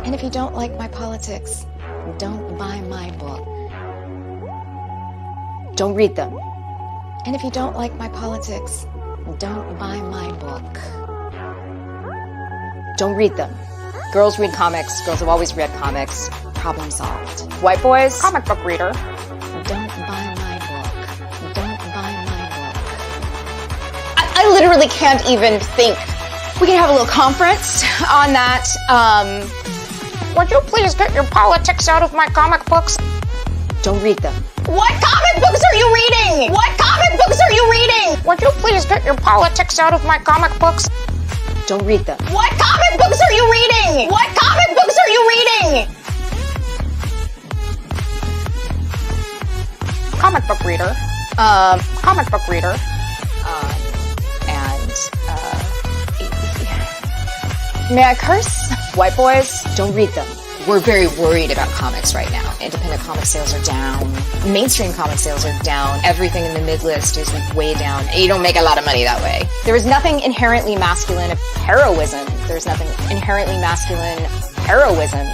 And if you don't like my politics, don't buy my book. Don't read them. And if you don't like my politics, don't buy my book. Don't read them. Girls read comics. Girls have always read comics. Problem solved. White boys, comic book reader. Don't buy my book. Don't buy my book. I literally can't even think. We can have a little conference on that. Would you please get your politics out of my comic books? Don't read them. What comic books are you reading? What comic books are you reading? Would you please get your politics out of my comic books? Don't read them. What comic books are you reading? What comic books are you reading? Comic book reader. Comic book reader. May I curse? White boys, don't read them. We're very worried about comics right now. Independent comic sales are down. Mainstream comic sales are down. Everything in the mid-list is like way down. You don't make a lot of money that way. There is nothing inherently masculine of heroism. There's nothing inherently masculine heroism.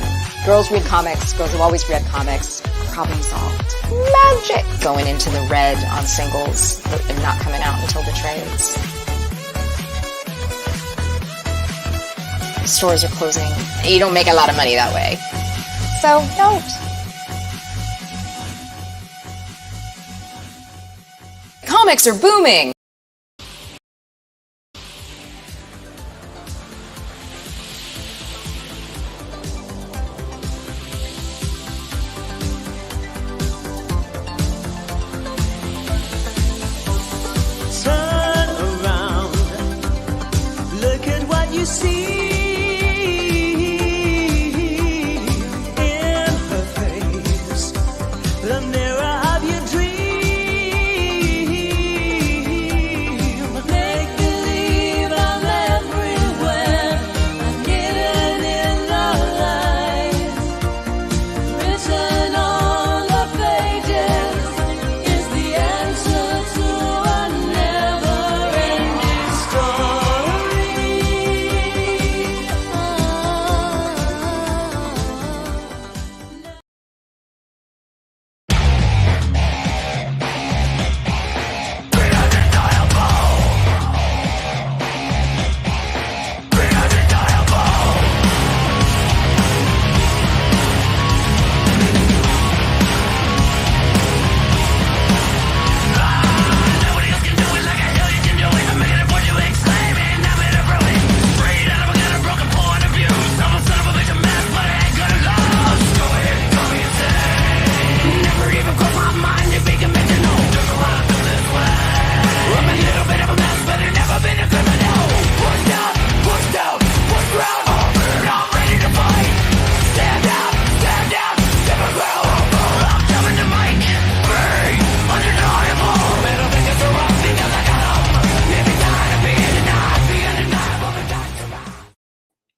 Girls read comics. Girls have always read comics. Problem solved. Magic. Going into the red on singles and not coming out until the trades. Stores are closing. You don't make a lot of money that way. So don't. Comics are booming. Turn around. Look at what you see.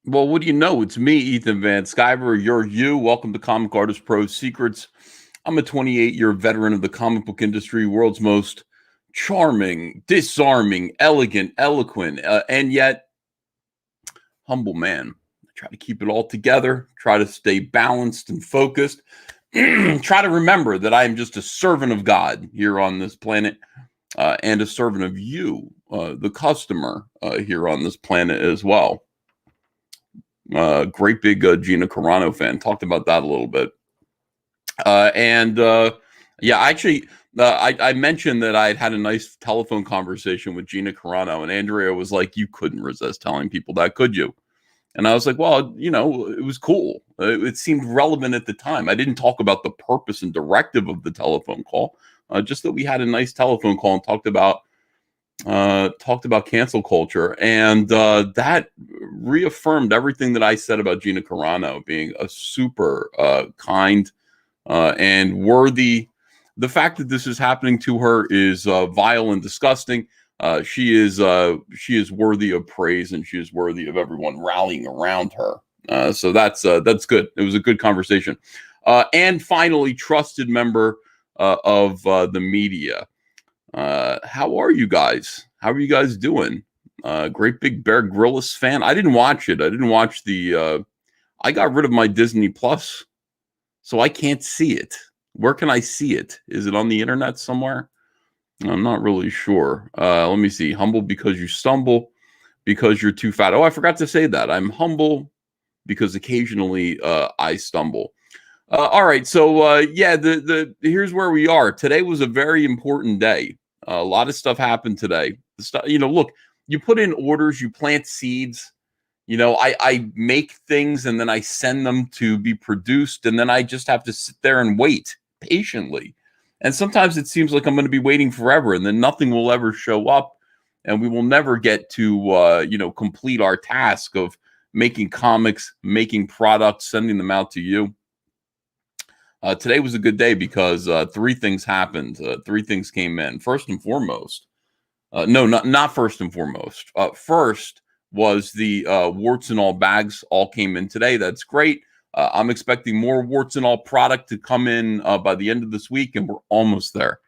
Well, what do you know? It's me, Ethan Van Sciver. You're you. Welcome to Comic Artist Pro Secrets. I'm a 28-year veteran of the comic book industry, world's most charming, disarming, elegant, eloquent, and yet humble man. I try to keep it all together, try to stay balanced and focused, try to remember that I am just a servant of God here on this planet and a servant of you, the customer here on this planet as well. Great big Gina Carano fan. Talked about that a little bit. Yeah, actually, I mentioned that I'd had a nice telephone conversation with Gina Carano, and Andrea was like, you couldn't resist telling people that, could you? And I was like, well, you know, it was cool. It seemed relevant at the time. I didn't talk about the purpose and directive of the telephone call, just that we had a nice telephone call and talked about cancel culture, and that reaffirmed everything that I said about Gina Carano being a super kind and worthy. The fact that this is happening to her is vile and disgusting. She is worthy of praise, and she is worthy of everyone rallying around her. So that's good. It was a good conversation. And finally, trusted member of the media. How are you guys? How are you guys doing? Great big Bear Grylls fan. I didn't watch it. I didn't watch the I got rid of my Disney Plus, so I can't see it. Where can I see it? Is it on the internet somewhere? I'm not really sure. Let me see. Humble because you stumble, because you're too fat. Oh, I forgot to say that. I'm humble because occasionally I stumble. All right, so yeah, the here's where we are. Today was a very important day. A lot of stuff happened today. The stuff, look, you put in orders, you plant seeds. I make things and then I send them to be produced, and then I just have to sit there and wait patiently. And sometimes it seems like I'm going to be waiting forever, and then nothing will ever show up, and we will never get to complete our task of making comics, making products, sending them out to you. Today was a good day because three things happened. Three things came in. First and foremost, no, not first and foremost. First was the warts and all bags all came in today. That's great. I'm expecting more warts and all product to come in by the end of this week, and we're almost there.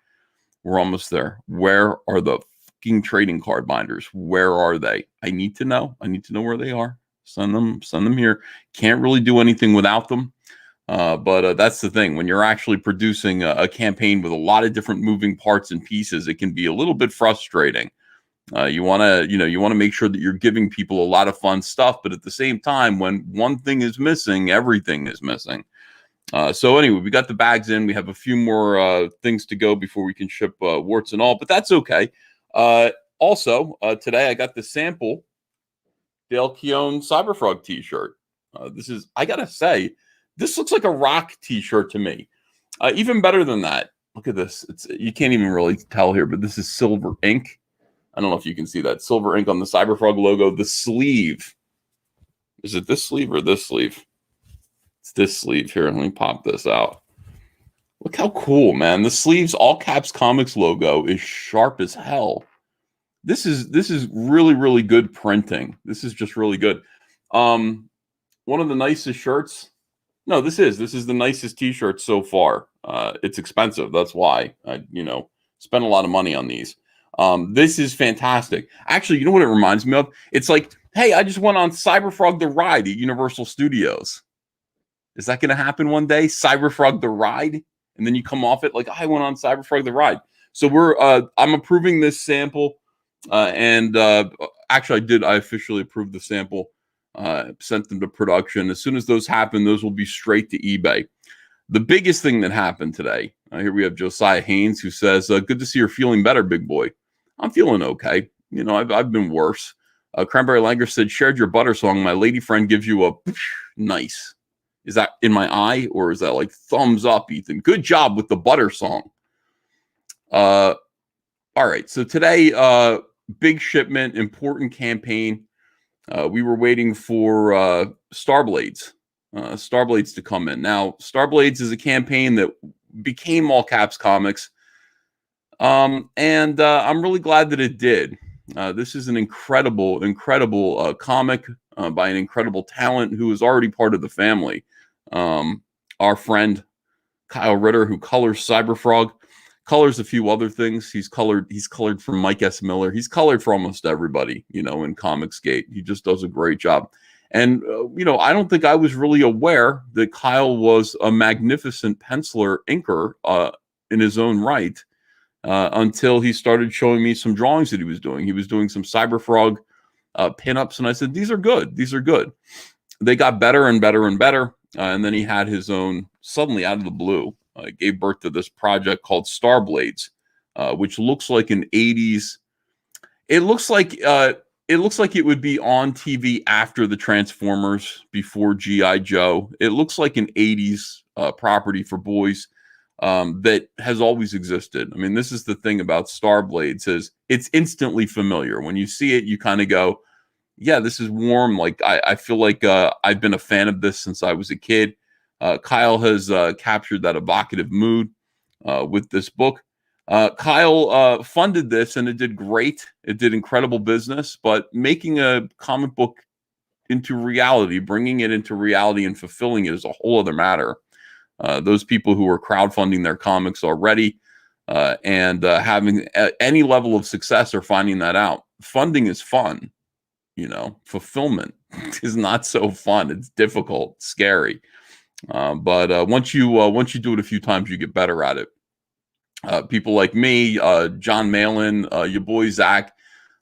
We're almost there. Where are the fucking trading card binders? Where are they? I need to know. I need to know where they are. Send them here. Can't really do anything without them. But that's the thing. When you're actually producing a campaign with a lot of different moving parts and pieces, it can be a little bit frustrating. You want to make sure that you're giving people a lot of fun stuff, but at the same time, when one thing is missing, everything is missing. So anyway, we got the bags in. We have a few more things to go before we can ship warts and all, but that's okay. Also, today I got the sample Dale Keown Cyberfrog t-shirt. I gotta say, this looks like a rock t-shirt to me. Even better than that. Look at this. You can't even really tell here, but this is silver ink. I don't know if you can see that. Silver ink on the Cyberfrog logo. The sleeve. Is it this sleeve or this sleeve? It's this sleeve here. Let me pop this out. Look how cool, man. The sleeve's all caps comics logo is sharp as hell. This is really, really good printing. This is just really good. One of the nicest shirts. No, this is the nicest t-shirt so far. It's expensive. That's why I, spent a lot of money on these. This is fantastic. Actually, you know what it reminds me of? It's like, hey, I just went on Cyberfrog the Ride at Universal Studios. Is that going to happen one day? Cyberfrog the Ride? And then you come off it like, I went on Cyberfrog the Ride. So I'm approving this sample. Actually, I officially approved the sample. Sent them to production. As soon as those happen, those will be straight to eBay. The biggest thing that happened today, here we have Josiah Haynes, who says, good to see you're feeling better, big boy. I'm feeling okay. I've been worse. Cranberry Langer said, shared your butter song. My lady friend gives you a nice. Is that in my eye, or is that like thumbs up, Ethan? Good job with the butter song. All right. So today, big shipment, important campaign. We were waiting for Starblades to come in. Now, Starblades is a campaign that became All Caps Comics, and I'm really glad that it did. This is an incredible comic by an incredible talent who is already part of the family. Our friend Kyle Ritter, who colors Cyberfrog, colors a few other things. He's colored for Mike S. Miller. He's colored for almost everybody, in Comicsgate. He just does a great job. And, I don't think I was really aware that Kyle was a magnificent penciler, inker in his own right until he started showing me some drawings that he was doing. He was doing some Cyberfrog pinups, and I said, these are good. These are good. They got better and better and better. And then he had his own, suddenly out of the blue, gave birth to this project called Starblades, which looks like an 80s. It looks like it would be on TV after the Transformers, before G.I. Joe. It looks like an 80s property for boys that has always existed. I mean, this is the thing about Starblades, is it's instantly familiar. When you see it, you kind of go, yeah, this is warm. Like I feel like I've been a fan of this since I was a kid. Kyle has captured that evocative mood with this book. Kyle funded this, and it did great. It did incredible business, but making a comic book into reality, bringing it into reality and fulfilling it is a whole other matter. Those people who are crowdfunding their comics already and having any level of success are finding that out. Funding is fun. Fulfillment is not so fun. It's difficult, scary. But once you do it a few times, you get better at it. People like me, John Malin, your boy Zach,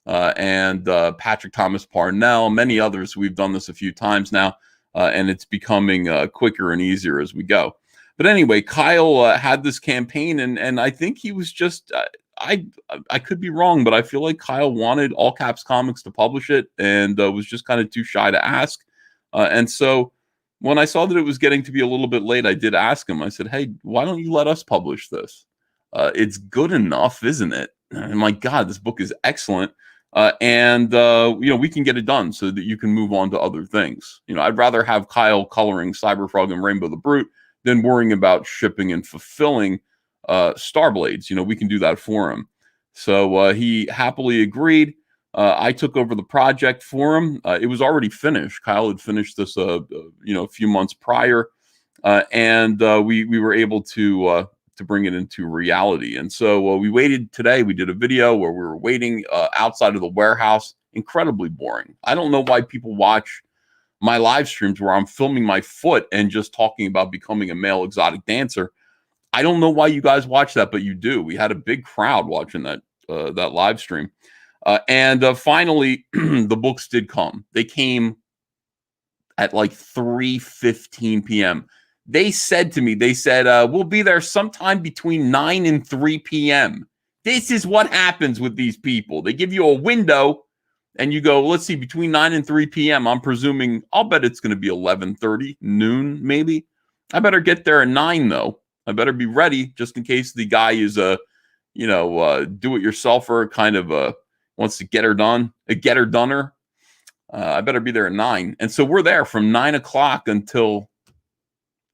and Patrick Thomas Parnell, many others. We've done this a few times now, and it's becoming quicker and easier as we go. But anyway, Kyle had this campaign, and I think he was just I could be wrong, but I feel like Kyle wanted All Caps Comics to publish it, and was just kind of too shy to ask. And so when I saw that it was getting to be a little bit late, I did ask him. I said, "Hey, why don't you let us publish this? It's good enough, isn't it?" And my God, this book is excellent. And we can get it done so that you can move on to other things. I'd rather have Kyle coloring Cyberfrog and Rainbow the Brute than worrying about shipping and fulfilling Starblades. We can do that for him. So he happily agreed. I took over the project for him. It was already finished. Kyle had finished this, a few months prior, and we were able to bring it into reality. And so we waited today. We did a video where we were waiting outside of the warehouse. Incredibly boring. I don't know why people watch my live streams where I'm filming my foot and just talking about becoming a male exotic dancer. I don't know why you guys watch that, but you do. We had a big crowd watching that live stream. And finally, the books did come. They came at like 3:15 p.m. They said to me, we'll be there sometime between 9 and 3 p.m. This is what happens with these people. They give you a window and you go, let's see, between 9 and 3 p.m. I'm presuming, I'll bet it's going to be 11:30, noon, maybe. I better get there at 9, though. I better be ready just in case the guy is a do-it-yourselfer, kind of wants to get her done, a getter-doner. I better be there at 9. And so we're there from 9 o'clock until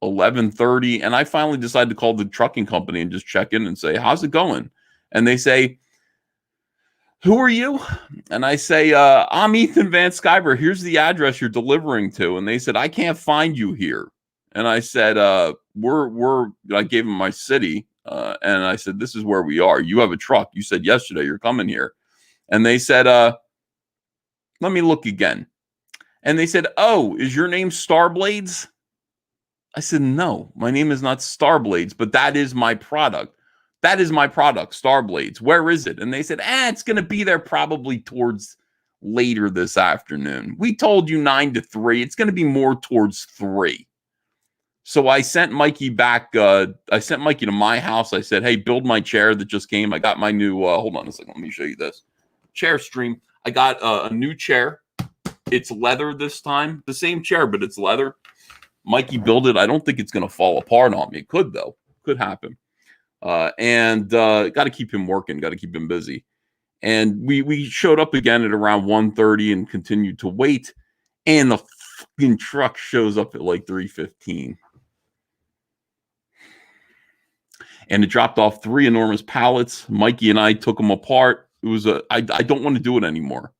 11:30, and I finally decided to call the trucking company and just check in and say, how's it going? And they say, who are you? And I say, I'm Ethan Van Sciver. Here's the address you're delivering to. And they said, I can't find you here. And I said, I gave them my city, and I said, this is where we are. You have a truck. You said yesterday you're coming here. And they said, let me look again. And they said, oh, is your name Starblades? I said, no, my name is not Starblades, but that is my product. That is my product, Starblades. Where is it? And they said, it's going to be there probably towards later this afternoon. We told you 9 to 3. It's going to be more towards 3. So I sent Mikey back. I sent Mikey to my house. I said, hey, build my chair that just came. I got my new, hold on a second. Let me show you this chair stream. I got a new chair. It's leather this time. The same chair, but it's leather. Mikey built it. I don't think it's going to fall apart on me. It could, though. Could happen. And got to keep him working. Got to keep him busy. And we showed up again at around 1:30 and continued to wait. And the fucking truck shows up at like 3:15. And it dropped off 3 enormous pallets. Mikey and I took them apart. It was I don't want to do it anymore.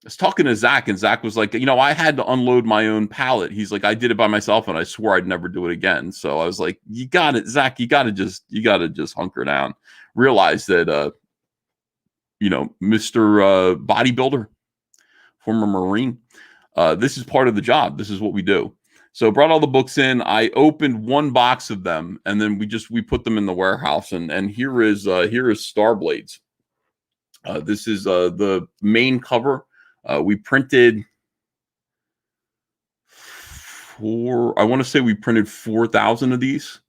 I was talking to Zach, and Zach was like, I had to unload my own pallet. He's like, I did it by myself, and I swore I'd never do it again. So I was like, you got it, Zach. You got to just hunker down. Realize that, Mr. Bodybuilder, former Marine, this is part of the job. This is what we do. So brought all the books in. I opened one box of them, and then we put them in the warehouse. And here is Starblades. This is the main cover. We printed I want to say we printed 4,000 of these.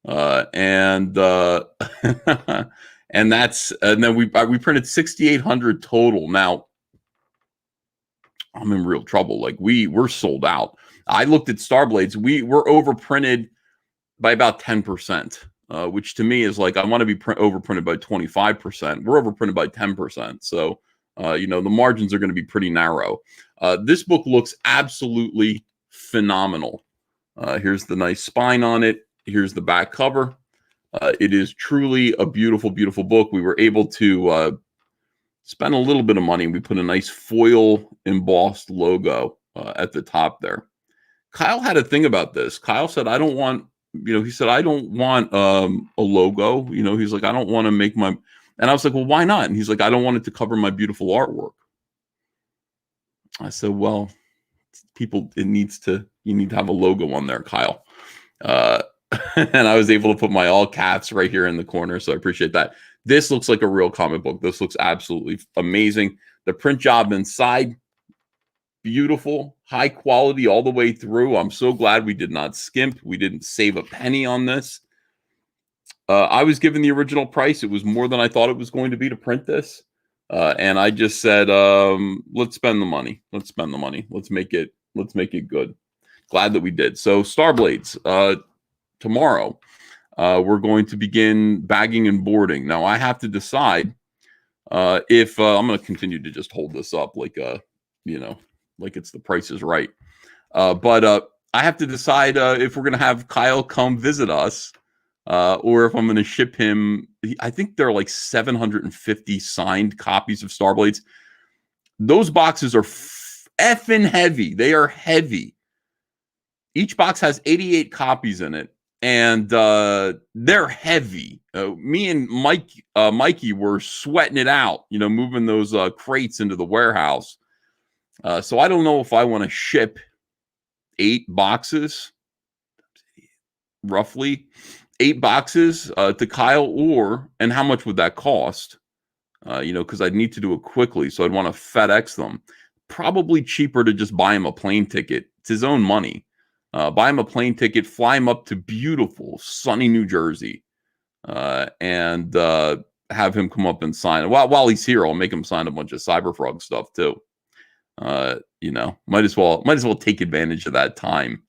And then we printed 6,800 total. Now I'm in real trouble. Like we're sold out. I looked at Starblades. We're overprinted by about 10%, which to me is like, I want to be overprinted by 25%. We're overprinted by 10%. So, the margins are going to be pretty narrow. This book looks absolutely phenomenal. Here's the nice spine on it. Here's the back cover. It is truly a beautiful, beautiful book. We were able to spend a little bit of money. We put a nice foil embossed logo at the top there. Kyle had a thing about this. Kyle said, I don't want, I don't want a logo. He's like, I don't want to make my... And I was like, well, why not? And he's like, I don't want it to cover my beautiful artwork. I said, well, you need to have a logo on there, Kyle. Uh, and I was able to put my all caps right here in the corner. So I appreciate that. This looks like a real comic book. This looks absolutely amazing. The print job inside, beautiful, high quality all the way through. I'm so glad we did not skimp. We didn't save a penny on this. I was given the original price. It was more than I thought it was going to be to print this. And I just said, let's spend the money. Let's spend the money. Let's make it good. Glad that we did. So Starblades, tomorrow, we're going to begin bagging and boarding. Now I have to decide if I'm going to continue to just hold this up like like it's The Price is Right. But I have to decide if we're going to have Kyle come visit us, or if I'm going to ship him. I think there are like 750 signed copies of Starblades. Those boxes are effing heavy. They are heavy. Each box has 88 copies in it, and they're heavy. Me and Mikey were sweating it out, moving those crates into the warehouse. So I don't know if I want to ship 8 boxes, roughly 8 boxes to Kyle, and how much would that cost? Because I'd need to do it quickly, so I'd want to FedEx them. Probably cheaper to just buy him a plane ticket. It's his own money. Buy him a plane ticket, fly him up to beautiful, sunny New Jersey, and have him come up and sign. While he's here, I'll make him sign a bunch of Cyberfrog stuff too. Might as well take advantage of that time.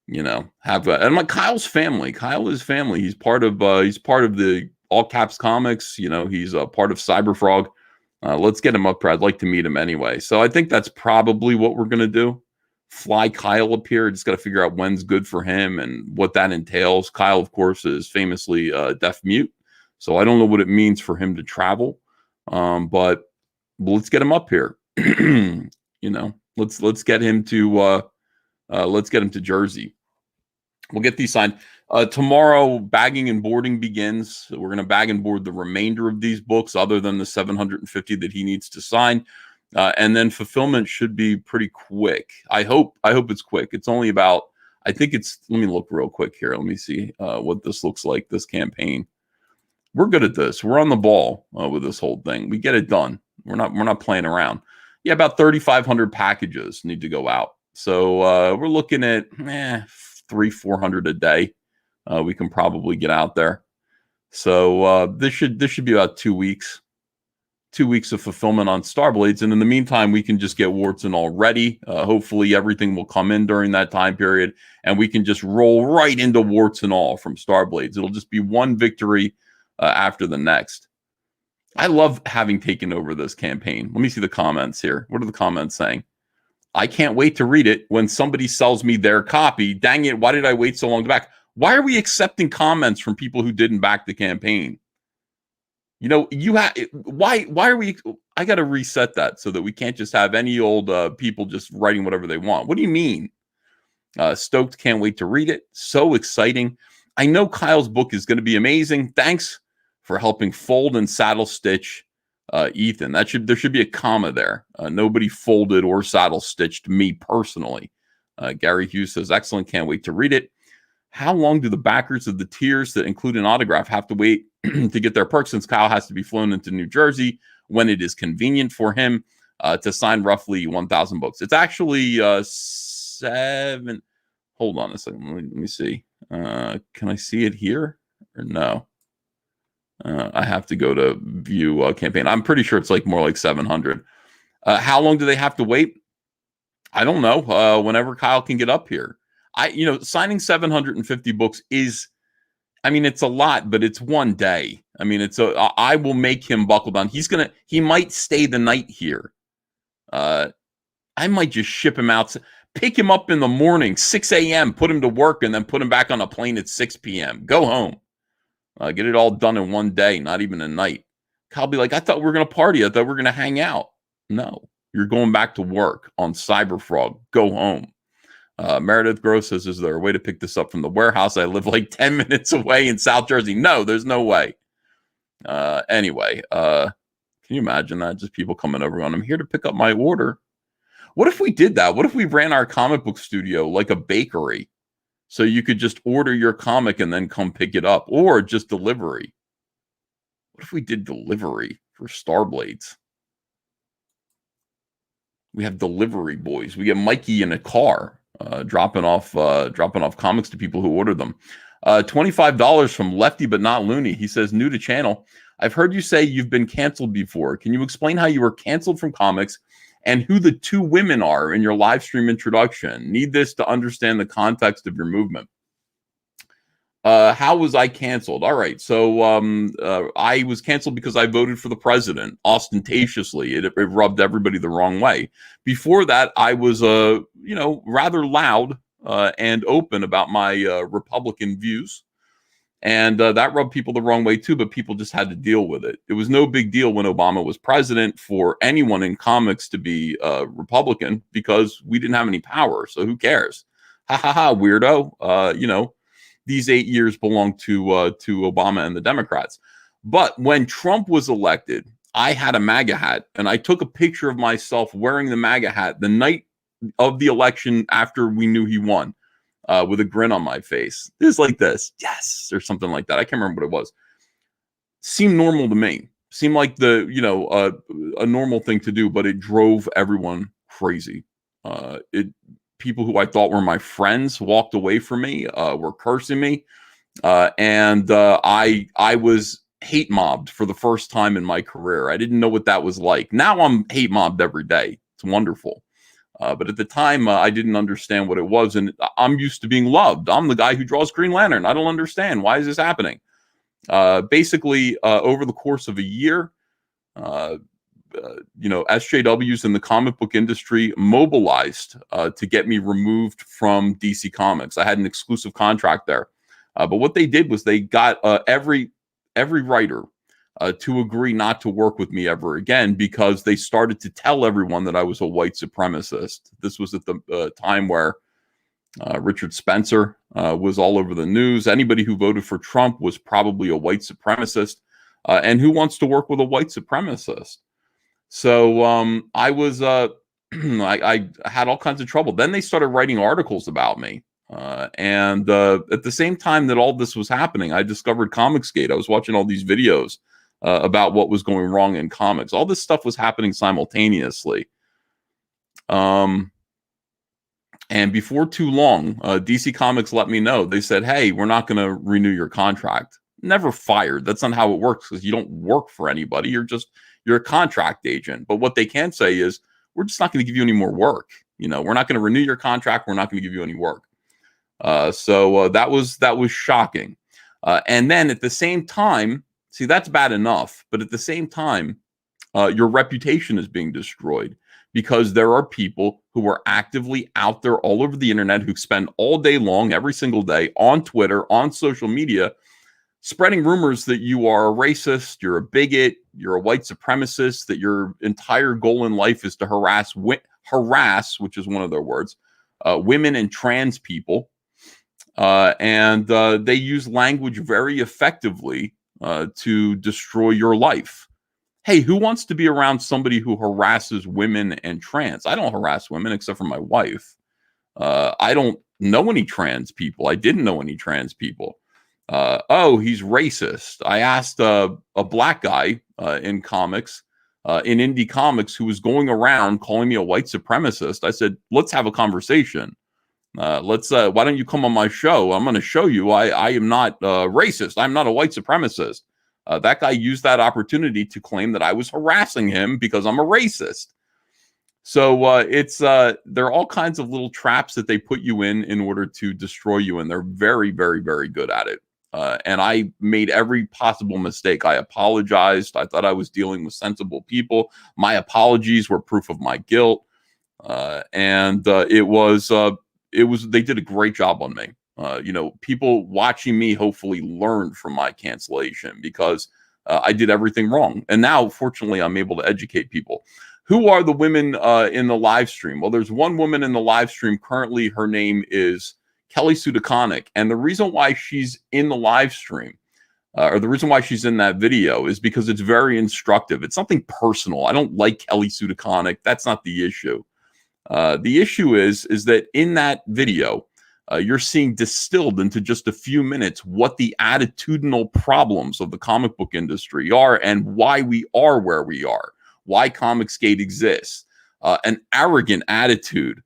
And Kyle's family. Kyle is family. He's part of the All Caps Comics. He's a part of Cyberfrog. Let's get him up here. I'd like to meet him anyway. So I think that's probably what we're gonna do. Fly Kyle up here. Just got to figure out when's good for him and what that entails. Kyle, of course, is famously deaf mute, so I don't know what it means for him to travel. But let's get him up here. Let's get him to Jersey. We'll get these signed. Tomorrow, bagging and boarding begins. We're going to bag and board the remainder of these books, other than the 750 that he needs to sign. And then fulfillment should be pretty quick. I hope it's quick. It's only about, let me look real quick here. Let me see what this looks like, this campaign. We're good at this. We're on the ball with this whole thing. We get it done. We're not playing around. Yeah, about 3,500 packages need to go out. So we're looking at 300-400 a day. We can probably get out there. So this should be about 2 weeks. 2 weeks of fulfillment on Starblades, and in the meantime, we can just get warts and all ready. Hopefully, everything will come in during that time period, and we can just roll right into warts and all from Starblades. It'll just be one victory after the next. I love having taken over this campaign. Let me see the comments here. What are the comments saying? I can't wait to read it when somebody sells me their copy. Dang it, why did I wait so long to back? Why are we accepting comments from people who didn't back the campaign? Why are we? I got to reset that so that we can't just have any old people just writing whatever they want. What do you mean? Stoked, can't wait to read it. So exciting. I know Kyle's book is going to be amazing. Thanks for helping fold and saddle stitch Ethan. There should be a comma there. Nobody folded or saddle stitched me personally. Gary Hughes says, excellent, can't wait to read it. How long do the backers of the tiers that include an autograph have to wait to get their perks, since Kyle has to be flown into New Jersey when it is convenient for him to sign roughly 1,000 books? It's actually 7. Hold on a second. Let me see. Can I see it here or no? I have to go to view campaign. I'm pretty sure it's more like 700. How long do they have to wait? I don't know. Whenever Kyle can get up here. Signing 750 books is, it's a lot, but it's one day. I will make him buckle down. He might stay the night here. I might just ship him out, pick him up in the morning, 6 a.m., put him to work, and then put him back on a plane at 6 p.m. Go home. Get it all done in one day, not even a night. Kyle be like, I thought we were going to party. I thought we were going to hang out. No, you're going back to work on Cyberfrog. Go home. Meredith Gross says, is there a way to pick this up from the warehouse? I live 10 minutes away in South Jersey. No, there's no way. Anyway, can you imagine that? Just people coming over going, I'm here to pick up my order. What if we did that? What if we ran our comic book studio like a bakery? So you could just order your comic and then come pick it up, or just delivery. What if we did delivery for Starblades? We have delivery boys. We get Mikey in a car, dropping off comics to people who order them. $25 from Lefty but not Loony. He says, new to channel. I've heard you say you've been canceled before. Can you explain how you were canceled from comics and who the two women are in your live stream introduction? Need this to understand the context of your movement. How was I canceled? All right. So I was canceled because I voted for the president ostentatiously. It rubbed everybody the wrong way. Before that, I was, rather loud and open about my Republican views. And that rubbed people the wrong way, too. But people just had to deal with it. It was no big deal when Obama was president for anyone in comics to be Republican because we didn't have any power. So who cares? Ha ha ha, weirdo. These 8 years belong to Obama and the Democrats. But when Trump was elected, I had a MAGA hat, and I took a picture of myself wearing the MAGA hat the night of the election after we knew he won, with a grin on my face. It was like this, yes, or something like that. I can't remember what it was. Seemed normal to me. Seemed like a normal thing to do, but it drove everyone crazy. People who I thought were my friends walked away from me, were cursing me. And I was hate mobbed for the first time in my career. I didn't know what that was like. Now I'm hate mobbed every day. It's wonderful. But at the time, I didn't understand what it was. And I'm used to being loved. I'm the guy who draws Green Lantern. I don't understand. Why is this happening? Basically, over the course of a year, SJWs in the comic book industry mobilized to get me removed from DC Comics. I had an exclusive contract there. But what they did was they got every writer to agree not to work with me ever again because they started to tell everyone that I was a white supremacist. This was at the time where Richard Spencer was all over the news. Anybody who voted for Trump was probably a white supremacist. And who wants to work with a white supremacist? So I was, I had all kinds of trouble. Then they started writing articles about me. And at the same time that all this was happening, I discovered Comicsgate. I was watching all these videos about what was going wrong in comics. All this stuff was happening simultaneously. And before too long, DC Comics let me know. They said, hey, we're not going to renew your contract. Never fired. That's not how it works because you don't work for anybody. You're a contract agent. But what they can say is, we're just not going to give you any more work. We're not going to renew your contract. We're not going to give you any work. So that was shocking. And then at the same time, see, that's bad enough. But at the same time, your reputation is being destroyed because there are people who are actively out there all over the internet who spend all day long, every single day on Twitter, on social media, spreading rumors that you are a racist, you're a bigot, you're a white supremacist, that your entire goal in life is to harass, which is one of their words, women and trans people. And they use language very effectively to destroy your life. Hey, who wants to be around somebody who harasses women and trans? I don't harass women except for my wife. I don't know any trans people. I didn't know any trans people. He's racist. I asked a black guy in comics, in indie comics, who was going around calling me a white supremacist. I said, let's have a conversation. Why don't you come on my show? I'm going to show you I am not racist. I'm not a white supremacist. That guy used that opportunity to claim that I was harassing him because I'm a racist. So there are all kinds of little traps that they put you in order to destroy you. And they're very, very, very good at it. And I made every possible mistake. I apologized. I thought I was dealing with sensible people. My apologies were proof of my guilt. And they did a great job on me. People watching me hopefully learned from my cancellation because I did everything wrong. And now, fortunately, I'm able to educate people. Who are the women in the live stream? Well, there's one woman in the live stream currently. Her name is Kelly Sudaconic. And the reason why she's in the live stream, or the reason why she's in that video, is because it's very instructive. It's something personal. I don't like Kelly Sudaconic. That's not the issue. The issue is that in that video, you're seeing distilled into just a few minutes what the attitudinal problems of the comic book industry are and why we are where we are, why Comicsgate exists. An arrogant attitude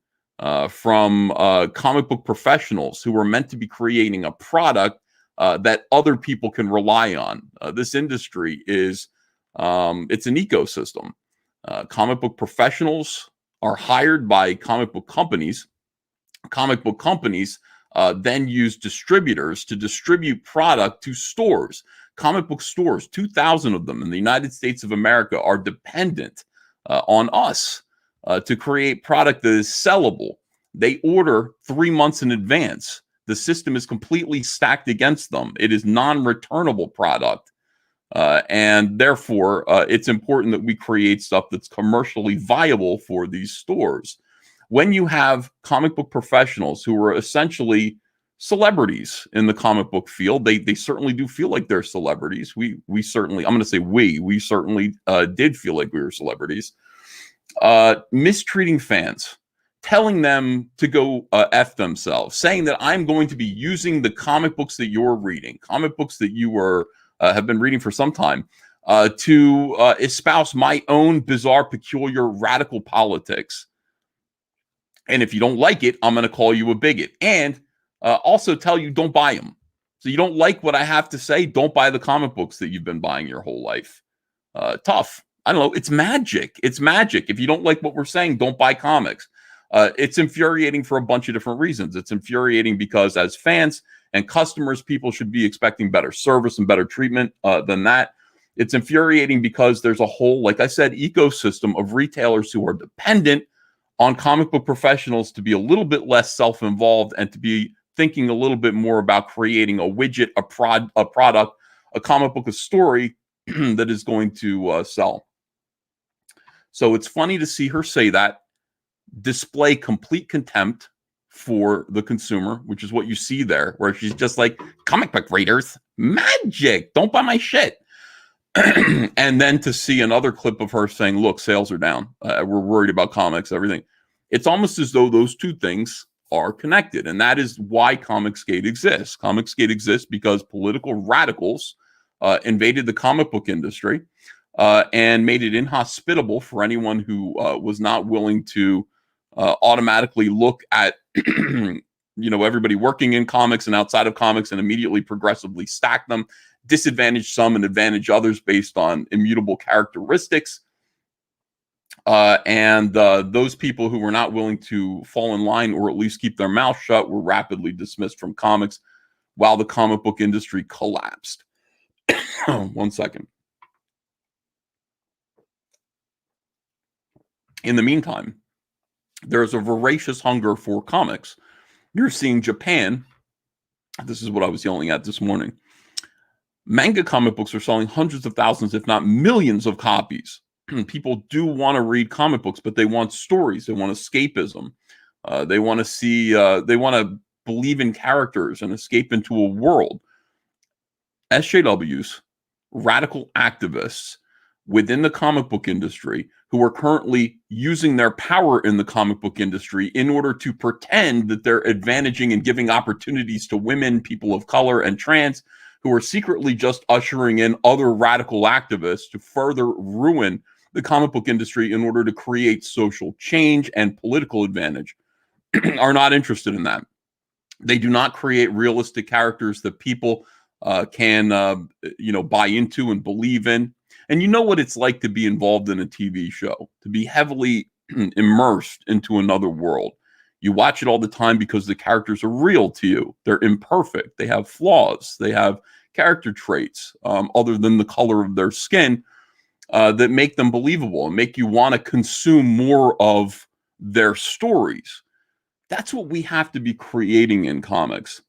from comic book professionals who are meant to be creating a product that other people can rely on. This industry is, it's an ecosystem. Comic book professionals are hired by comic book companies. Comic book companies then use distributors to distribute product to stores. Comic book stores, 2,000 of them in the United States of America, are dependent on us to create product that is sellable. They order 3 months in advance. The system is completely stacked against them. It is non-returnable product. And therefore, it's important that we create stuff that's commercially viable for these stores. When you have comic book professionals who are essentially celebrities in the comic book field, they certainly do feel like they're celebrities. We certainly, I'm going to say we certainly did feel like we were celebrities. Mistreating fans, telling them to go F themselves, saying that I'm going to be using the comic books that you're reading, comic books that you were have been reading for some time, to espouse my own bizarre, peculiar, radical politics. And if you don't like it, I'm going to call you a bigot. And also tell you don't buy them. So you don't like what I have to say, don't buy the comic books that you've been buying your whole life. Tough. I don't know. It's magic. It's magic. If you don't like what we're saying, don't buy comics. It's infuriating for a bunch of different reasons. It's infuriating because as fans and customers, people should be expecting better service and better treatment than that. It's infuriating because there's a whole, like I said, ecosystem of retailers who are dependent on comic book professionals to be a little bit less self-involved and to be thinking a little bit more about creating a widget, a product, a comic book, a story that is going to sell. So it's funny to see her say that, display complete contempt for the consumer, which is what you see there, where she's just like, comic book readers, magic, don't buy my shit. And then to see another clip of her saying, look, sales are down. We're worried about comics, everything. It's almost as though those two things are connected. And that is why Comicsgate exists. Comicsgate exists because political radicals invaded the comic book industry and made it inhospitable for anyone who was not willing to automatically look at everybody working in comics and outside of comics and immediately progressively stack them, disadvantage some and advantage others based on immutable characteristics. And those people who were not willing to fall in line or at least keep their mouth shut were rapidly dismissed from comics while the comic book industry collapsed. 1 second. In the meantime, there's a voracious hunger for comics. You're seeing Japan. This is what I was yelling at this morning. Manga comic books are selling hundreds of thousands, if not millions of copies. People do want to read comic books, but they want stories. They want escapism. They want to see, they want to believe in characters and escape into a world. SJWs, radical activists within the comic book industry who are currently using their power in the comic book industry in order to pretend that they're advantaging and giving opportunities to women, people of color, and trans, who are secretly just ushering in other radical activists to further ruin the comic book industry in order to create social change and political advantage, are not interested in that. They do not create realistic characters that people can buy into and believe in. And you know what it's like to be involved in a TV show, to be heavily immersed into another world. You watch it all the time because the characters are real to you. They're imperfect. They have flaws. They have character traits other than the color of their skin that make them believable and make you want to consume more of their stories. That's what we have to be creating in comics.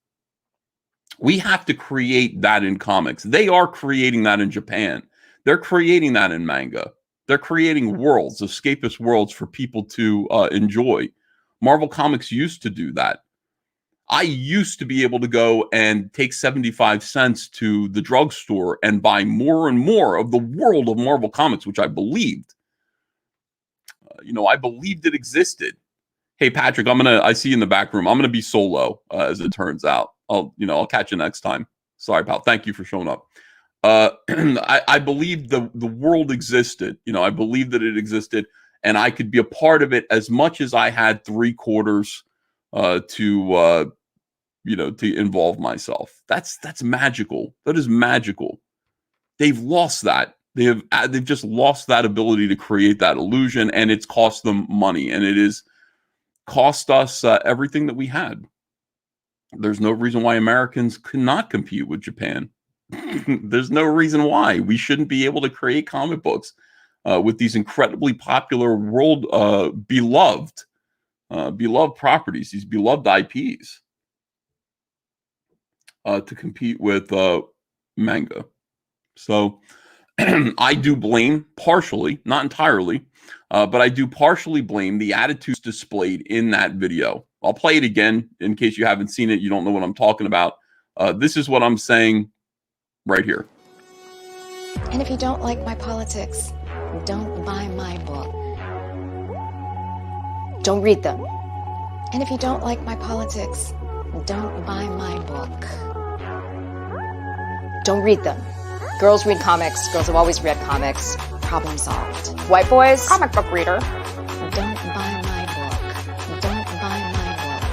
We have to create that in comics. They are creating that in Japan. They're creating that in manga. They're creating worlds, escapist worlds for people to enjoy. Marvel Comics used to do that. I used to be able to go and take 75 cents to the drugstore and buy more and more of the world of Marvel Comics, which I believed. I believed it existed. Hey, Patrick, I see you in the back room. I'm gonna be solo, as it turns out. I'll catch you next time. Sorry, pal. Thank you for showing up. I believe the world existed. I believe that it existed, and I could be a part of it as much as I had 3/4 to involve myself. That's magical. That is magical. They've lost that. They've just lost that ability to create that illusion, and it's cost them money, and it is cost us everything that we had. There's no reason why Americans could not compete with Japan. There's no reason why we shouldn't be able to create comic books with these incredibly popular world beloved properties, these beloved IPs, to compete with manga. So I do blame partially, not entirely, but I do partially blame the attitudes displayed in that video. I'll play it again in case you haven't seen it. You don't know what I'm talking about. This is what I'm saying right here. And if you don't like my politics, don't buy my book. Don't read them. And if you don't like my politics, don't buy my book. Don't read them. Girls read comics. Girls have always read comics. Problem solved. White boys, comic book reader. Don't buy my book. Don't buy my book.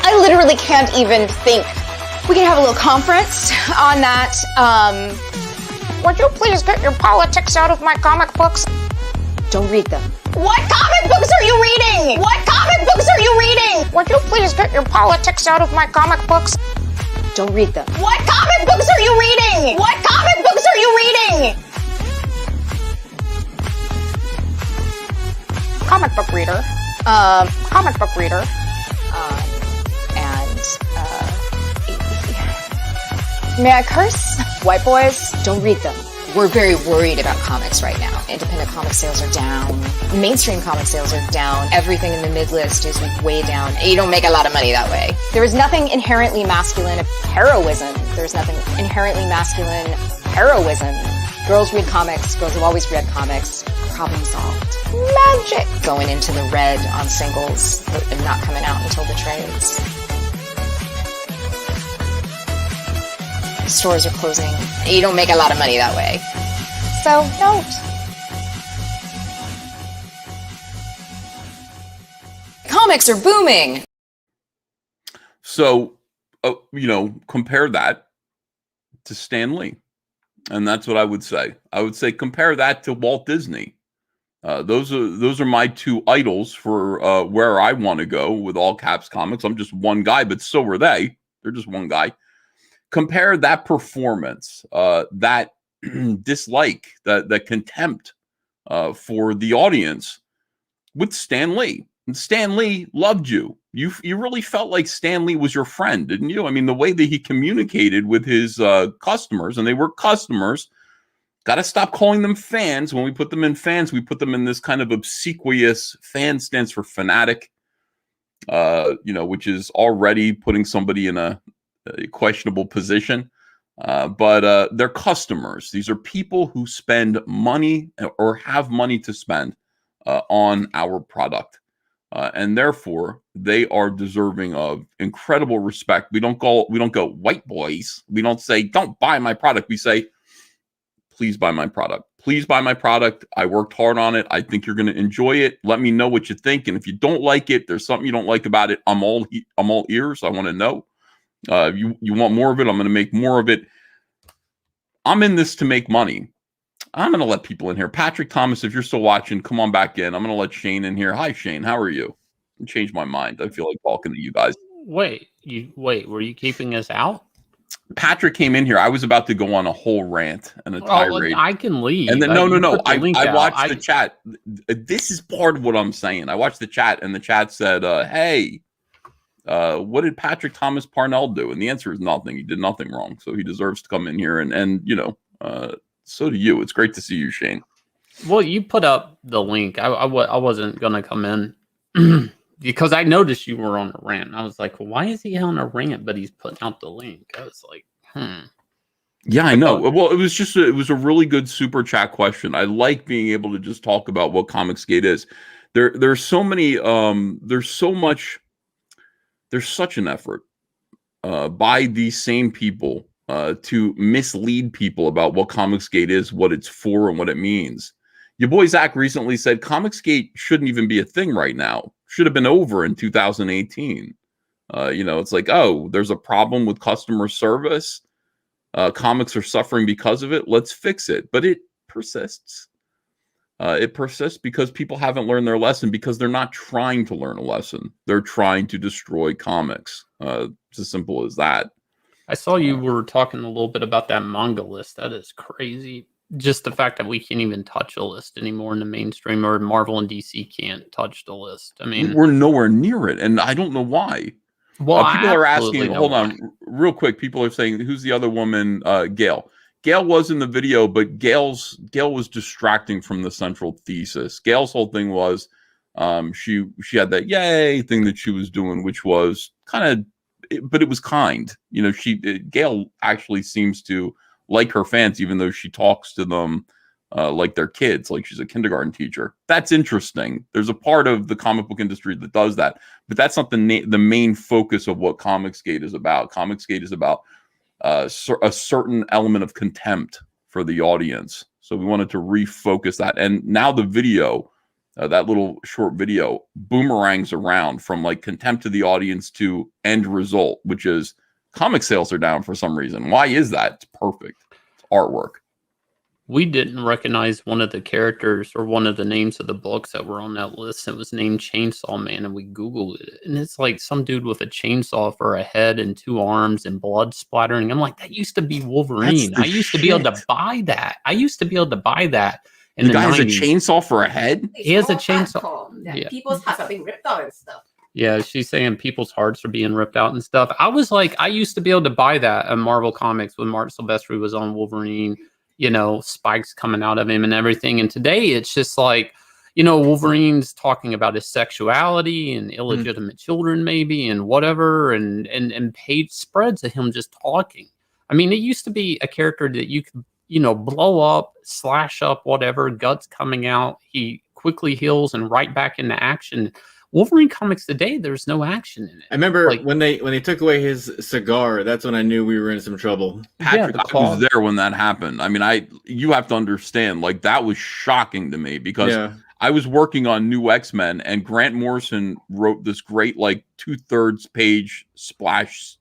I literally can't even think. We can have a little conference on that. Would you please get your politics out of my comic books? Don't read them. What comic books are you reading? What comic books are you reading? Would you please get your politics out of my comic books? Don't read them. What comic books are you reading? What comic books are you reading? Comic book reader. Comic book reader. May I curse? White boys, don't read them. We're very worried about comics right now. Independent comic sales are down. Mainstream comic sales are down. Everything in the mid-list is way down. You don't make a lot of money that way. There is nothing inherently masculine of heroism. There's nothing inherently masculine heroism. Girls read comics. Girls have always read comics. Problem solved. Magic. Going into the red on singles and not coming out until the trades. Stores are closing. You don't make a lot of money that way. So, don't. Comics are booming. So, compare that to Stan Lee. And that's what I would say. I would say compare that to Walt Disney. Those are my two idols for where I want to go with all caps comics. I'm just one guy, but so are they. They're just one guy. Compare that performance, that dislike, that contempt for the audience with Stan Lee. And Stan Lee loved you. You really felt like Stan Lee was your friend, didn't you? I mean, the way that he communicated with his customers, and they were customers. Got to stop calling them fans. When we put them in fans, we put them in this kind of obsequious, fan stands for fanatic, which is already putting somebody in a questionable position. But they're customers. These are people who spend money or have money to spend on our product. And therefore, they are deserving of incredible respect. We don't go white boys. We don't say, don't buy my product. We say, please buy my product. Please buy my product. I worked hard on it. I think you're going to enjoy it. Let me know what you think. And if you don't like it, there's something you don't like about it, I'm all ears. I want to know. You want more of it? I'm going to make more of it. I'm in this to make money. I'm going to let people in here. Patrick Thomas, if you're still watching, come on back in. I'm going to let Shane in here. Hi, Shane. How are you? Changed my mind. I feel like talking to you guys. Wait, were you keeping us out? Patrick came in here. I was about to go on a whole rant and a tirade. I can leave. And then no. I watched the chat. This is part of what I'm saying. I watched the chat, and the chat said, hey, what did Patrick Thomas Parnell do? And the answer is nothing. He did nothing wrong. So he deserves to come in here. And so do you. It's great to see you, Shane. Well, you put up the link. I wasn't going to come in because I noticed you were on a rant. I was like, well, why is he on a rant, but he's putting out the link? I was like, Yeah, I know. Well, it was a really good super chat question. I like being able to just talk about what Comicsgate is. there's so many there's such an effort by these same people to mislead people about what Comicsgate is, what it's for, and what it means. Your boy Zach recently said Comicsgate shouldn't even be a thing right now. Should have been over in 2018. It's like, oh, there's a problem with customer service. Comics are suffering because of it. Let's fix it. But it persists. It persists because people haven't learned their lesson, because they're not trying to learn a lesson. They're trying to destroy comics. It's as simple as that. I saw you were talking a little bit about that manga list. That is crazy. Just the fact that we can't even touch a list anymore in the mainstream, or Marvel and DC can't touch the list. I mean, we're nowhere near it, and I don't know why. Well, people are asking, hold on, real quick. People are saying, who's the other woman? Gail. Gail was in the video, but Gail was distracting from the central thesis. Gail's whole thing was she had that yay thing that she was doing, which was kind of, but it was kind. Gail actually seems to like her fans, even though she talks to them like they're kids, like she's a kindergarten teacher. That's interesting. There's a part of the comic book industry that does that, but that's not the main focus of what Comicsgate is about. Comicsgate is about a certain element of contempt for the audience. So we wanted to refocus that. And now the video, that little short video, boomerangs around from like contempt to the audience to end result, which is comic sales are down for some reason. Why is that? It's perfect. It's artwork. We didn't recognize one of the characters or one of the names of the books that were on that list. It was named Chainsaw Man, and we Googled it. And it's like some dude with a chainsaw for a head and 2 arms and blood splattering. I'm like, that used to be Wolverine. I used to be able to buy that. In the guy 90s. has a chainsaw for a head? He has a chainsaw. Yeah. People's hearts are being ripped out and stuff. Yeah, she's saying people's hearts are being ripped out and stuff. I was like, I used to be able to buy that in Marvel Comics when Mark Silvestri was on Wolverine. Spikes coming out of him and everything. And today it's just like, Wolverine's talking about his sexuality and illegitimate children maybe and whatever, and page spreads of him just talking. I mean, it used to be a character that you could, blow up, slash up, whatever, guts coming out. He quickly heals and right back into action. Wolverine comics today, there's no action in it. I remember when they took away his cigar, that's when I knew we were in some trouble. Patrick, I was there when that happened. I mean, you have to understand, like, that was shocking to me because I was working on New X-Men, and Grant Morrison wrote this great, like, 2/3 page splash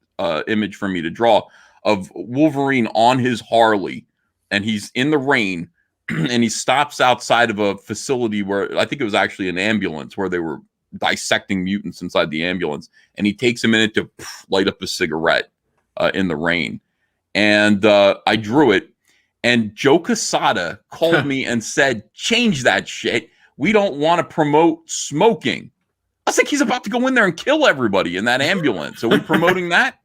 image for me to draw of Wolverine on his Harley, and he's in the rain, and he stops outside of a facility where I think it was actually an ambulance where they were dissecting mutants inside the ambulance, and he takes a minute to light up a cigarette in the rain. And I drew it, and Joe Quesada called me and said, change that shit. We don't want to promote smoking. I was like, he's about to go in there and kill everybody in that ambulance. Are we promoting that?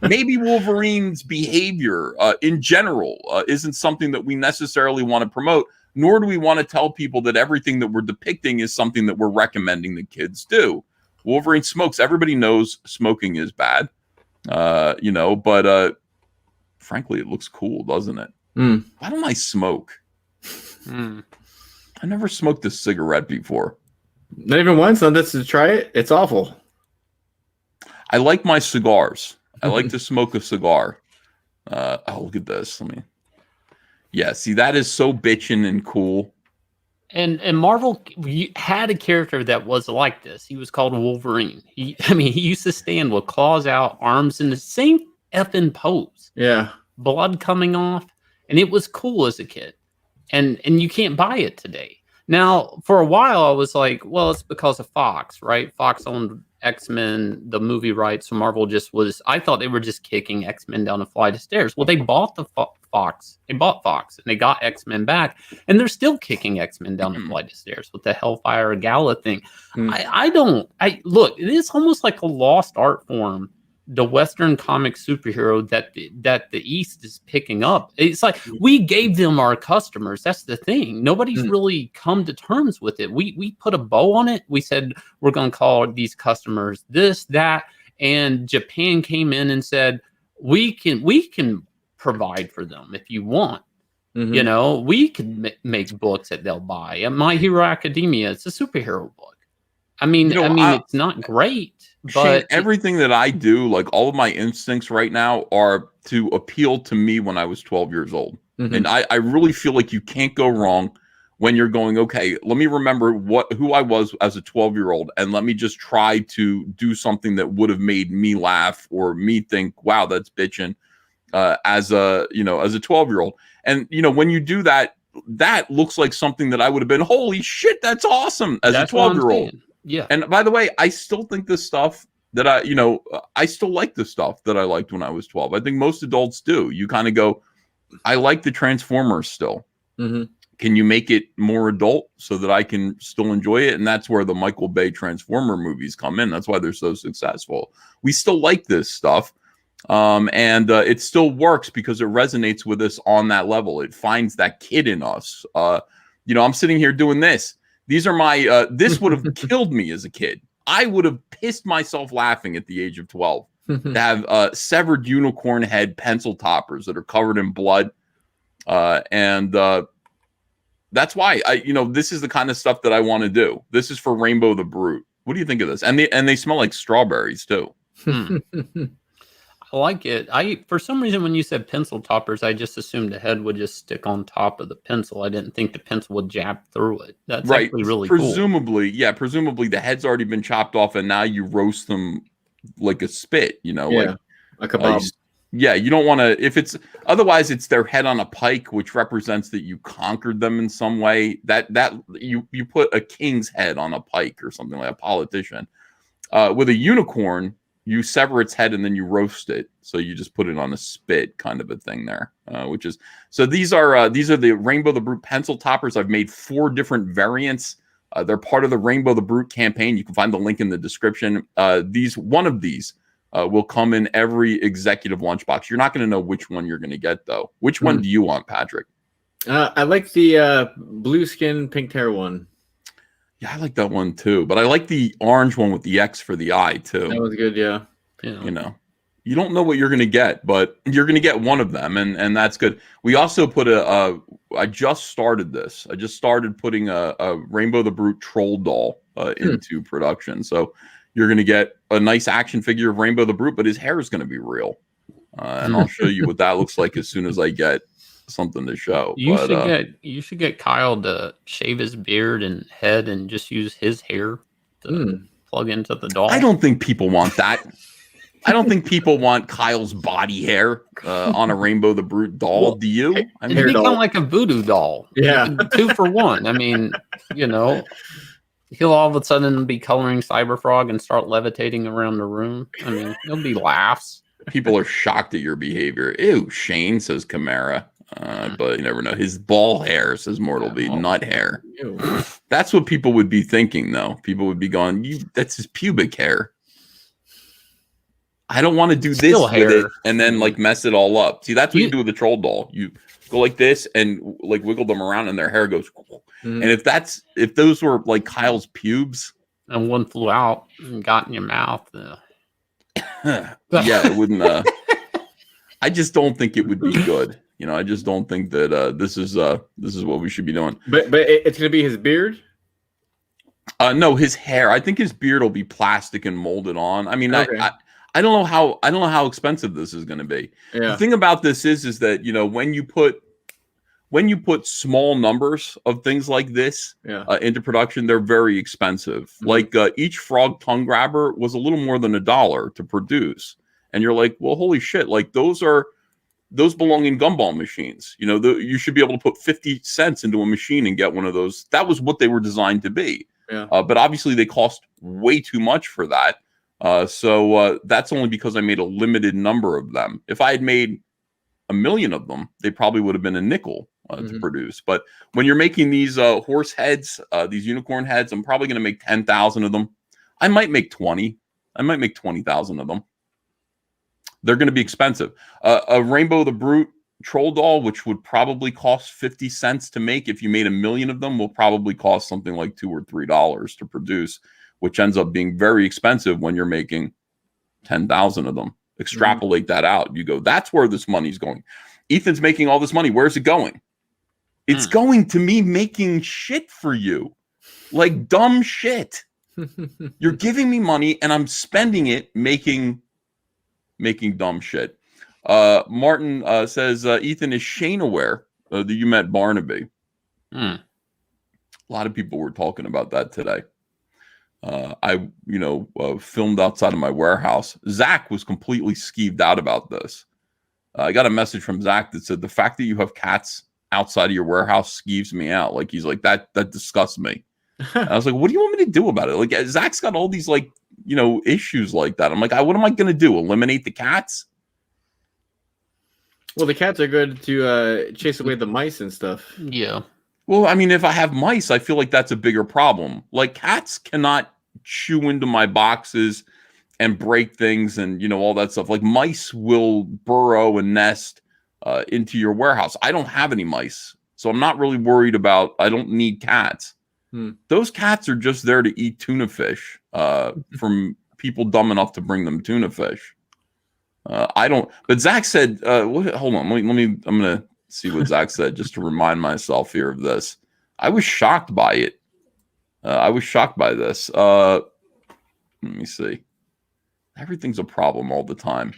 Maybe Wolverine's behavior in general isn't something that we necessarily want to promote, nor do we want to tell people that everything that we're depicting is something that we're recommending that kids do. Wolverine smokes. Everybody knows smoking is bad, but frankly, it looks cool, doesn't it? Why don't I smoke? I never smoked a cigarette before. Not even once? Not just to try it? It's awful. I like my cigars. I like to smoke a cigar. Look at this. Yeah, see, that is so bitchin' and cool. And Marvel had a character that was like this. He was called Wolverine. He used to stand with claws out, arms in the same effing pose. Yeah. Blood coming off. And it was cool as a kid. And you can't buy it today. Now, for a while, I was like, well, it's because of Fox, right? Fox owned X-Men, the movie rights. So Marvel I thought they were just kicking X-Men down a flight of stairs. Well, they bought Fox. They bought Fox, and they got X-Men back. And they're still kicking X-Men down a flight of stairs with the Hellfire Gala thing. Look, it is almost like a lost art form, the Western comic superhero that the East is picking up. It's like we gave them our customers. That's the thing. Nobody's really come to terms with it. We put a bow on it. We said we're going to call these customers this, that, and Japan came in and said we can provide for them if you want. Mhm. You know, we could make books that they'll buy. And My Hero Academia, it's a superhero book. I mean, it's not great, Shane, but everything that I do, like all of my instincts right now are to appeal to me when I was 12 years old. Mhm. And I really feel like you can't go wrong when you're going, okay, let me remember who I was as a 12-year-old, and let me just try to do something that would have made me laugh or me think, wow, that's bitchin', as a 12-year-old. And when you do that, that looks like something that I would have been, holy shit, that's awesome, as that's a what I'm 12-year-old. saying. Yeah. And by the way, I still think this stuff that I still like the stuff that I liked when I was 12. I think most adults do. You kind of go, I like the Transformers still. Mhm. Can you make it more adult so that I can still enjoy it? And that's where the Michael Bay Transformer movies come in. That's why they're so successful. We still like this stuff. And it still works because it resonates with us on that level. It finds that kid in us. I'm sitting here doing this. These are my, this would have killed me as a kid. I would have pissed myself laughing at the age of 12 to have severed unicorn head pencil toppers that are covered in blood. And that's why this is the kind of stuff that I want to do. This is for Rainbow the Brute. What do you think of this? And they smell like strawberries too. I like it. For some reason, when you said pencil toppers, I just assumed the head would just stick on top of the pencil. I didn't think the pencil would jab through it. That's actually really cool. Presumably the head's already been chopped off, and now you roast them like a spit. Yeah, like a kebab. You don't want to. Otherwise, it's their head on a pike, which represents that you conquered them in some way. That you put a king's head on a pike or something, like a politician. With a unicorn, you sever its head and then you roast it. So you just put it on a spit, kind of a thing there. These are the Rainbow the Brute pencil toppers. I've made 4 different variants. They're part of the Rainbow the Brute campaign. You can find the link in the description. One of these will come in every executive lunchbox. You're not going to know which one you're going to get, though. Which one do you want, Patrick? I like the blue skin, pink hair one. Yeah, I like that one too. But I like the orange one with the X for the eye too. That was good, yeah. You don't know what you're going to get, but you're going to get one of them, and that's good. We also put I just started this. I just started putting a Rainbow the Brute troll doll into production. So you're going to get a nice action figure of Rainbow the Brute, but his hair is going to be real. And I'll show you what that looks like as soon as I get something to show. You should get Kyle to shave his beard and head and just use his hair to plug into the doll. I don't think people want that. I don't think people want Kyle's body hair on a Rainbow the Brute doll. Well, do you? I mean, it'd become like a voodoo doll. Yeah. 2 for 1. I mean, he'll all of a sudden be coloring Cyberfrog and start levitating around the room. I mean, there'll be laughs. people are shocked at your behavior. Ew, Shane, says Chimera. But you never know. His ball hair, says Mortal B, nut hair. Ew. That's what people would be thinking, though. People would be going, that's his pubic hair. I don't want to do this with it and then like mess it all up. See, that's what you do with the troll doll. You go like this and like wiggle them around and their hair goes. And if those were like Kyle's pubes and one flew out and got in your mouth, yeah, it wouldn't. I just don't think it would be good. You know, I just don't think that this is what we should be doing. But it's gonna be his beard. No, his hair. I think his beard will be plastic and molded on. I mean, okay. I don't know how expensive this is going to be. Yeah. The thing about this is that, you know, when you put small numbers of things like this into production, they're very expensive. Mm-hmm. Like each frog tongue grabber was a little more than $1 to produce, and you're like, well, holy shit! Like those belong in gumball machines. You know, you should be able to put 50 cents into a machine and get one of those. That was what they were designed to be. Yeah. But obviously, they cost way too much for that. So that's only because I made a limited number of them. If I had made 1 million of them, they probably would have been a nickel to produce. But when you're making these horse heads, these unicorn heads, I'm probably going to make 10,000 of them. I might make 20. I might make 20,000 of them. They're going to be expensive. A Rainbow the Brute troll doll, which would probably cost 50 cents to make, if you made 1 million of them, will probably cost something like $2 or $3 to produce, which ends up being very expensive when you're making 10,000 of them. Extrapolate that out. You go, that's where this money's going. Ethan's making all this money. Where's it going? It's going to me making shit for you, like dumb shit. You're giving me money and I'm spending it making dumb shit. Martin says, Ethan, is Shane aware that you met Barnaby? A lot of people were talking about that today. I filmed outside of my warehouse. Zach was completely skeeved out about this. I got a message from Zach that said the fact that you have cats outside of your warehouse skeeves me out. Like, he's like, that disgusts me. And I was like, what do you want me to do about it? Like, Zach's got all these issues like that. I'm like, what am I going to do? Eliminate the cats? Well, the cats are good to chase away the mice and stuff. Yeah. Well, I mean, if I have mice, I feel like that's a bigger problem. Like, cats cannot chew into my boxes and break things and, all that stuff. Like, mice will burrow and nest into your warehouse. I don't have any mice, so I'm not really worried about, I don't need cats. Those cats are just there to eat tuna fish from people dumb enough to bring them tuna fish. I don't, but Zach said, hold on, let me, I'm going to see what Zach said just to remind myself here of this. I was shocked by it. I was shocked by this. Let me see. Everything's a problem all the time.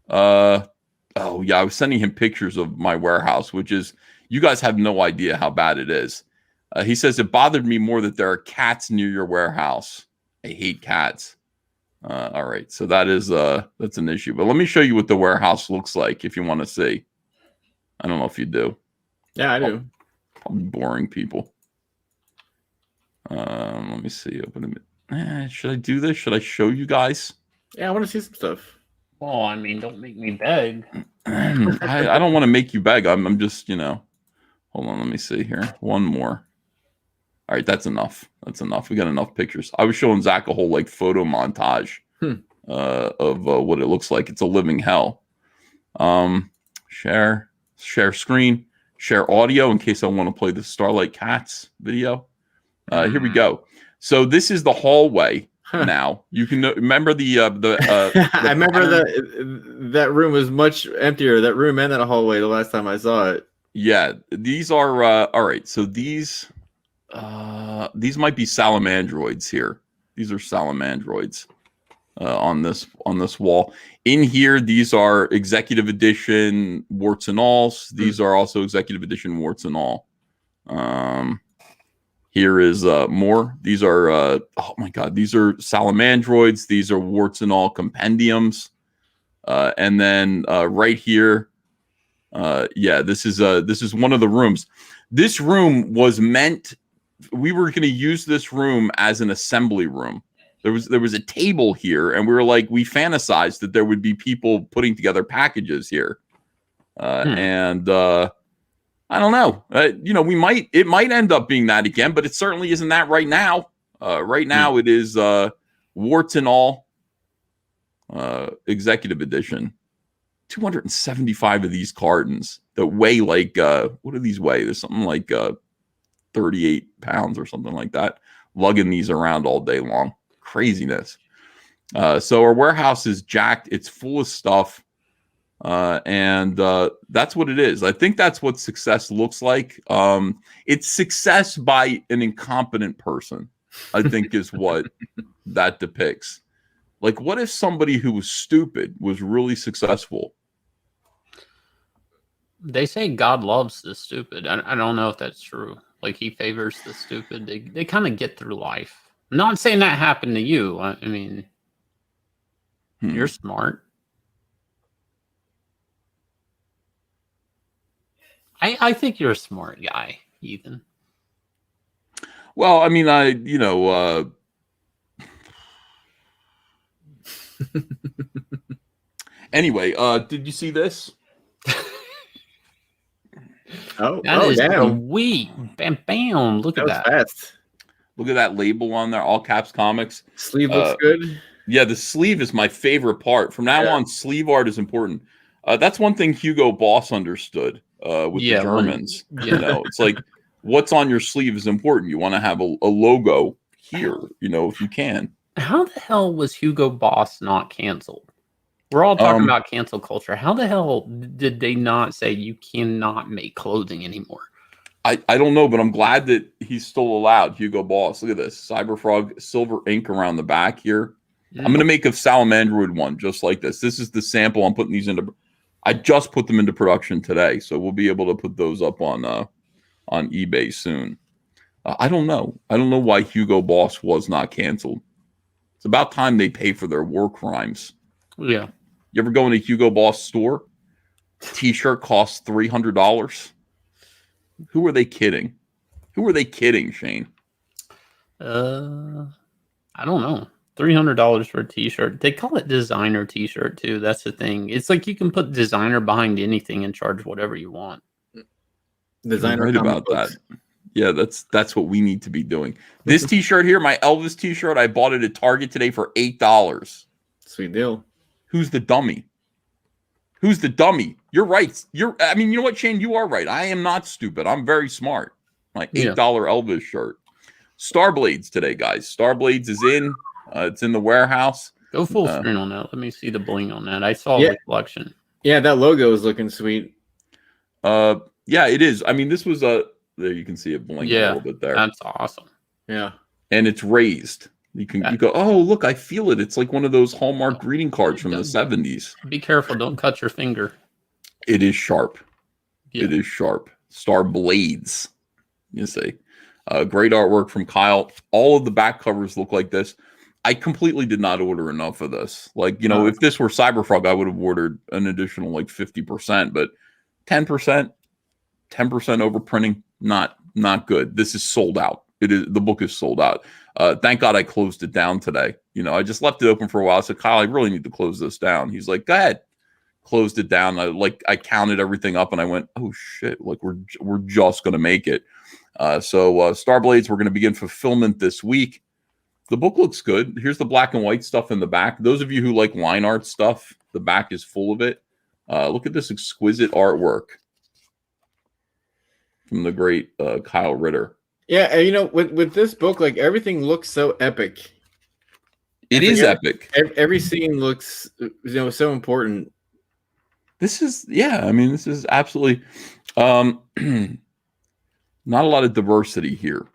Oh yeah, I was sending him pictures of my warehouse, which is, you guys have no idea how bad it is. He says it bothered me more that there are cats near your warehouse. I hate cats. All right, so that's an issue. But let me show you what the warehouse looks like if you want to see. I don't know if you do. Yeah, I do. Probably boring people. Let me see. Open it. Should I do this? Should I show you guys? Yeah, I want to see some stuff. Well, I mean, don't make me beg. I don't want to make you beg. I'm just, hold on. Let me see here. One more. All right, that's enough. That's enough. We got enough pictures. I was showing Zach a whole photo montage of what it looks like. It's a living hell. Share screen, share audio in case I want to play the Starlight Cats video. Here we go. So this is the hallway. Now you can remember the I remember that room was much emptier. That room and that hallway the last time I saw it. Yeah, these are all right. So these might be salamandroids here. These are salamandroids on this wall. In here, these are executive edition warts and alls. These are also executive edition warts and all. Here is more. These are oh my god, these are salamandroids. These are warts and all compendiums. And then right here, yeah, this is one of the rooms. This room was meant. We were going to use this room as an assembly room. There was a table here, and we were like, we fantasized that there would be people putting together packages here, and I don't know. It might end up being that again, but it certainly isn't that right now. Right now, it is warts and all executive edition. 275 of these cartons that weigh like what do these weigh? There's something like 38 pounds or something like that. Lugging these around all day long. Craziness. So our warehouse is jacked. It's full of stuff. And that's what it is. I think that's what success looks like. It's success by an incompetent person, I think is what that depicts. Like, what if somebody who was stupid was really successful? They say God loves the stupid. I don't know if that's true. Like, he favors the stupid. They kind of get through life. I'm not saying that happened to you. I mean, you're smart. I think you're a smart guy, Ethan. Well, I mean, anyway, did you see this? That is damn. sweet. Bam, bam. Look That at was that. fast. Look at that label on there, all caps comics. Sleeve looks good. Yeah, the sleeve is my favorite part. From now on, sleeve art is important. That's one thing Hugo Boss understood with the Germans. It's like what's on your sleeve is important. You want to have a logo here, if you can. How the hell was Hugo Boss not canceled? We're all talking about cancel culture. How the hell did they not say you cannot make clothing anymore? I don't know, but I'm glad that he's still allowed. Hugo Boss. Look at this. Cyberfrog silver ink around the back here. I'm going to make a Salamandroid one just like this. This is the sample. I'm putting these into. I just put them into production today, so we'll be able to put those up on eBay soon. I don't know. I don't know why Hugo Boss was not canceled. It's about time they pay for their war crimes. Yeah. You ever go in a Hugo Boss store? T-shirt costs $300. Who are they kidding? Who are they kidding, Shane? I don't know. $300 for a T-shirt. They call it designer T-shirt too. That's the thing. It's like you can put designer behind anything and charge whatever you want. Designer right about books. that. Yeah, that's what we need to be doing. This T-shirt here, my Elvis T-shirt, I bought it at Target today for $8. Sweet deal. Who's the dummy? Who's the dummy? You're right. I mean, you know what, Shane? You are right. I am not stupid. I'm very smart. My $8 Elvis shirt. Starblades today, guys. Starblades is in. It's in the warehouse. Go full screen on that. Let me see the bling on that. I saw the collection. Yeah, that logo is looking sweet. Yeah, it is. I mean, this was there you can see it blink a little bit there. That's awesome. Yeah. And it's raised. You go, oh, look, I feel it. It's like one of those Hallmark greeting cards from the 70s. Be careful. Don't cut your finger. It is sharp. Yeah. It is sharp. Star Blades, you say. Great artwork from Kyle. All of the back covers look like this. I completely did not order enough of this. Like, you know, if this were Cyberfrog, I would have ordered an additional like 50%, but 10% overprinting, not good. This is sold out. The book is sold out. Thank God I closed it down today. You know, I just left it open for a while. I said, Kyle, I really need to close this down. He's like, go ahead. Closed it down. I counted everything up and I went, oh shit, like we're just gonna make it. So Starblades, we're gonna begin fulfillment this week. The book looks good. Here's the black and white stuff in the back. Those of you who like line art stuff, the back is full of it. Look at this exquisite artwork from the great Kyle Ritter. Yeah, and you know, with this book, like everything looks so epic. It is epic. Every scene looks, so important. This is, I mean, this is absolutely not a lot of diversity here.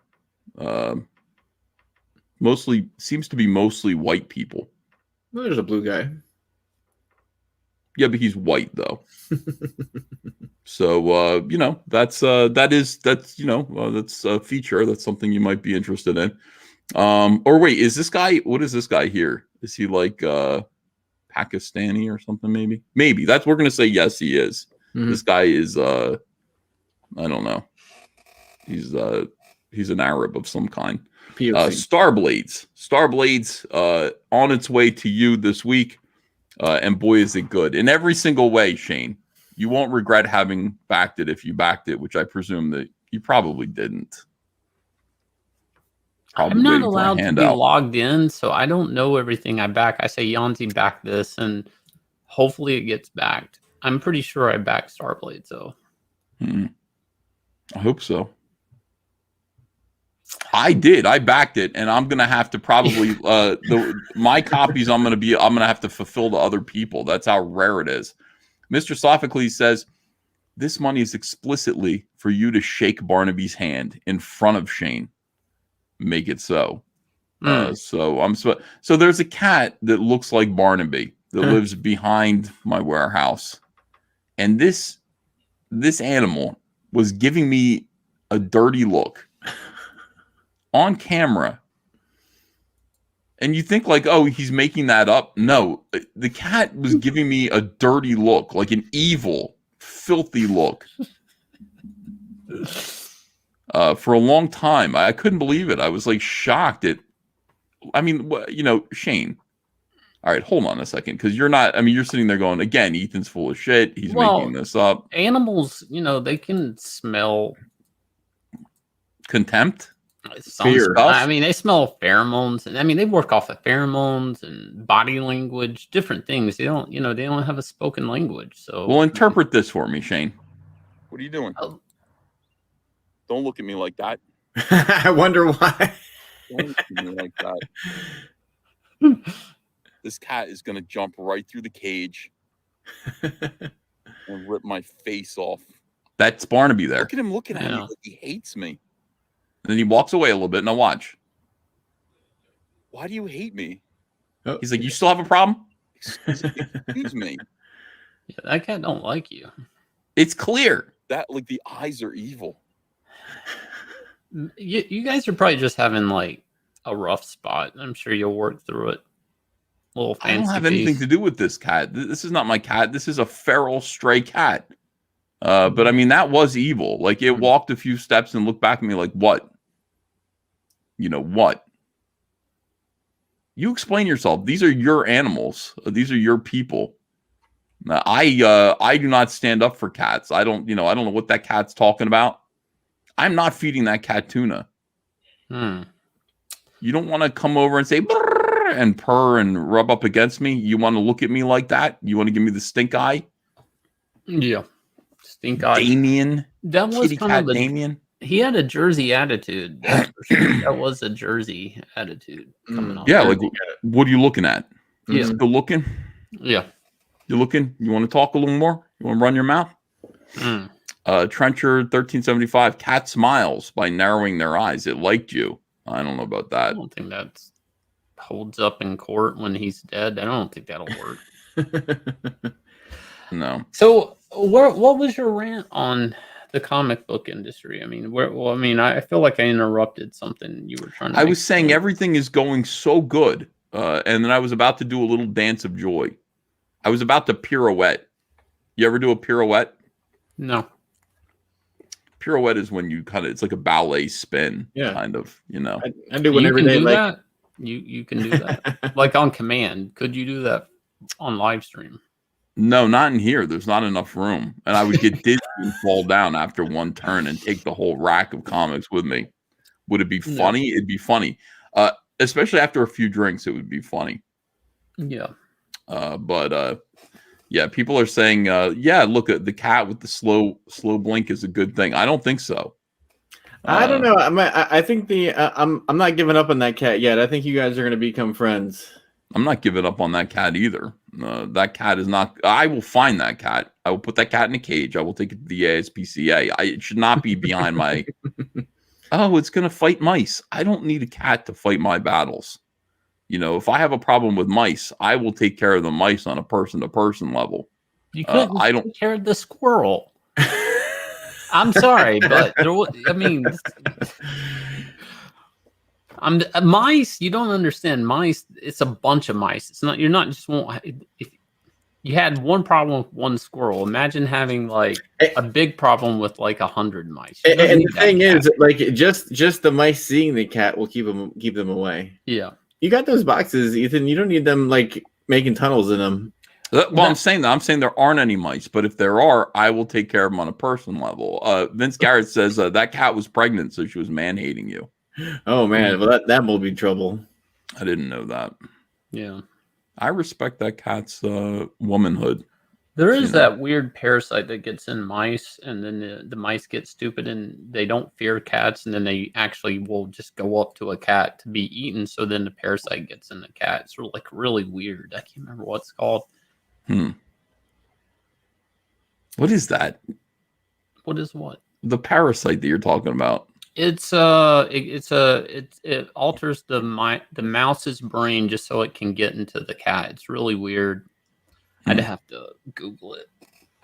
Seems to be mostly white people. Well, there's a blue guy. Yeah, but he's white though. So that's a feature. That's something you might be interested in. Or wait, what is this guy here? Is he like Pakistani or something? Maybe we're gonna say yes, he is. Mm-hmm. This guy is I don't know. He's an Arab of some kind. Starblades on its way to you this week. And boy, is it good in every single way, Shane. You won't regret having backed it if you backed it, which I presume that you probably didn't. I'm not allowed to be logged in, so I don't know everything I back. I say, Yanzi, back this, and hopefully it gets backed. I'm pretty sure I backed Starblade, so. I hope so. I did. I backed it, and I'm gonna have to probably my copies. I'm gonna have to fulfill to other people. That's how rare it is. Mr. Sophocles says this money is explicitly for you to shake Barnaby's hand in front of Shane. Make it so. So there's a cat that looks like Barnaby that lives behind my warehouse, and this animal was giving me a dirty look on camera. And you think like, oh, he's making that up. No, the cat was giving me a dirty look, like an evil, filthy look. For a long time, I couldn't believe it. I was like shocked at, Shane. All right, hold on a second, because you're sitting there going, again, Ethan's full of shit. He's making this up. Animals, they can smell contempt. Fear. I mean, they smell pheromones, and they work off of pheromones and body language, different things. They don't have a spoken language. So, well, interpret this for me, Shane. What are you doing? Don't look at me like that. I wonder why. Don't look at me like that. This cat is going to jump right through the cage and rip my face off. That's Barnaby there. Look at him looking at me like he hates me. And then he walks away a little bit. Now watch. Why do you hate me? Oh. He's like, you still have a problem? Excuse me. Yeah, that cat don't like you. It's clear that like the eyes are evil. You guys are probably just having like a rough spot. I'm sure you'll work through it. Little fancy. I don't have anything to do with this cat. This is not my cat. This is a feral stray cat. But I mean, that was evil. Like it walked a few steps and looked back at me like, what? You know what? You explain yourself. These are your animals. These are your people. Now, I do not stand up for cats. I don't know what that cat's talking about. I'm not feeding that cat tuna. You don't want to come over and say brrr and purr and rub up against me. You want to look at me like that? You want to give me the stink eye? Yeah. Stink eye. Damien. That was kitty kind cat of Damien. He had a Jersey attitude. That's for sure. That was a Jersey attitude coming on. Yeah, like what are you looking at? Yeah. Good looking? Yeah. You looking? You want to talk a little more? You want to run your mouth? Trencher 1375. Cat smiles by narrowing their eyes. It liked you. I don't know about that. I don't think that holds up in court when he's dead. I don't think that'll work. No. So, what was your rant on the comic book industry? I mean, I feel like I interrupted something you were trying to. I was saying everything is going so good, and then I was about to do a little dance of joy. I was about to pirouette. You ever do a pirouette? No. Pirouette is when you it's like a ballet spin, kind of, you know. I do one every day. That? You can do that. Like on command. Could you do that on live stream? No, not in here. There's not enough room. And I would get dizzy and fall down after one turn and take the whole rack of comics with me. Would it be funny? No. It'd be funny. Especially after a few drinks, it would be funny. Yeah. But yeah, people are saying, look at the cat with the slow blink is a good thing. I don't think so. I don't know. I think I'm not giving up on that cat yet. I think you guys are going to become friends. I'm not giving up on that cat either. That cat is not. I will find that cat. I will put that cat in a cage. I will take it to the ASPCA. It should not be behind my. Oh, it's going to fight mice. I don't need a cat to fight my battles. You know, if I have a problem with mice, I will take care of the mice on a person-to-person level. You couldn't take care of the squirrel. I'm sorry, but mice. You don't understand mice. It's a bunch of mice. It's not. You're not just won't. If you had one problem with one squirrel, imagine having like a big problem with like 100 mice. And the thing is, like just the mice seeing the cat will keep them away. Yeah. You got those boxes, Ethan. You don't need them like making tunnels in them. Well, I'm saying there aren't any mice, but if there are, I will take care of them on a person level. Vince Garrett says that cat was pregnant, so she was man-hating you. Oh man, well that will be trouble. I didn't know that. Yeah, I respect that cat's womanhood. There is that weird parasite that gets in mice, and then the mice get stupid and they don't fear cats, and then they actually will just go up to a cat to be eaten. So then the parasite gets in the cat. It's like really weird. I can't remember what it's called. What is that? What is what? The parasite that you're talking about. It alters the mouse's brain just so it can get into the cat. It's really weird. I'd have to Google it,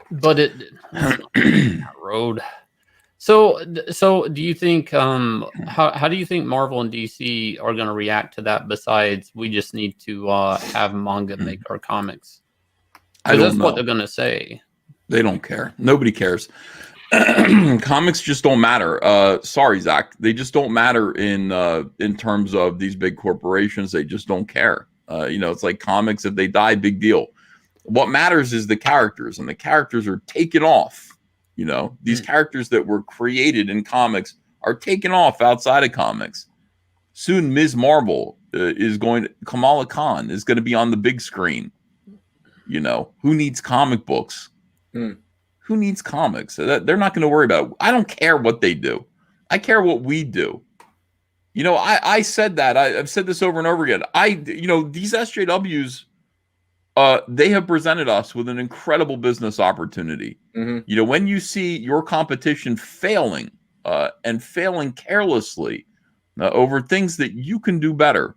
but that road. So do you think how do you think Marvel and DC are going to react to that? Besides, we just need to have manga make our comics. I don't that's know what they're going to say. They don't care. Nobody cares. Comics just don't matter. Sorry, Zach. They just don't matter in terms of these big corporations. They just don't care. It's like comics. If they die, big deal. What matters is the characters, and the characters are taken off. These characters that were created in comics are taken off outside of comics. Soon, Ms. Marvel Kamala Khan is going to be on the big screen. Who needs comic books? Who needs comics? They're not going to worry about it. I don't care what they do. I care what we do. I said that. I've said this over and over again. These SJWs they have presented us with an incredible business opportunity. Mhm. You know, when you see your competition failing and failing carelessly over things that you can do better,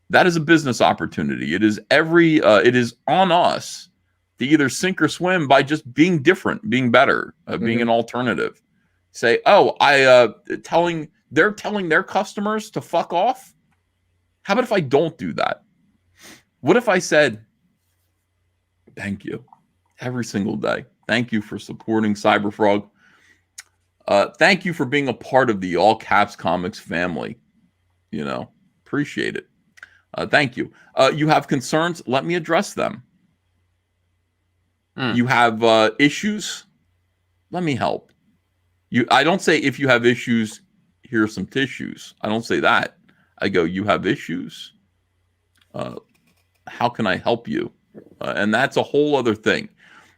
that is a business opportunity. It is it is on us to either sink or swim by just being different, being better, being an alternative. Say, oh, they're telling their customers to fuck off. How about if I don't do that? What if I said, thank you every single day. Thank you for supporting Cyberfrog. Thank you for being a part of the All Caps Comics family. You know, appreciate it. Thank you. You have concerns? Let me address them. You have issues? Let me help. I don't say if you have issues, here's some tissues. I don't say that. I go, you have issues? How can I help you? And that's a whole other thing.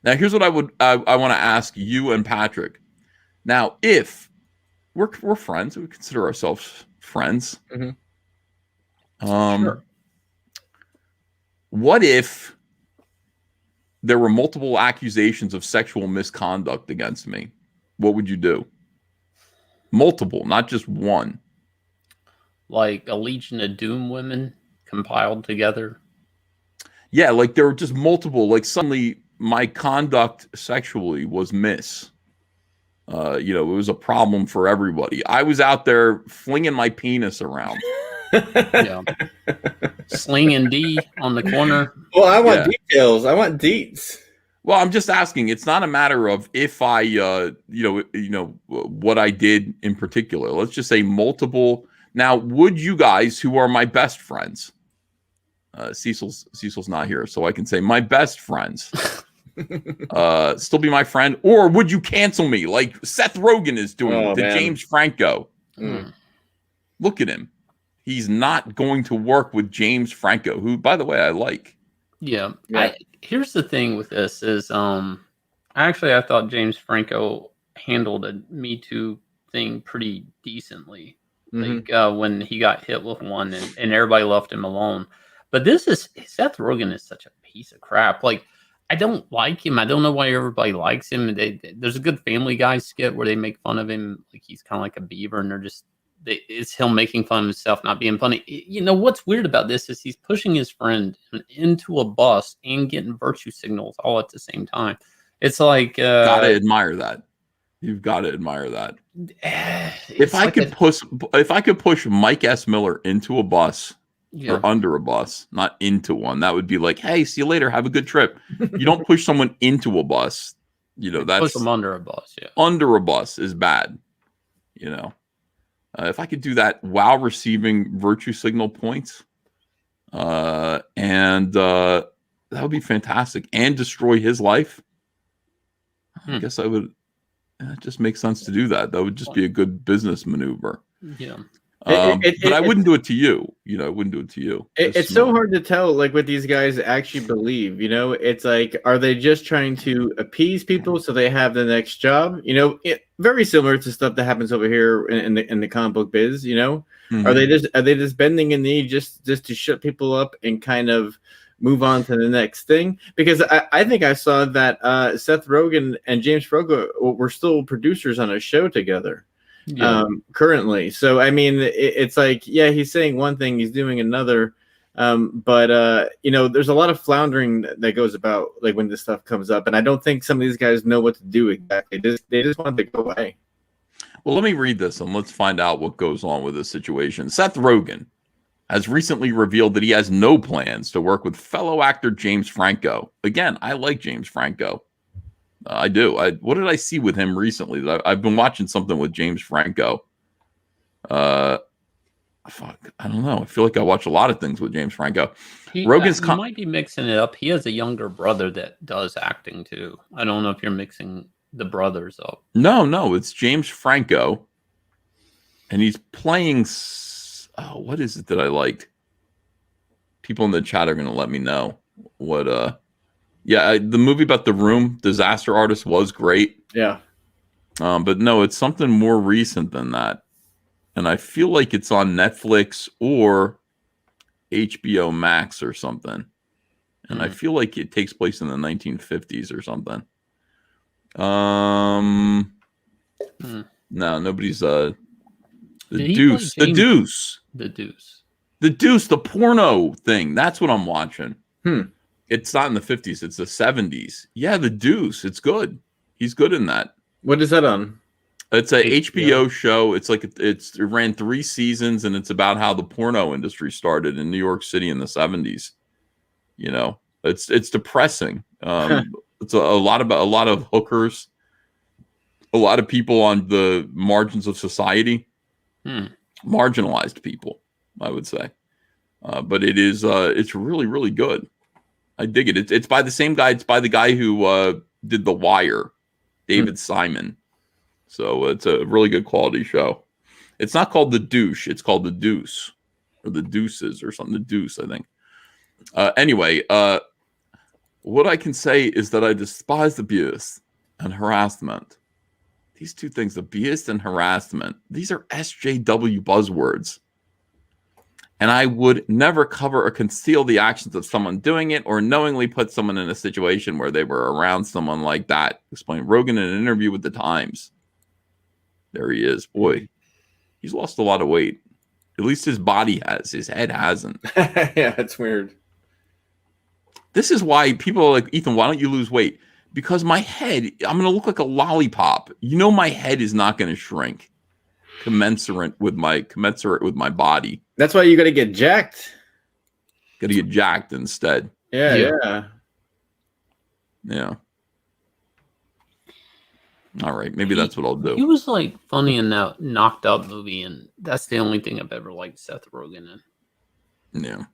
Now, here's what I want to ask you and Patrick. Now, if we're friends, we consider ourselves friends. Sure. What if there were multiple accusations of sexual misconduct against me? What would you do? Multiple, not just one. Like a Legion of Doom women compiled together. Yeah, like there were just multiple. Like suddenly my conduct sexually was you know, it was a problem for everybody. I was out there flinging my penis around. Yeah. Slinging D on the corner. Well, I want details. I want deets. Well, I'm just asking. It's not a matter of if I, you know, what I did in particular. Let's just say multiple. Now, would you guys, who are my best friends, Cecil's not here, so I can say my best friends, still be my friend, or would you cancel me like Seth Rogen is doing to James Franco? Look at him. He's not going to work with James Franco, who, by the way, I like. Yeah. Here's the thing with this is, I thought James Franco handled a Me Too thing pretty decently. Like when he got hit with one and everybody left him alone. But Seth Rogen is such a piece of crap. Like, I don't like him. I don't know why everybody likes him. There's a good Family Guy skit where they make fun of him. Like he's kind of like a beaver and it's him making fun of himself, not being funny. You know, what's weird about this is he's pushing his friend into a bus and getting virtue signals all at the same time. It's like... gotta admire that. You've got to admire that. If I could push Mike S. Miller into a bus or under a bus, not into one, that would be like, hey, see you later. Have a good trip. You don't push someone into a bus. You know, that's... Push them under a bus, yeah. Under a bus is bad, you know. If I could do that while receiving virtue signal points, that would be fantastic, and destroy his life, I guess I would. It just makes sense to do that. That would just be a good business maneuver. Yeah. But I wouldn't do it to you. You know, I wouldn't do it to you. It's so hard to tell, like, what these guys actually believe. You know, it's like, are they just trying to appease people so they have the next job? You know, very similar to stuff that happens over here in the comic book biz. You know, are they just bending a knee just to shut people up and kind of move on to the next thing? Because I think I saw that Seth Rogen and James Franco were still producers on a show together. Currently. So I mean, it's like, he's saying one thing, he's doing another, but you know, there's a lot of floundering that goes about, like, when this stuff comes up, and I don't think some of these guys know what to do exactly. They just want to go away. Well, let me read this and let's find out what goes on with this situation. Seth Rogen has recently revealed that he has no plans to work with fellow actor James Franco. Again, I like James Franco. I do. What did I see with him recently? I've been watching something with James Franco. I don't know. I feel like I watch a lot of things with James Franco. Rogan's might be mixing it up. He has a younger brother that does acting too. I don't know if you're mixing the brothers up. No, it's James Franco, and he's playing. What is it that I liked? People in the chat are going to let me know what. The movie about the room disaster artist was great. Yeah. But no, it's something more recent than that. And I feel like it's on Netflix or HBO Max or something. and I feel like it takes place in the 1950s or something. No, nobody's the Did he Deuce, play the James- Deuce, The Deuce. the Deuce, the porno thing. That's what I'm watching. Hmm. It's not in the 50s, it's the 70s. Yeah, the Deuce. It's good. He's good in that. What is that on? It's a HBO? HBO show. It's like it ran 3 seasons, and it's about how the porno industry started in New York City in the 70s. You know, it's depressing. It's a lot of hookers, a lot of people on the margins of society, marginalized people, I would say. But it is it's really, really good. I dig it. It's by the same guy. It's by the guy who did The Wire, David Simon. So it's a really good quality show. It's not called The Douche. It's called The Deuce, or The Deuces, or something. The Deuce, I think. Anyway, what I can say is that I despise abuse and harassment. These two things, abuse and harassment, these are SJW buzzwords. And I would never cover or conceal the actions of someone doing it or knowingly put someone in a situation where they were around someone like that, explained Rogan in an interview with The Times. There he is. Boy, he's lost a lot of weight. At least his body has. His head hasn't. Yeah, it's weird. This is why people are like, Ethan, why don't you lose weight? Because my head, I'm going to look like a lollipop. You know, my head is not going to shrink commensurate with my body. That's why you got to get jacked. Got to get jacked instead. Yeah. Yeah. All right. Maybe that's what I'll do. He was like funny in that Knocked Up movie, and that's the only thing I've ever liked Seth Rogen in. Yeah.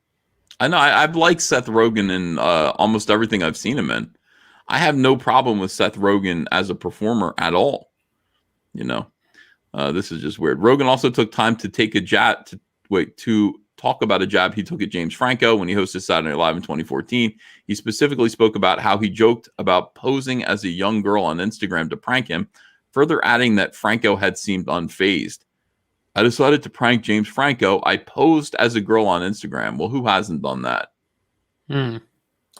I know. I've liked Seth Rogen in almost everything I've seen him in. I have no problem with Seth Rogen as a performer at all. You know, this is just weird. Rogen also took time to take a jab to talk about a jab he took at James Franco when he hosted Saturday Night Live in 2014. He specifically spoke about how he joked about posing as a young girl on Instagram to prank him, further adding that Franco had seemed unfazed. I decided to prank James Franco. I posed as a girl on Instagram. Well, who hasn't done that?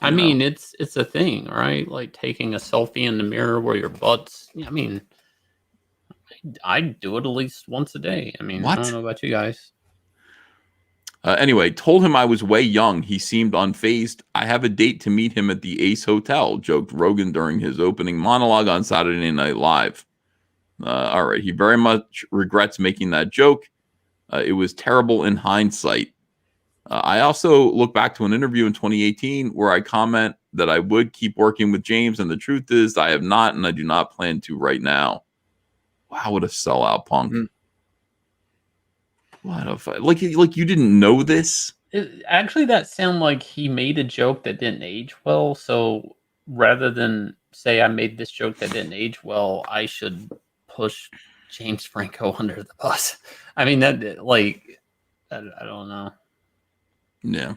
I mean, it's a thing, right? Like taking a selfie in the mirror where your butt's. I mean, I do it at least once a day. I mean, What? I don't know about you guys. Anyway, told him I was way young. He seemed unfazed. I have a date to meet him at the Ace Hotel, joked Rogan during his opening monologue on Saturday Night Live. All right. He very much regrets making that joke. It was terrible in hindsight. I also look back to an interview in 2018 where I comment that I would keep working with James, and the truth is I have not, and I do not plan to right now. Wow, what a sellout, punk. What a like you didn't know this? Actually, that sounded like he made a joke that didn't age well. So rather than say I made this joke that didn't age well, I should push James Franco under the bus. I mean, that like I don't know. Yeah,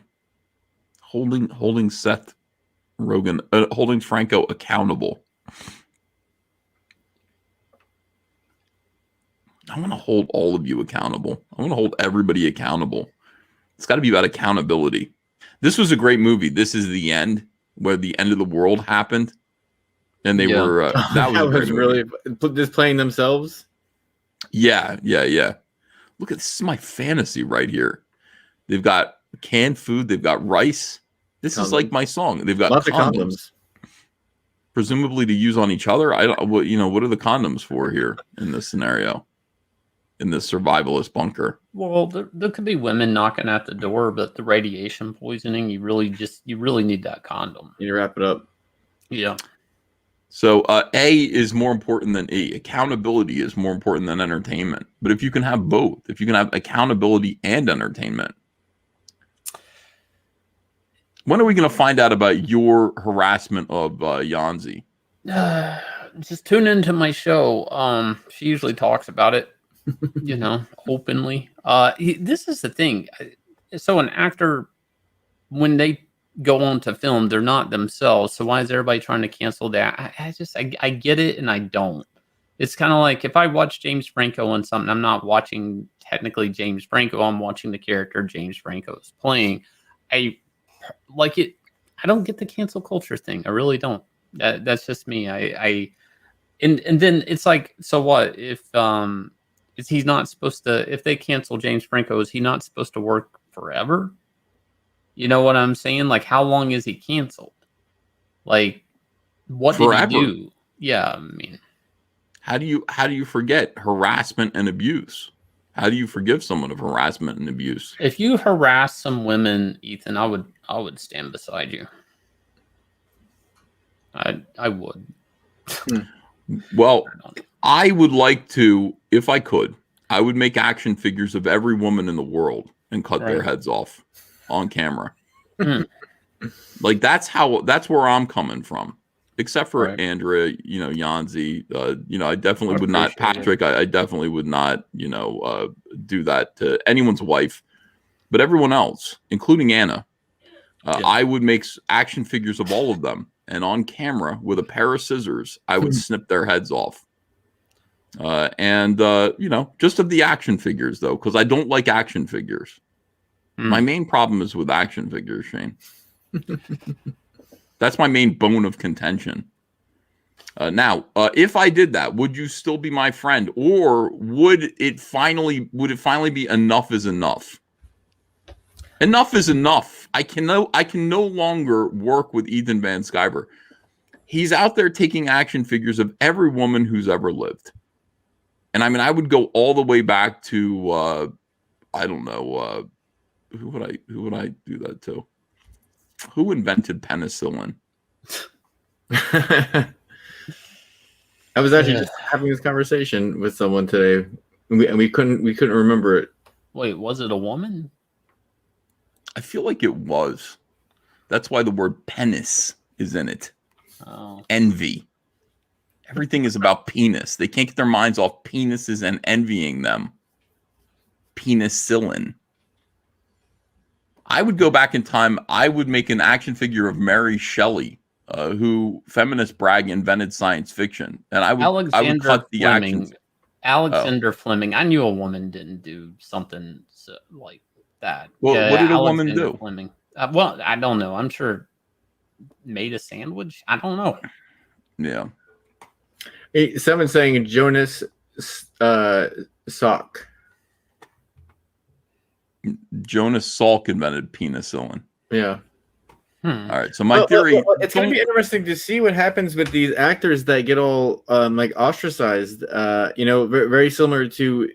holding Seth Rogen, holding Franco accountable. I want to hold all of you accountable. I want to hold everybody accountable. It's got to be about accountability. This was a great movie. This is the end, where the end of the world happened, and they were. That was really just playing themselves. Yeah. Look at this. Is my fantasy right here. They've got canned food. They've got rice. This is like my song. They've got lots condoms, of condoms, presumably to use on each other. I don't. What are the condoms for here in this scenario? In this survivalist bunker. Well, there could be women knocking at the door, but the radiation poisoning, you really need that condom. you wrap it up. Yeah. So A is more important than E. Accountability is more important than entertainment. But if you can have both, if you can have accountability and entertainment, when are we going to find out about your harassment of Yanzi? Just tune into my show. She usually talks about it. Openly. This is the thing. So an actor, when they go on to film, they're not themselves. So why is everybody trying to cancel that? I get it and I don't. It's kind of like if I watch James Franco on something, I'm not watching technically James Franco. I'm watching the character James Franco is playing. I like it. I don't get the cancel culture thing. I really don't. That's just me. And then it's like, so what if is he's not supposed to, if they cancel James Franco, is he not supposed to work forever? You know what I'm saying? Like, how long is he canceled? Like, what Forever. did he do? Yeah, I mean, How do you forget harassment and abuse? How do you forgive someone of harassment and abuse? if you harass some women, Ethan, I would stand beside you. I would. Well, I would like to, if I could, I would make action figures of every woman in the world and cut their Right. heads off on camera. Hmm. Like that's where I'm coming from. Except for Right. Andrea, Yanzi, I definitely I would not, appreciate it. Patrick, I definitely would not, do that to anyone's wife. But everyone else, including Anna, Yeah. I would make action figures of all of them. And on camera with a pair of scissors, I would snip their heads off. Just of the action figures, though, because I don't like action figures. Hmm. My main problem is with action figures, Shane. That's my main bone of contention. Now, if I did that, would you still be my friend, or would it finally be enough is enough? Enough is enough. I can no longer work with Ethan Van Sciver. He's out there taking action figures of every woman who's ever lived. And I mean, I would go all the way back to I don't know, who would I do that to? Who invented penicillin? I was actually just having this conversation with someone today, and we couldn't remember it. Wait, was it a woman? I feel like it was. That's why the word penis is in it. Oh, Envy. Everything is about penis. They can't get their minds off penises and envying them. Penicillin. I would go back in time. I would make an action figure of Mary Shelley, who feminist brag invented science fiction, and I would cut the actions. Alexander Fleming. I knew a woman didn't do something like that. Well, Yeah, what did a woman Alexander do? Fleming. Well, I don't know. I'm sure made a sandwich. I don't know. Yeah. Hey, someone's saying Jonas Salk. Jonas Salk invented penicillin. Yeah. All right. So my theory. It's going to be interesting to see what happens with these actors that get all like ostracized. Very similar to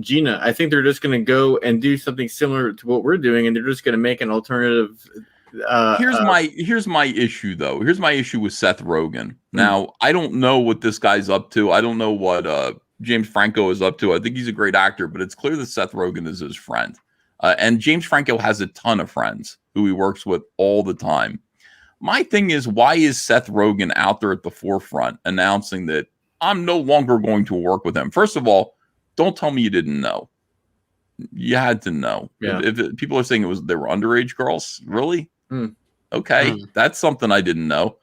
Gina. I think they're just going to go and do something similar to what we're doing, and they're just going to make an alternative. Here's my issue though. Here's my issue with Seth Rogen. Now, I don't know what this guy's up to. I don't know what James Franco is up to. I think he's a great actor, but it's clear that Seth Rogen is his friend. And James Franco has a ton of friends who he works with all the time. My thing is, why is Seth Rogen out there at the forefront announcing that I'm no longer going to work with him? First of all, don't tell me you didn't know. You had to know. Yeah. If people are saying they were underage girls, really? Mm. Okay, that's something I didn't know.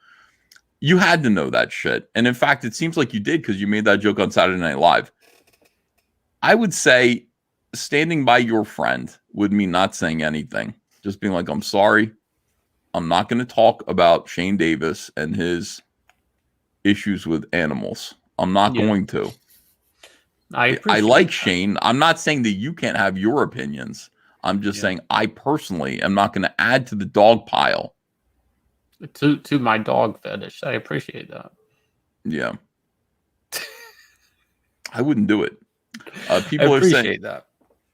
You had to know that shit. And in fact, it seems like you did because you made that joke on Saturday Night Live. I would say standing by your friend would mean not saying anything. Just being like, I'm sorry. I'm not going to talk about Shane Davis and his issues with animals. I'm not going to. I like Shane. I'm not saying that you can't have your opinions. I'm just saying I personally am not going to add to the dog pile. To my dog fetish. I appreciate that. Yeah. I wouldn't do it. People are saying that.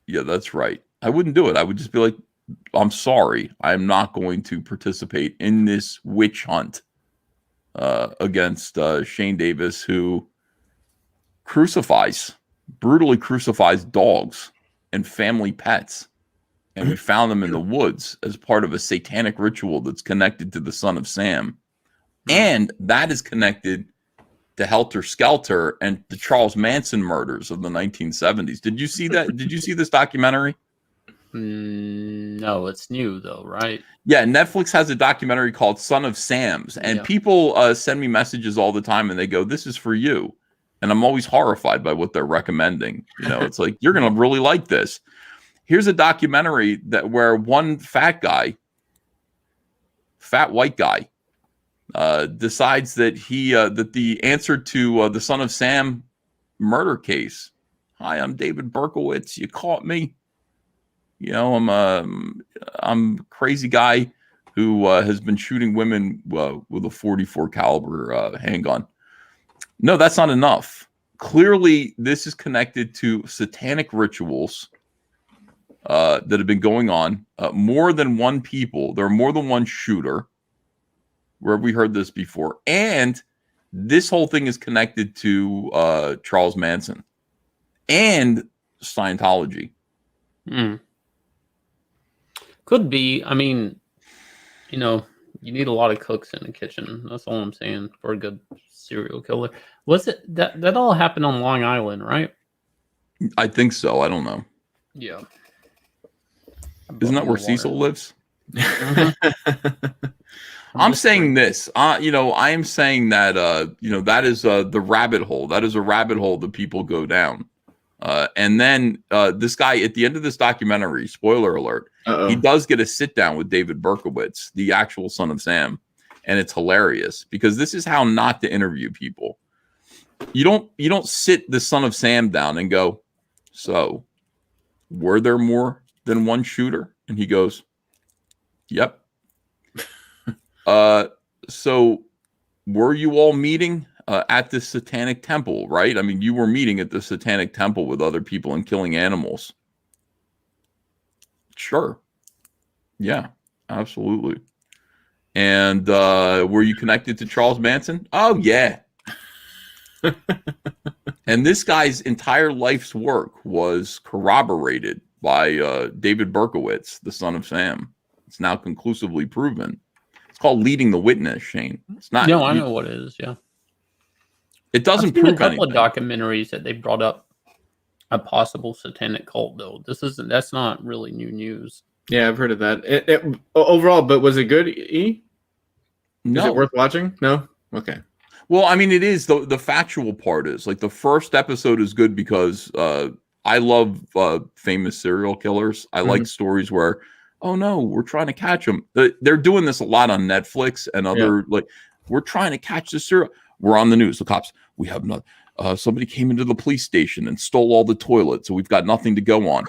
Yeah, that's right. I wouldn't do it. I would just be like, I'm sorry. I'm not going to participate in this witch hunt against Shane Davis, who brutally crucifies dogs and family pets. And we found them in the woods as part of a satanic ritual that's connected to the son of Sam. And that is connected to Helter Skelter and the Charles Manson murders of the 1970s. Did you see that? Did you see this documentary? No, it's new though, right? Yeah, Netflix has a documentary called Son of Sam's. And people send me messages all the time and they go, this is for you. And I'm always horrified by what they're recommending. It's like, you're going to really like this. Here's a documentary where one fat guy fat white guy, decides that that the answer to the Son of Sam murder case. Hi, I'm David Berkowitz. You caught me. You know, I'm a crazy guy who has been shooting women with a 44 caliber handgun. No, that's not enough. Clearly, this is connected to satanic rituals that have been going on. More than one people. There are more than one shooter. Where have we heard this before? And this whole thing is connected to Charles Manson and Scientology. Could be. I mean, you know, you need a lot of cooks in the kitchen. That's all I'm saying for a good serial killer. Was it that all happened on Long Island, right? I think so. I don't know. Yeah. Isn't that where Cecil lives? I'm saying this. You know, I am saying that you know, that is the rabbit hole. That is a rabbit hole that people go down. And then this guy at the end of this documentary, spoiler alert, he does get a sit down with David Berkowitz, the actual Son of Sam, and it's hilarious because this is how not to interview people. You don't sit the Son of Sam down and go, so were there more than one shooter? And he goes, yep. So were you all meeting at the Satanic Temple, right? I mean, you were meeting at the Satanic Temple with other people and killing animals. Sure. Yeah, absolutely. And were you connected to Charles Manson? Oh, yeah. And this guy's entire life's work was corroborated by David Berkowitz, the Son of Sam. It's now conclusively proven. It's called leading the witness, Shane. It's not. No, I know what it is. Yeah. It doesn't I've seen prove a couple anything. of documentaries that they brought up a possible satanic cult, though. That's not really new news. Yeah, I've heard of that. Overall, but was it good? E? No. Is it worth watching? No. Okay. Well, I mean, it is the factual part is like the first episode is good because I love famous serial killers. I like stories where, oh no, we're trying to catch them. They're doing this a lot on Netflix and other like we're trying to catch the serial. We're on the news. The cops. We have not. Somebody came into the police station and stole all the toilets, so we've got nothing to go on.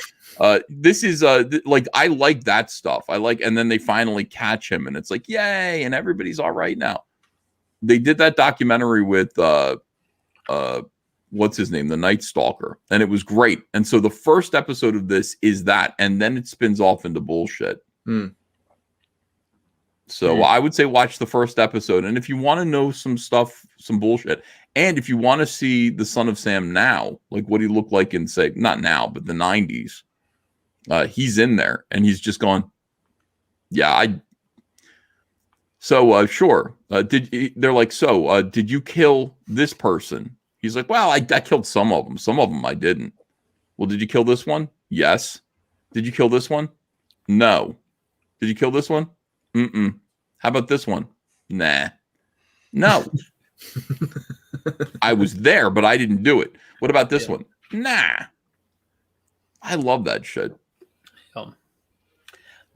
This is like I like that stuff. I like, and then they finally catch him, and it's like yay, and everybody's all right now. They did that documentary with what's his name, the Night Stalker, and it was great. And so the first episode of this is that, and then it spins off into bullshit. So I would say watch the first episode, and if you want to know some stuff, some bullshit, and if you want to see the Son of Sam now, like what he looked like in, say, not now, but the 90s, he's in there, and he's just going, yeah, So sure. They're like, so did you kill this person? He's like, well, I killed some of them. Some of them I didn't. Well, did you kill this one? Yes. Did you kill this one? No. Did you kill this one? Mm-mm. How about this one? Nah. No. I was there, but I didn't do it. What about this one? Nah. I love that shit.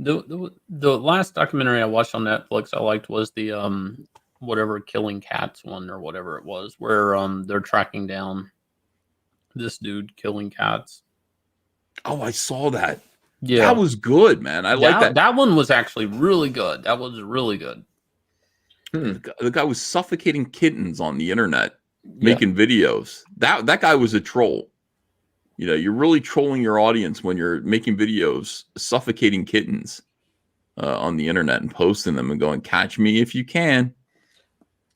The last documentary I watched on Netflix I liked was the whatever Killing Cats one or whatever it was, where they're tracking down this dude killing cats. Oh, I saw that. Yeah, that was good, man. I like that. That one was actually really good. That was really good. The guy was suffocating kittens on the internet, making videos. That guy was a troll. You know, you're really trolling your audience when you're making videos, suffocating kittens on the internet and posting them and going, catch me if you can.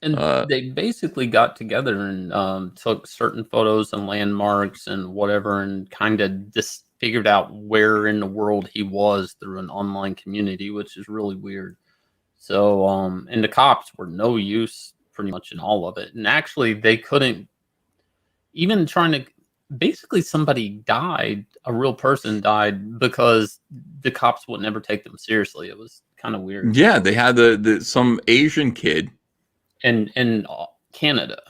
And they basically got together and took certain photos and landmarks and whatever and kind of just figured out where in the world he was through an online community, which is really weird. So, and the cops were no use pretty much in all of it. And actually, they couldn't even trying to. Basically, somebody died. A real person died because the cops would never take them seriously. It was kind of weird. Yeah, they had some Asian kid in Canada.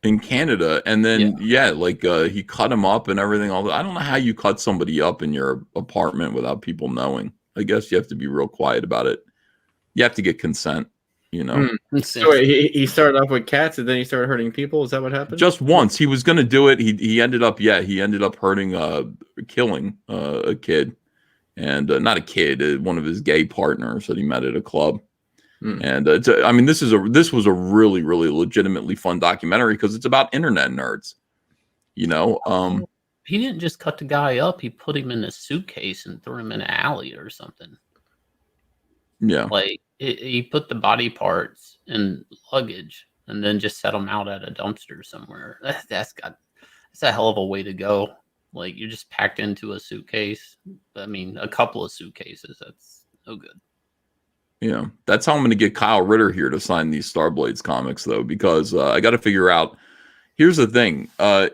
In Canada, and then he cut him up and everything. All that. I don't know how you cut somebody up in your apartment without people knowing. I guess you have to be real quiet about it. You have to get consent, you know. So wait, he started off with cats and then he started hurting people. Is that what happened? Just once. He was going to do it. He ended up hurting, killing a kid. And not a kid, one of his gay partners that he met at a club. And this was a really, really legitimately fun documentary because it's about internet nerds. You know, he didn't just cut the guy up; he put him in a suitcase and threw him in an alley or something. Yeah, like he put the body parts in luggage and then just set them out at a dumpster somewhere. That's a hell of a way to go. Like, you're just packed into a suitcase. I mean, a couple of suitcases. That's no good. Yeah, that's how I'm going to get Kyle Ritter here to sign these Starblades comics, though, because I got to figure out. Here's the thing: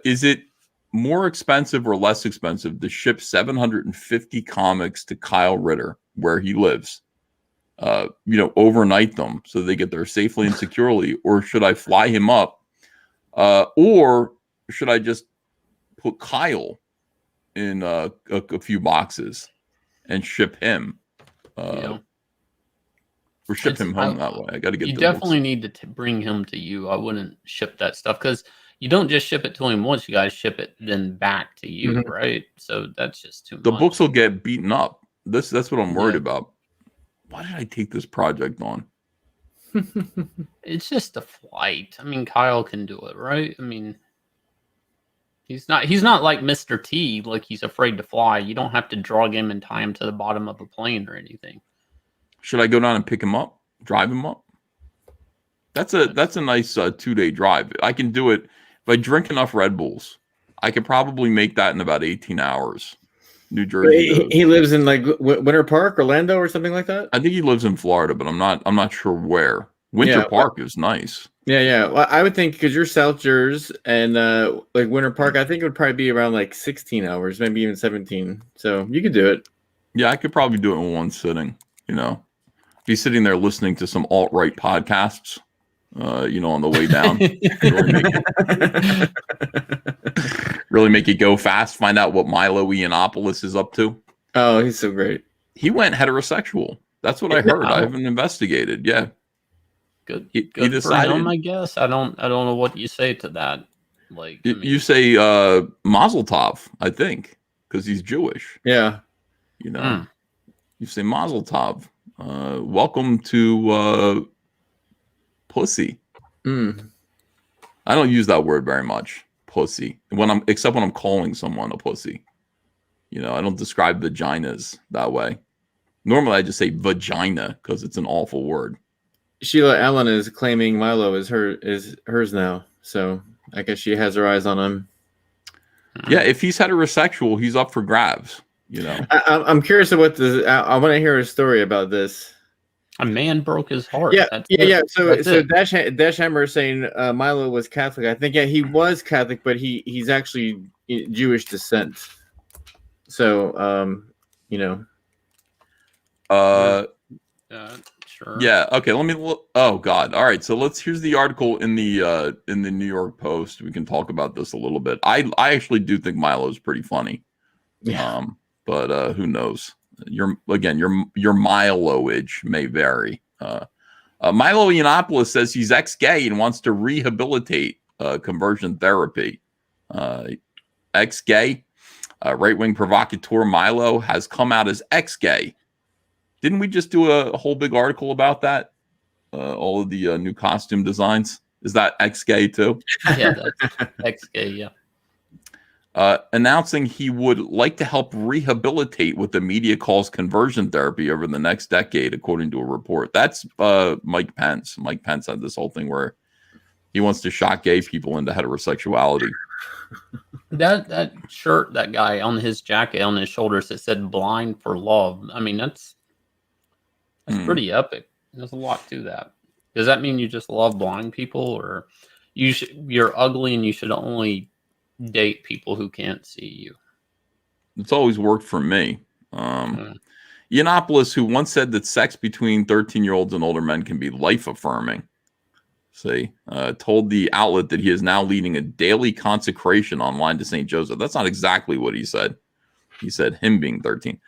is it more expensive or less expensive to ship 750 comics to Kyle Ritter, where he lives? Overnight them so they get there safely and securely, or should I fly him up, or should I just put Kyle in a few boxes and ship him, or ship him home that way? I got to get. You definitely need to bring him to you. I wouldn't ship that stuff because you don't just ship it to him once. You guys ship it then back to you, right? So that's just too much. The books will get beaten up. That's what I'm worried about. Why did I take this project on? It's just a flight. I mean, Kyle can do it, right? I mean, he's not like Mr. T, like he's afraid to fly. You don't have to drug him and tie him to the bottom of a plane or anything. Should I go down and pick him up, drive him up? That's a nice 2-day drive. I can do it if I drink enough Red Bulls. I could probably make that in about 18 hours. New Jersey. He lives in like Winter Park, Orlando, or something like that. I think he lives in Florida, but I'm not sure where. Winter Park is nice. Yeah. Well, I would think because you're South Jersey and like Winter Park, I think it would probably be around like 16 hours, maybe even 17. So you could do it. Yeah, I could probably do it in one sitting. Be sitting there listening to some alt-right podcasts, on the way down. Really make it go fast. Find out what Milo Yiannopoulos is up to. Oh, he's so great. He went heterosexual. That's what I heard. I haven't investigated. Yeah. Good. He decided. For him, I guess. I don't know what you say to that. Like, you say Mazel Tov, I think, because he's Jewish. Yeah. You say Mazel Tov. Welcome to pussy. I don't use that word very much, pussy, except when I'm calling someone a pussy. I don't describe vaginas that way. Normally I just say vagina because it's an awful word. Sheila Allen is claiming Milo is hers now, so I guess she has her eyes on him. Yeah, if he's heterosexual, he's up for grabs. I'm curious of what I want to hear a story about this. A man broke his heart. Yeah. So Dash Hammer is saying Milo was Catholic. I think he was Catholic, but he's actually Jewish descent. So sure. Yeah. Okay. Let me look. Oh God. All right. So here's the article in the New York Post. We can talk about this a little bit. I actually do think Milo's pretty funny. Yeah. But who knows? Your Milo-age may vary. Milo Yiannopoulos says he's ex-gay and wants to rehabilitate conversion therapy. Ex-gay, right-wing provocateur Milo has come out as ex-gay. Didn't we just do a whole big article about that? All of the new costume designs. Is that ex-gay too? Yeah, that's ex-gay. Yeah. Announcing he would like to help rehabilitate what the media calls conversion therapy over the next decade, according to a report. That's Mike Pence. Mike Pence had this whole thing where he wants to shock gay people into heterosexuality. That shirt, that guy on his jacket on his shoulders that said "Blind for Love." I mean, that's pretty epic. There's a lot to that. Does that mean you just love blind people, or you're ugly and you should only date people who can't see you? It's always worked for me. Yiannopoulos, who once said that sex between 13-year-olds and older men can be life-affirming, told the outlet that he is now leading a daily consecration online to St. Joseph. That's not exactly what he said. He said him being 13.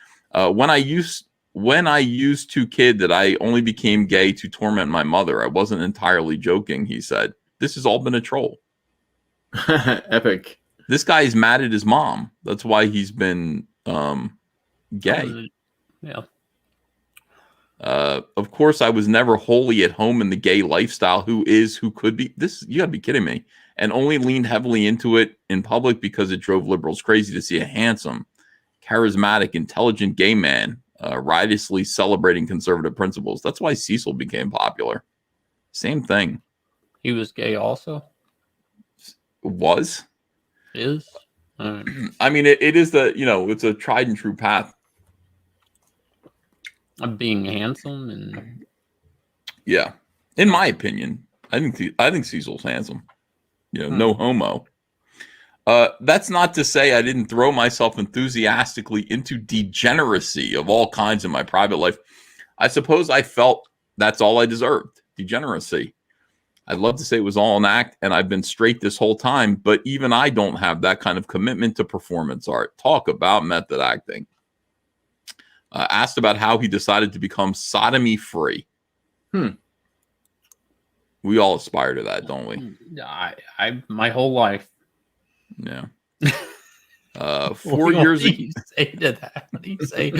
When I used when I used to kid that I only became gay to torment my mother. I wasn't entirely joking, he said. This has all been a troll. Epic. This guy is mad at his mom. That's why he's been gay. Yeah. Of course, I was never wholly at home in the gay lifestyle. Who could be? This, you gotta be kidding me. And only leaned heavily into it in public because it drove liberals crazy to see a handsome, charismatic, intelligent gay man riotously celebrating conservative principles. That's why Cecil became popular. Same thing. He was gay also? Was? Is? All right. I mean, it is it's a tried and true path. Of being handsome and Yeah. In my opinion, I think Cecil's handsome. No homo. That's not to say I didn't throw myself enthusiastically into degeneracy of all kinds in my private life. I suppose I felt that's all I deserved, degeneracy. I'd love to say it was all an act, and I've been straight this whole time, but even I don't have that kind of commitment to performance art. Talk about method acting. Asked about how he decided to become sodomy free. We all aspire to that, don't we? I my whole life. Yeah. 4 years ago. What do you say to that? What do you say?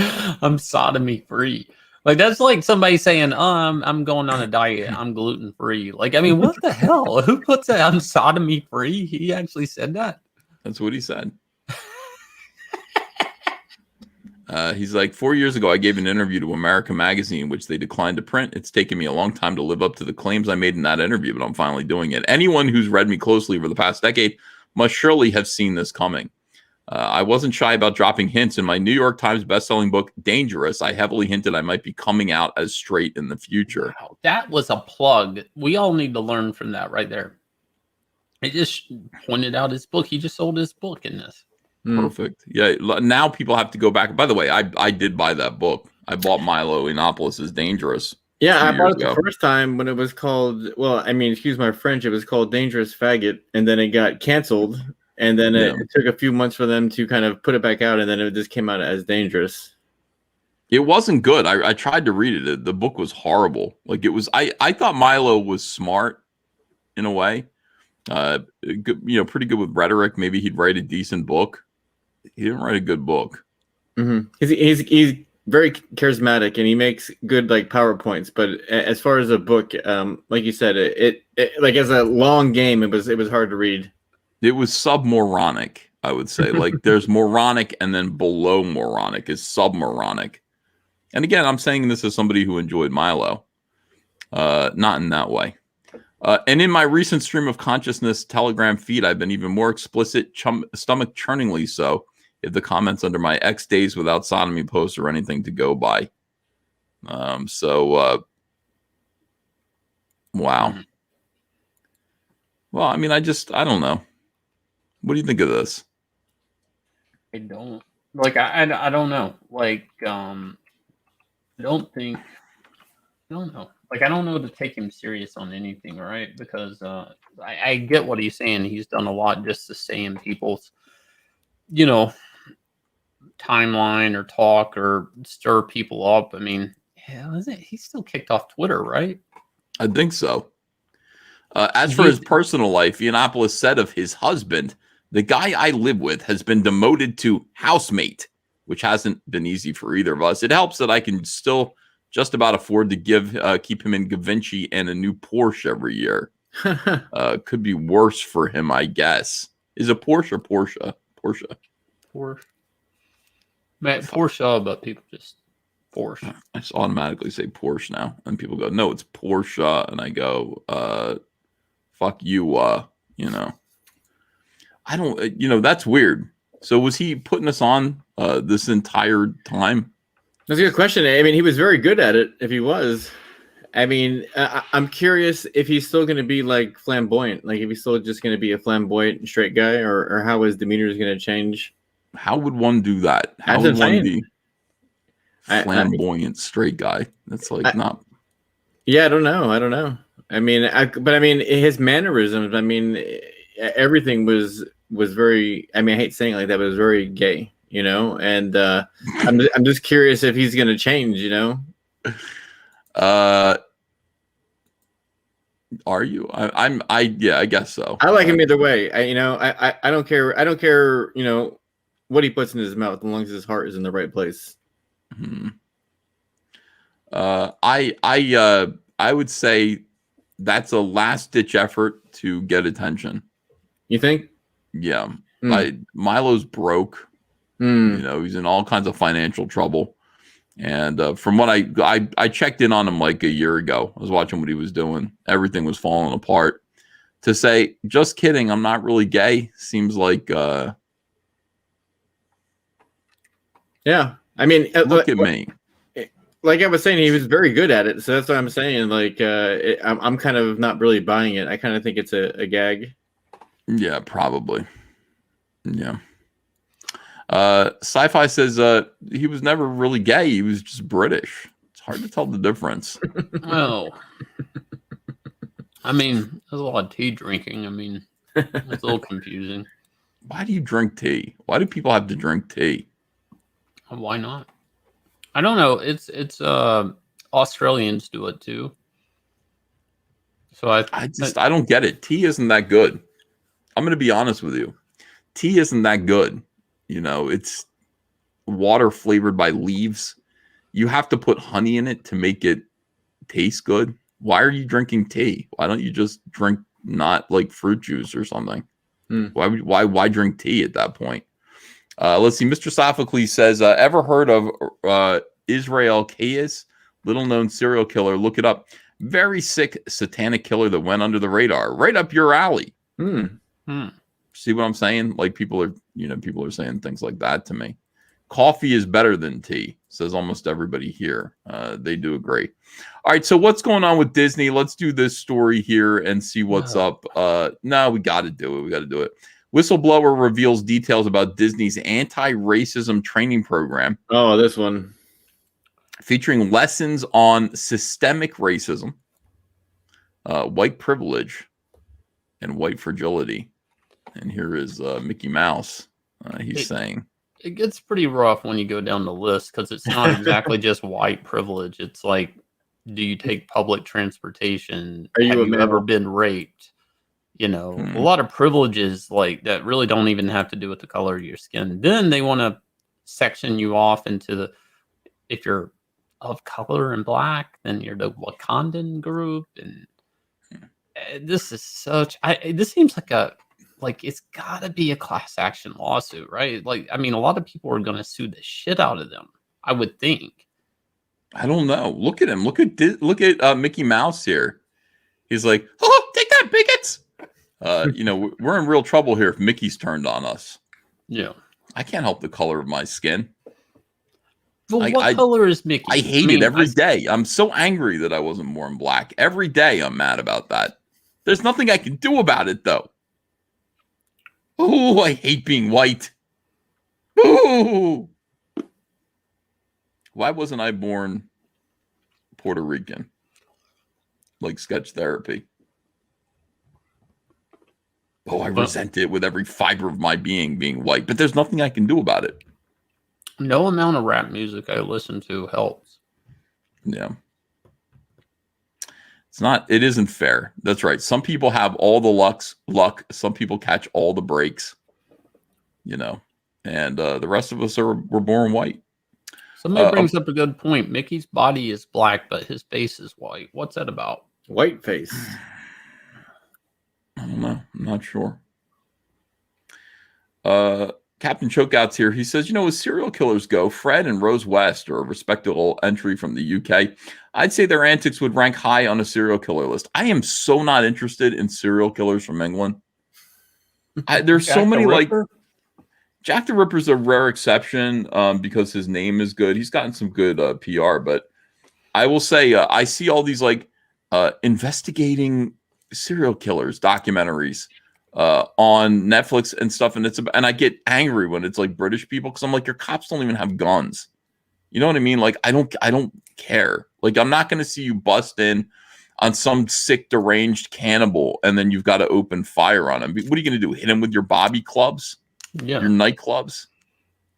I'm sodomy free. Like, that's like somebody saying, "Oh, I'm going on a diet. I'm gluten free." Like, I mean, what the hell? Who puts that? I'm sodomy free. He actually said that. That's what he said. He's like, 4 years ago, I gave an interview to America Magazine, which they declined to print. It's taken me a long time to live up to the claims I made in that interview, but I'm finally doing it. Anyone who's read me closely over the past decade must surely have seen this coming. I wasn't shy about dropping hints. In my New York Times bestselling book, Dangerous, I heavily hinted I might be coming out as straight in the future. Wow, that was a plug. We all need to learn from that right there. He just pointed out his book. He just sold his book in this. Perfect. Yeah. Now people have to go back. By the way, I did buy that book. I bought Milo Yiannopoulos' Dangerous. Yeah, I bought it the first time when it was called, well, I mean, excuse my French, it was called Dangerous Faggot, and then it got canceled, and then it took a few months for them to kind of put it back out, and then it just came out as Dangerous. It wasn't good. I tried to read it. The book was horrible. Like, it was, I thought Milo was smart in a way. Good, pretty good with rhetoric. Maybe he'd write a decent book. He didn't write a good book. Mm-hmm. He's very charismatic, and he makes good like PowerPoints. But as far as a book, like you said, it like as a long game, it was hard to read. It was submoronic, I would say. Like, there's moronic, and then below moronic is submoronic. And again, I'm saying this as somebody who enjoyed Milo, not in that way. And in my recent stream of consciousness Telegram feed, I've been even more explicit, stomach churningly so, if the comments under my X days without sodomy posts or anything to go by. Wow. Well, I mean, I don't know. What do you think of this? I don't like. I don't know. Like, I don't know. Like, I don't know to take him serious on anything, right? Because I get what he's saying. He's done a lot just to stay in people's, timeline or talk or stir people up. I mean, he's still kicked off Twitter, right? I think so. As for his personal life, Yiannopoulos said of his husband, "The guy I live with has been demoted to housemate," which hasn't been easy for either of us. It helps that I can still just about afford to keep him in Givenchy and a new Porsche every year. Could be worse for him, I guess. Is it Porsche or Porsche? Porsche. Man, Porsche, but people just Porsche. I just automatically say Porsche now, and people go, "No, it's Porsche," and I go, "Fuck you," I don't, that's weird. So was he putting us on this entire time? That's a good question. I mean, he was very good at it. If he was, I mean, I'm curious if he's still going to be like flamboyant, like if he's still just going to be a flamboyant straight guy, or how his demeanor is going to change. How would one do that? How would one be flamboyant straight guy? That's like not. Yeah, I don't know. I mean, his mannerisms. I mean, everything was very. I mean, I hate saying it like that, but it was very gay. you know, and I'm just curious if he's going to change, you know. Are you? Yeah, I guess so. I like him either way. I don't care. I don't care, you know, what he puts in his mouth as long as his heart is in the right place. Hmm. I would say that's a last ditch effort to get attention. You think? Yeah. Milo's broke. You know, he's in all kinds of financial trouble. And from what I checked in on him like a year ago. I was watching what he was doing. Everything was falling apart. To say, just kidding, I'm not really gay, seems like yeah. I mean, look at me. Like I was saying, he was very good at it. So that's what I'm saying. Like, I'm kind of not really buying it. I kind of think it's a gag. Yeah, probably. Yeah. Sci-Fi says he was never really gay. He was just British. It's hard to tell the difference. Oh. I mean, there's a lot of tea drinking. I mean, it's a little confusing. Why do you drink tea? Why do people have to drink tea? Why not? I don't know. It's Australians do it too. So I don't get it. Tea isn't that good. I'm going to be honest with you. Tea isn't that good. You know, it's water flavored by leaves. You have to put honey in it to make it taste good. Why are you drinking tea? Why don't you just drink not like fruit juice or something? Why drink tea at that point? Let's see. Mr. Sophocles says, ever heard of Israel Kayes? Little known serial killer. Look it up. Very sick satanic killer that went under the radar. Right up your alley. See what I'm saying? Like people are saying things like that to me. Coffee is better than tea, says almost everybody here. They do agree. All right, so what's going on with Disney? Let's do this story here and see what's up. No, we got to do it. We got to do it. Whistleblower reveals details about Disney's anti-racism training program. Oh, this one. Featuring lessons on systemic racism, white privilege, and white fragility. And here is Mickey Mouse. He's saying... It gets pretty rough when you go down the list because it's not exactly just white privilege. It's like, do you take public transportation? Have you ever been raped? You know, a lot of privileges like that really don't even have to do with the color of your skin. Then they want to section you off into if you're of color and black, then you're the Wakandan group. And this is this seems like it's got to be a class action lawsuit, right? Like, I mean, a lot of people are going to sue the shit out of them, I would think. I don't know. Look at him. Look at Mickey Mouse here. He's like, oh, take that, bigots. You know, we're in real trouble here if Mickey's turned on us. Yeah. I can't help the color of my skin. Well, what color is Mickey? I hate it every day. I'm so angry that I wasn't born black. Every day I'm mad about that. There's nothing I can do about it, though. Oh, I hate being white. Ooh. Why wasn't I born Puerto Rican? Like sketch therapy. Oh, I resent it with every fiber of my being white, but there's nothing I can do about it. No amount of rap music I listen to helps. Yeah. It isn't fair. That's right. Some people have all the luck. Some people catch all the breaks, you know, and the rest of us we're born white. Somebody brings up a good point. Mickey's body is black, but his face is white. What's that about? White face. I don't know. I'm not sure. Captain Chokeout's here. He says, you know, as serial killers go, Fred and Rose West are a respectable entry from the UK. I'd say their antics would rank high on a serial killer list. I am so not interested in serial killers from England. There's so many like Jack the Ripper's a rare exception because his name is good. He's gotten some good PR, but I will say I see all these like investigating serial killers documentaries on Netflix and stuff, and I get angry when it's like British people because I'm like, your cops don't even have guns. You know what I mean? Like I don't care. Like I'm not going to see you bust in on some sick deranged cannibal and then you've got to open fire on him. What are you going to do? Hit him with your bobby clubs? Yeah, your nightclubs?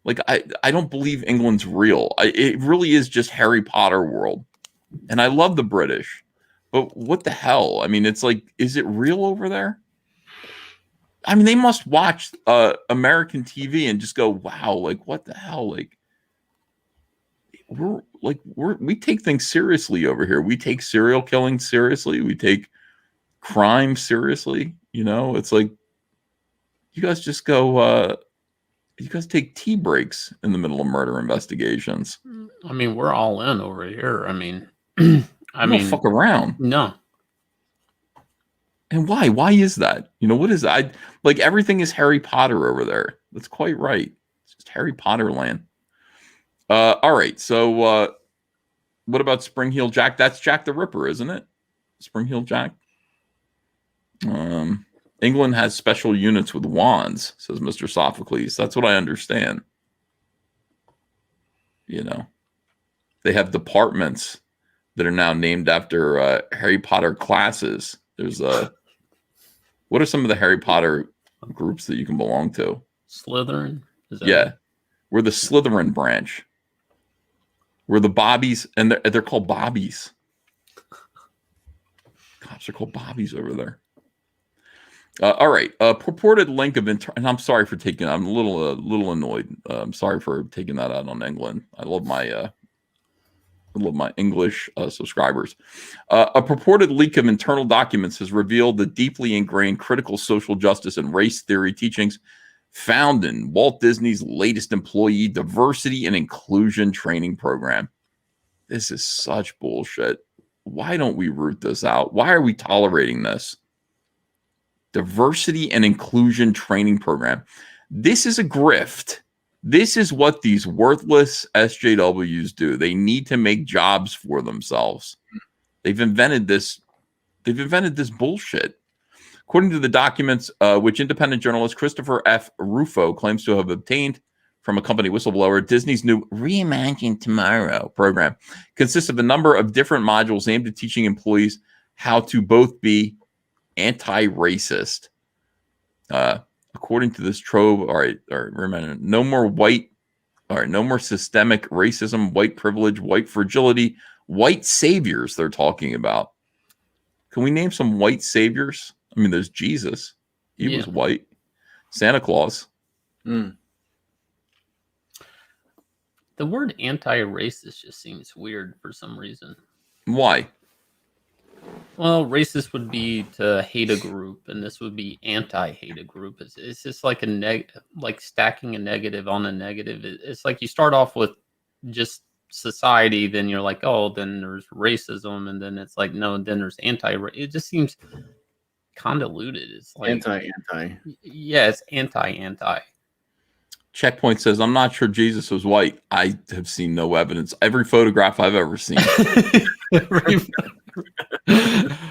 Like I don't believe England's real. It really is just Harry Potter world. And I love the British. But what the hell? I mean, it's like, is it real over there? I mean, they must watch American TV and just go, wow, like what the hell? Like we take things seriously over here. We take serial killing seriously. We take crime seriously. You know, it's like you guys just go you guys take tea breaks in the middle of murder investigations. I mean, we're all in over here. I mean, I mean, fuck around. No. And why? Why is that? You know, what is that? Like everything is Harry Potter over there. That's quite right. It's just Harry Potter land. All right. So what about Spring Heel Jack? That's Jack the Ripper, isn't it? Spring Heel Jack. England has special units with wands, says Mr. Sophocles. That's what I understand. You know, they have departments that are now named after Harry Potter classes. There's what are some of the Harry Potter groups that you can belong to? Slytherin? Yeah. We're the Slytherin branch. We're the Bobbies, and they're called Bobbies. Cops are called Bobbies over there. All right. Purported link of and I'm sorry for taking. I'm a little annoyed. I'm sorry for taking that out on England. I love my English subscribers. A purported leak of internal documents has revealed the deeply ingrained critical social justice and race theory teachings found in Walt Disney's latest employee diversity and inclusion training program. This is such bullshit. Why don't we root this out? Why are we tolerating this? Diversity and inclusion training program. This is a grift. This is what these worthless SJWs do. They need to make jobs for themselves. They've invented this bullshit. According to the documents, which independent journalist Christopher F. Rufo claims to have obtained from a company whistleblower, Disney's new Reimagine Tomorrow program consists of a number of different modules aimed at teaching employees how to both be anti-racist. According to this trove, remember, no more systemic racism, white privilege, white fragility, white saviors they're talking about. Can we name some white saviors? I mean, there's Jesus. He was white. Santa Claus. The word anti-racist just seems weird for some reason. Why? Well, racist would be to hate a group, and this would be anti-hate a group. It's just like like stacking a negative on a negative. It's like you start off with just society, then you're like, oh, then there's racism, and then it's like, no, then there's anti. It just seems convoluted. It's like anti. Yeah, it's anti. Checkpoint says, I'm not sure Jesus was white. I have seen no evidence. Every photograph I've ever seen.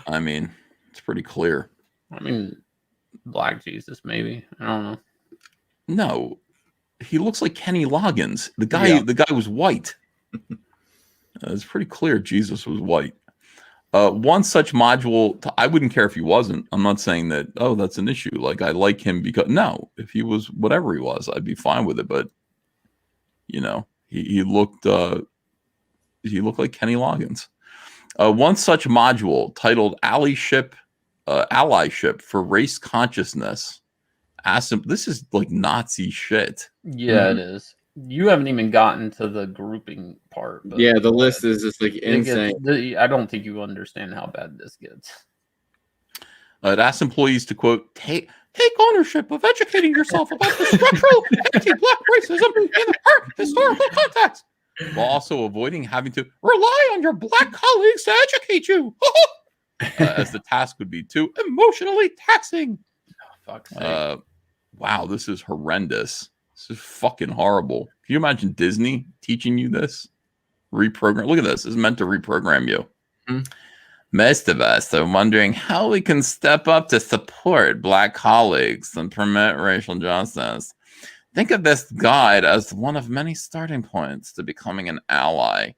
I mean, it's pretty clear. I mean, Black Jesus, maybe. I don't know. No, he looks like Kenny Loggins. The guy was white. It's pretty clear Jesus was white. One such module, I wouldn't care if he wasn't. I'm not saying that, oh, that's an issue. Like, I like him because, no, if he was whatever he was, I'd be fine with it. But, you know, he looked like Kenny Loggins. One such module titled Allyship for Race Consciousness. This is like Nazi shit. Yeah, it is. You haven't even gotten to the grouping part. But yeah, the list is just like insane. I don't think you understand how bad this gets. It asks employees to, quote, take ownership of educating yourself about the structural anti-Black racism in the historical context, while also avoiding having to rely on your Black colleagues to educate you, as the task would be too emotionally taxing. Oh, fuck's sake. Wow, this is horrendous. This is fucking horrible. Can you imagine Disney teaching you this? Reprogram. Look at this. This is meant to reprogram you. Mm-hmm. Most of us are wondering how we can step up to support Black colleagues and promote racial justice. Think of this guide as one of many starting points to becoming an ally.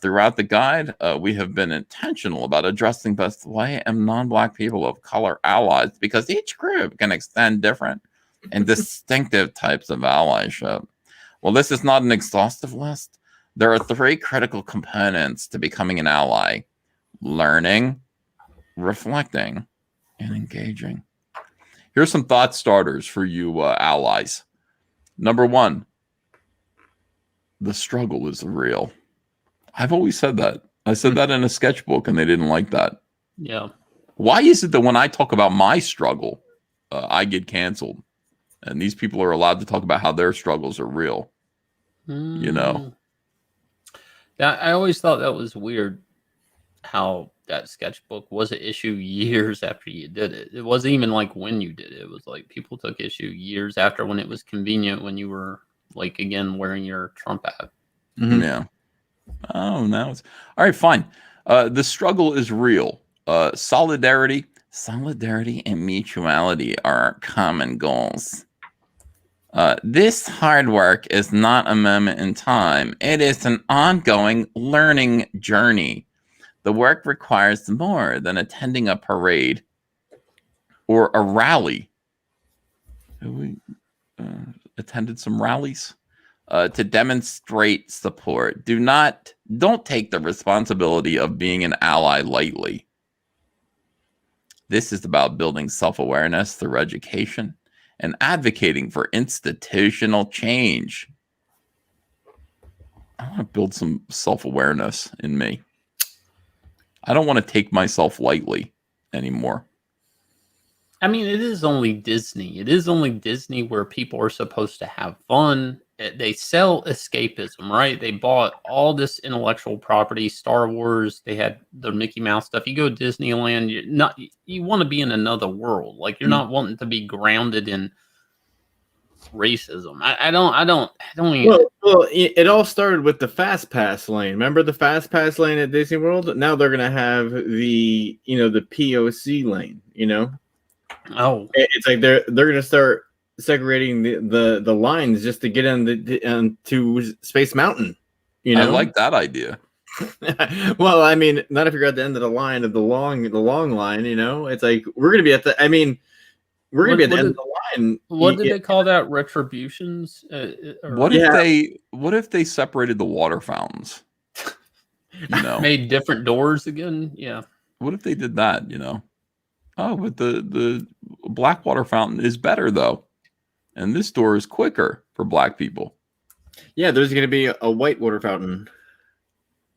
Throughout the guide, we have been intentional about addressing both white and non-Black people of color allies because each group can extend different and distinctive types of allyship. Well, this is not an exhaustive list. There are 3 critical components to becoming an ally: learning, reflecting, and engaging. Here's some thought starters for you allies. Number 1, the struggle is real. I've always said that. I said that in a sketchbook and they didn't like that. Yeah. Why is it that when I talk about my struggle, I get canceled? And these people are allowed to talk about how their struggles are real. You know? Yeah, I always thought that was weird how that sketchbook was an issue years after you did it. It wasn't even like when you did it. It was like people took issue years after when it was convenient when you were like again wearing your Trump hat. Mhm. Yeah. Oh, now it's all right. Fine. The struggle is real. Solidarity and mutuality are our common goals. This hard work is not a moment in time. It is an ongoing learning journey. The work requires more than attending a parade or a rally. We attended some rallies to demonstrate support. Don't take the responsibility of being an ally lightly. This is about building self-awareness through education and advocating for institutional change. I want to build some self-awareness in me. I don't want to take myself lightly anymore. I mean, it is only Disney. It is only Disney where people are supposed to have fun. They sell escapism, right? They bought all this intellectual property, Star Wars. They had the Mickey Mouse stuff. You go to Disneyland, you want to be in another world. Like you're not wanting to be grounded in racism. I don't even. Well, it all started with the Fast Pass lane. Remember the Fast Pass lane at Disney World? Now they're gonna have the POC lane. Oh, It's like they're gonna start segregating the lines just to get into Space Mountain. I like that idea. Well, I mean, not if you're at the end of the line of the long line. It's like we're gonna be at the. I mean, we're gonna be at the end of the line. What did they call that? Retributions? What if they separated the water fountains? Made different doors again? Yeah. What if they did that? Oh, but the black water fountain is better though, and this door is quicker for black people. Yeah, there's going to be a white water fountain.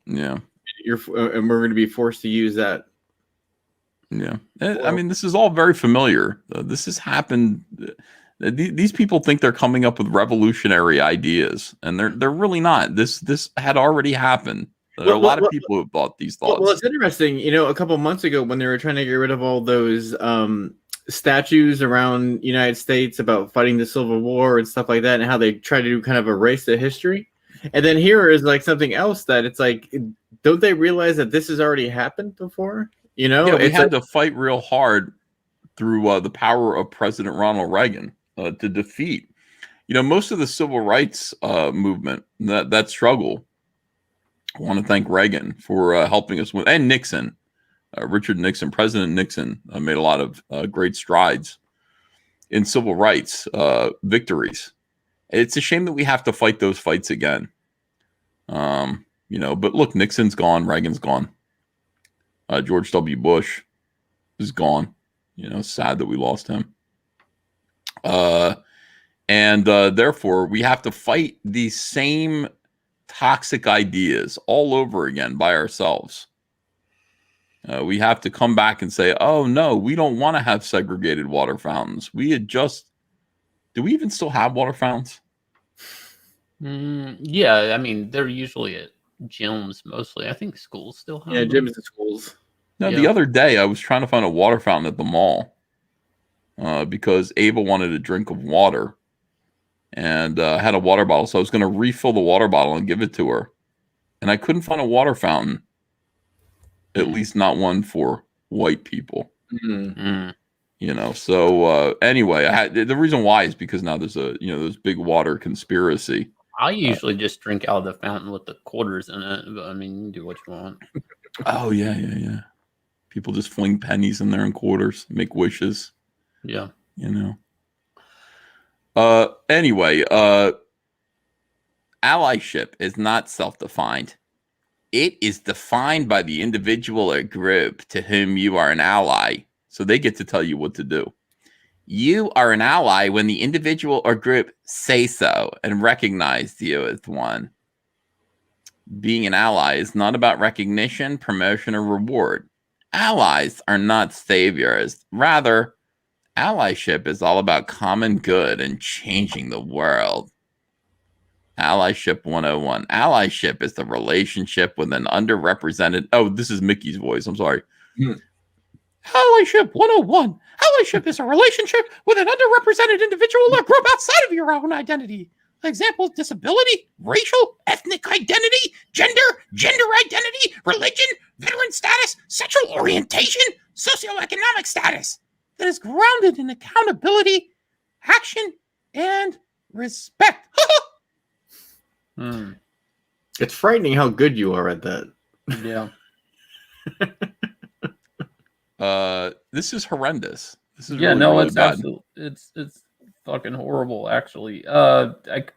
Yeah, and we're going to be forced to use that. Yeah, I mean, this is all very familiar. This has happened. These people think they're coming up with revolutionary ideas, and they're really not. This had already happened. There are a lot of people who have bought these thoughts. Well, it's interesting. A couple months ago when they were trying to get rid of all those statues around United States about fighting the Civil War and stuff like that, and how they try to kind of erase the history. And then here is like something else that it's like, don't they realize that this has already happened before? Yeah, we had to fight real hard through the power of President Ronald Reagan to defeat, most of the civil rights movement, that struggle. I want to thank Reagan for helping us with, and Nixon, President Nixon made a lot of great strides in civil rights victories. It's a shame that we have to fight those fights again. But look, Nixon's gone, Reagan's gone. George W. Bush is gone. Sad that we lost him. And therefore, we have to fight these same toxic ideas all over again by ourselves. We have to come back and say, oh, no, we don't want to have segregated water fountains. Do we even still have water fountains? Yeah, I mean, they're usually at gyms mostly. I think schools still have them. Gyms and schools. No, The other day I was trying to find a water fountain at the mall because Ava wanted a drink of water and had a water bottle. So I was going to refill the water bottle and give it to her. And I couldn't find a water fountain, at least not one for white people. So anyway, the reason why is because now there's this big water conspiracy. I usually just drink out of the fountain with the quarters in it. But I mean, you can do what you want. Oh, yeah. People just fling pennies in there and quarters, make wishes. Yeah. Anyway, Allyship is not self-defined. It is defined by the individual or group to whom you are an ally, so they get to tell you what to do. You are an ally when the individual or group say so and recognize you as one. Being an ally is not about recognition, promotion, or reward. Allies are not saviors. Rather, allyship is all about common good and changing the world. Allyship 101. Allyship is the relationship with an underrepresented... Oh, this is Mickey's voice. I'm sorry. Allyship 101. Allyship is a relationship with an underrepresented individual or group outside of your own identity. Examples: disability, racial, ethnic identity, gender identity, religion, veteran status, sexual orientation, socioeconomic status. That is grounded in accountability, action, and respect. It's frightening how good you are at that. Yeah. This is horrendous. This is Yeah, really, no, really it's bad. absolutely it's fucking horrible, actually.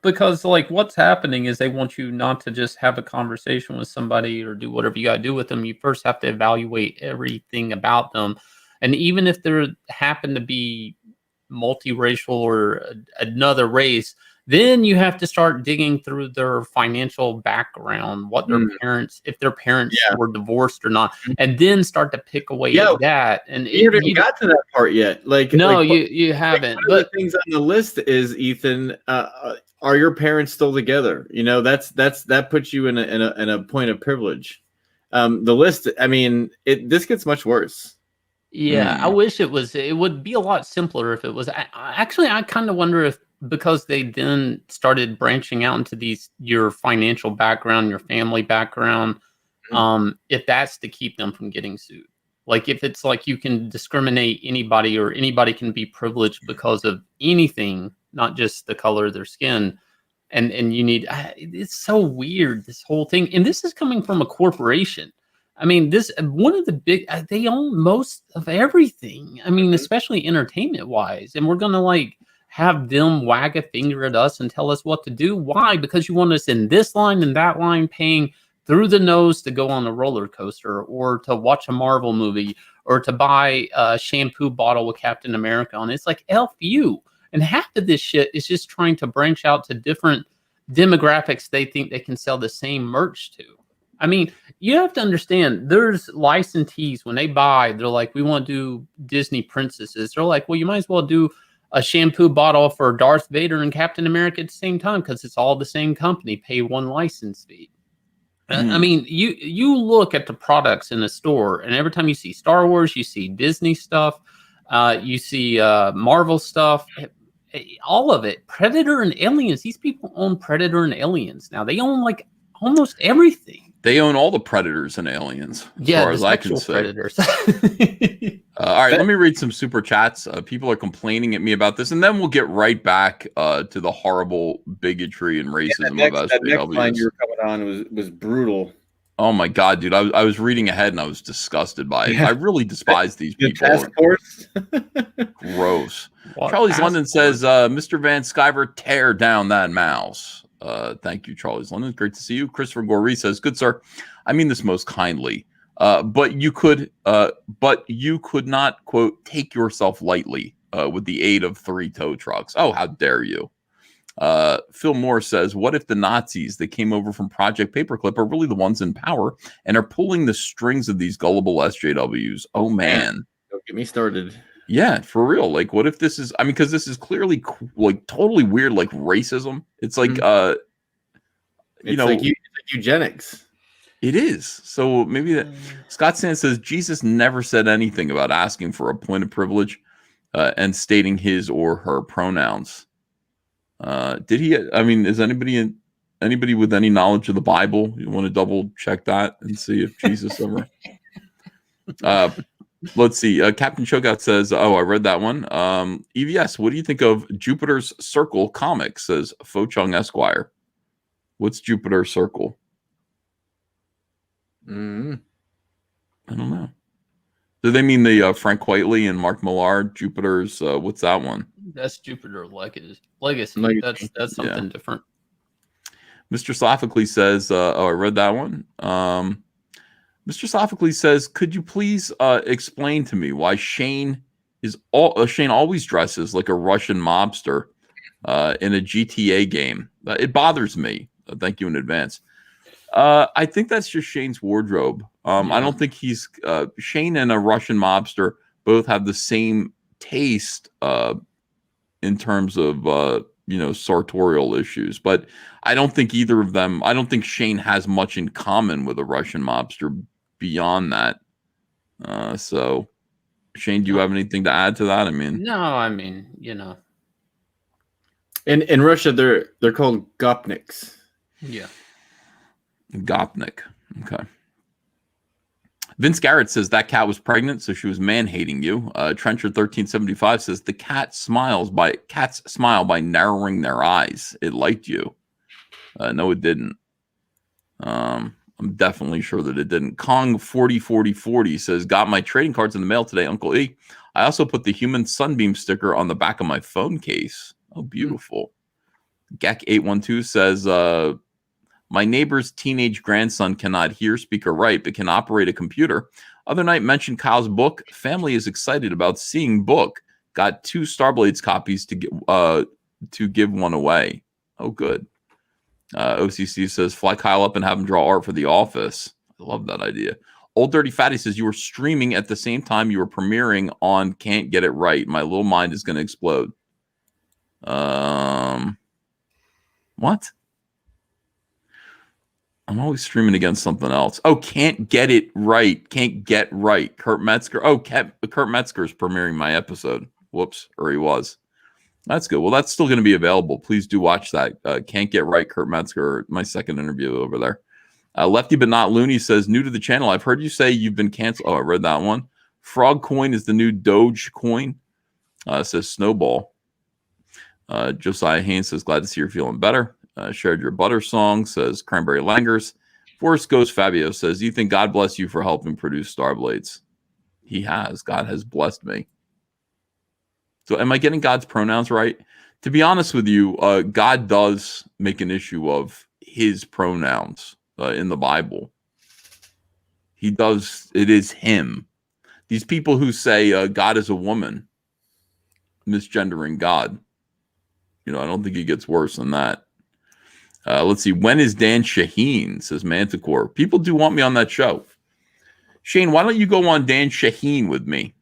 Because like what's happening is they want you not to just have a conversation with somebody or do whatever you got to do with them. You first have to evaluate everything about them, and even if they happen to be multiracial or another race, then you have to start digging through their financial background, what their parents, if their parents were divorced or not, and then start to pick away at that. And you haven't even got to that part yet. No, like, you haven't. One of the things on the list is, Ethan, are your parents still together? You know, that puts you in a point of privilege. The list, I mean, this gets much worse. Yeah, I wish it would be a lot simpler if it was. Actually, I kind of wonder if, because they then started branching out into your financial background, your family background, if that's to keep them from getting sued. Like if it's like you can discriminate anybody or anybody can be privileged because of anything, not just the color of their skin. And you need, it's so weird, this whole thing. And this is coming from a corporation. I mean, one of the big, they own most of everything. I mean, especially entertainment wise. And we're going to like have them wag a finger at us and tell us what to do. Why? Because you want us in this line and that line paying through the nose to go on a roller coaster or to watch a Marvel movie or to buy a shampoo bottle with Captain America on it. It's like, F you. And half of this shit is just trying to branch out to different demographics they think they can sell the same merch to. I mean, you have to understand, there's licensees, when they buy, they're like, we want to do Disney princesses. They're like, well, you might as well do a shampoo bottle for Darth Vader and Captain America at the same time because it's all the same company. Pay one license fee. I mean, you look at the products in the store, and every time you see Star Wars, you see Disney stuff, you see Marvel stuff, all of it. Predator and Aliens. These people own Predator and Aliens now. They own like almost everything. They own all the Predators and Aliens, as Yeah, far as I can say. Predators. All right, let me read some super chats. People are complaining at me about this, and then we'll get right back to the horrible bigotry and racism of That next line SJWs. you were coming on was brutal. Oh my god, dude! I was reading ahead and I was disgusted by it. I really despise these The people. task force. Gross. What Charlie's task London says, "Mr. Van Skyver, tear down that mouse." Thank you, Charlie's London. Great to see you. Christopher Gorey says, "Good sir, I mean this most kindly. But you could not, quote, take yourself lightly with the aid of 3 tow trucks. Oh, how dare you?" Phil Moore says, "What if the Nazis that came over from Project Paperclip are really the ones in power and are pulling the strings of these gullible SJWs? Oh man, Don't get me started. yeah, for real. Like, what if this is? I mean, because this is clearly like totally weird, like racism. It's like, It's like eugenics. It is. So maybe that Scott Sand says Jesus never said anything about asking for a point of privilege and stating his or her pronouns. Did he? I mean, is anybody with any knowledge of the Bible? You want to double check that and see if Jesus ever? Let's see. Captain Chogout says, "Oh, I read that one." EVS, what do you think of Jupiter's Circle comics? Says Fo Chung Esquire. What's Jupiter's Circle? I don't know. Do they mean the Frank Whiteley and Mark Millar Jupiter's? What's that one? That's Jupiter Legacy. That's something different. Mr. Sophocles says, I read that one. Mr. Sophocles says, could you please explain to me why Shane always dresses like a Russian mobster in a GTA game? It bothers me. Thank you in advance. I think that's just Shane's wardrobe. I don't think he's Shane and a Russian mobster both have the same taste in terms of sartorial issues, but I don't think either of them. I don't think Shane has much in common with a Russian mobster beyond that. So, Shane, do you have anything to add to that? I mean, No, I mean, In Russia, they're called gopniks. yeah. Gopnik. Okay. Vince Garrett says that cat was pregnant, so she was man-hating you. Trencher 1375 says the cats smile by narrowing their eyes. It liked you. No, it didn't. I'm definitely sure that it didn't. Kong 404040 says, got my trading cards in the mail today, Uncle E. I also put the human sunbeam sticker on the back of my phone case. Oh, beautiful. Gek 812 says, my neighbor's teenage grandson cannot hear, speak, or write, but can operate a computer. Other night mentioned Kyle's book. Family is excited about seeing book. Got 2 Starblades copies to give one away. Oh, good. OCC says, fly Kyle up and have him draw art for The Office. I love that idea. Old Dirty Fatty says, you were streaming at the same time you were premiering on Can't Get It Right. My little mind is going to explode. What? I'm always streaming against something else. Oh, Can't Get It Right. Can't Get Right. Kurt Metzger. Oh, Kurt Metzger's premiering my episode. Whoops. Or he was. That's good. Well, that's still going to be available. Please do watch that. Can't Get Right, Kurt Metzger. My second interview over there. Lefty But Not Looney says, new to the channel. I've heard you say you've been canceled. Oh, I read that one. Frog coin is the new Doge coin. Says Snowball. Josiah Haynes says, glad to see you're feeling better. Shared your butter song, says Cranberry Langers. Forrest Ghost Fabio says, do you think God bless you for helping produce Starblades? He has. God has blessed me. So am I getting God's pronouns right? To be honest with you, God does make an issue of his pronouns in the Bible. He does. It is him. These people who say God is a woman, misgendering God. I don't think he gets worse than that. Let's see. When is Dan Shaheen? Says Manticore. People do want me on that show. Shane, why don't you go on Dan Shaheen with me?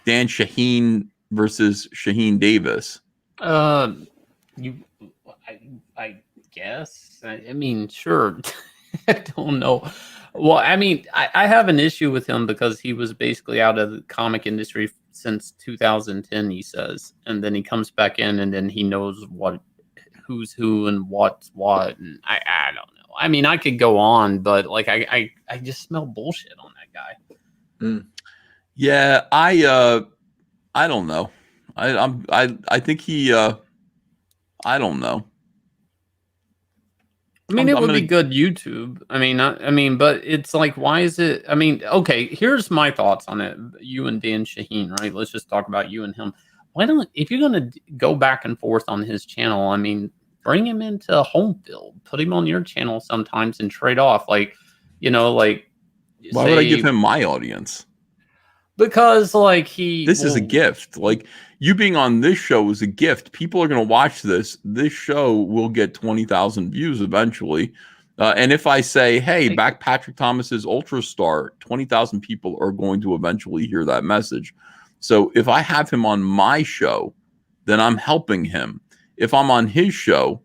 Dan Shaheen versus Shaheen Davis. I guess. I mean, sure. I don't know. Well, I mean, I have an issue with him because he was basically out of the comic industry since 2010, he says. And then he comes back in and then he knows who's who and what's what. And I don't know. I mean, I could go on, but like I just smell bullshit on that guy. Mm. Yeah, I don't know. I think he I don't know. I mean, it would be good YouTube. I mean, but it's like, why is it? I mean, okay, here's my thoughts on it. You and Dan Shaheen, right? Let's just talk about you and him. Why don't, if you're going to go back and forth on his channel, I mean, bring him into home field, put him on your channel sometimes and trade off. Like, like, why would I give him my audience? Because like this is a gift. Like you being on this show is a gift. People are going to watch this. This show will get 20,000 views eventually. And if I say, hey, back Patrick Thomas's Ultra Star, 20,000 people are going to eventually hear that message. So if I have him on my show, then I'm helping him. If I'm on his show,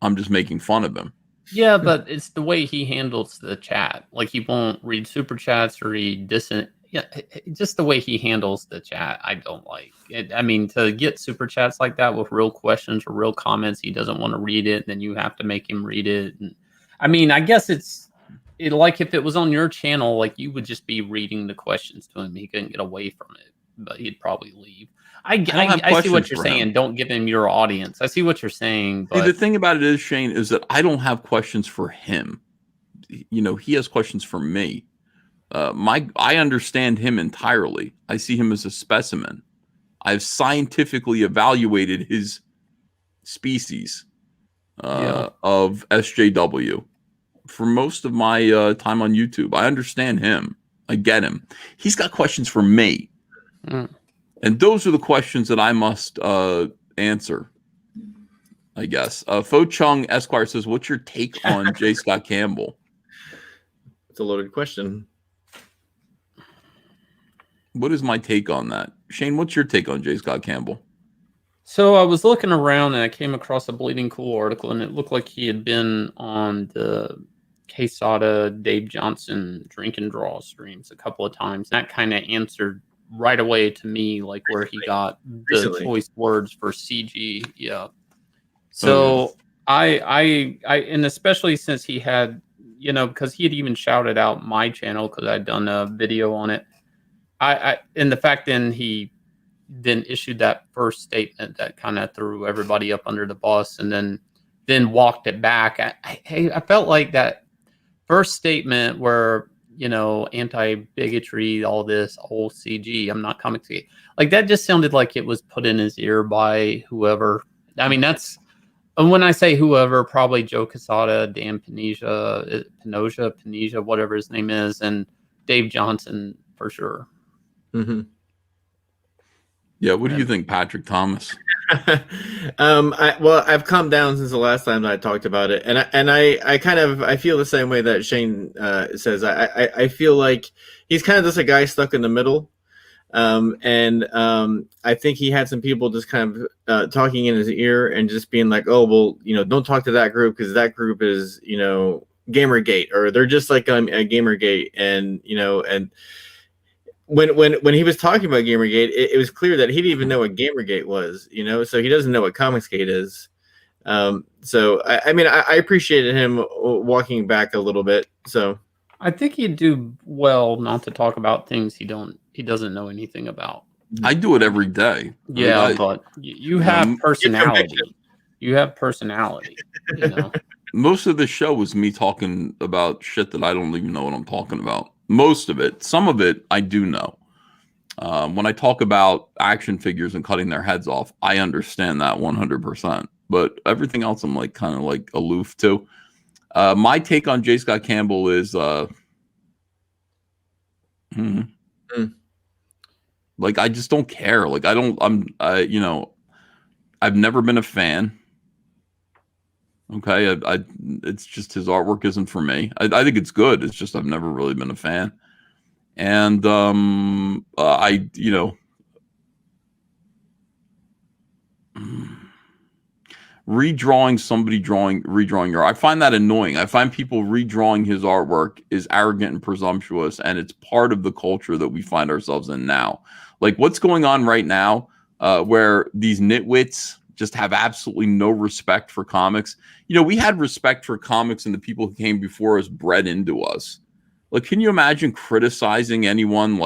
I'm just making fun of him. Yeah, but it's the way he handles the chat. Like he won't read super chats or read distant. Yeah, just the way he handles the chat, I don't like it. I mean, to get super chats like that with real questions or real comments, he doesn't want to read it, and then you have to make him read it. And I mean, I guess it's like if it was on your channel, like you would just be reading the questions to him. He couldn't get away from it, but he'd probably leave. I see what you're saying. Don't give him your audience. I see what you're saying. But see, the thing about it is, Shane, is that I don't have questions for him. He has questions for me. I understand him entirely. I see him as a specimen. I've scientifically evaluated his species. of SJW for most of my time on YouTube. I understand him. I get him. He's got questions for me. And those are the questions that I must answer, I guess. Fo Chung Esquire says, what's your take on J. Scott Campbell? It's a loaded question. What is my take on that? Shane, what's your take on J. Scott Campbell? So I was looking around and I came across a Bleeding Cool article, and it looked like he had been on the Quesada Dave Johnson drink and draw streams a couple of times. That kind of answered right away to me, like where he got the choice words for CG. Yeah. So I and especially since he had, because he had even shouted out my channel because I'd done a video on it. And the fact then he then issued that first statement that kind of threw everybody up under the bus, and then walked it back. I felt like that first statement where, anti-bigotry, all this old CG, I'm not Comicsgate, like that just sounded like it was put in his ear by whoever. I mean, and when I say whoever, probably Joe Quesada, Dan Panoja, whatever his name is, and Dave Johnson for sure. Mm-hmm. Yeah, what do you think, Patrick Thomas? I've calmed down since the last time that I talked about it, and I feel the same way that Shane says. I feel like he's kind of just a guy stuck in the middle, and I think he had some people just kind of talking in his ear and just being like, "Oh, well, don't talk to that group because that group is Gamergate, or they're just like a Gamergate," and and. When he was talking about Gamergate, it was clear that he didn't even know what Gamergate was, so he doesn't know what Comicsgate is. So I appreciated him walking back a little bit. So I think he'd do well not to talk about things he doesn't know anything about. I do it every day. Yeah, but you have personality. You have personality. Most of the show was me talking about shit that I don't even know what I'm talking about. Most of it. Some of it I do know. When I talk about action figures and cutting their heads off, I understand that 100%. But everything else I'm kind of aloof to. My take on J. Scott Campbell is I just don't care. I've never been a fan. Okay, it's just his artwork isn't for me. I think it's good. It's just I've never really been a fan, and redrawing somebody redrawing your. I find that annoying. I find people redrawing his artwork is arrogant and presumptuous, and it's part of the culture that we find ourselves in now. Like what's going on right now, where these nitwits just have absolutely no respect for comics. We had respect for comics and the people who came before us bred into us. Like, can you imagine criticizing anyone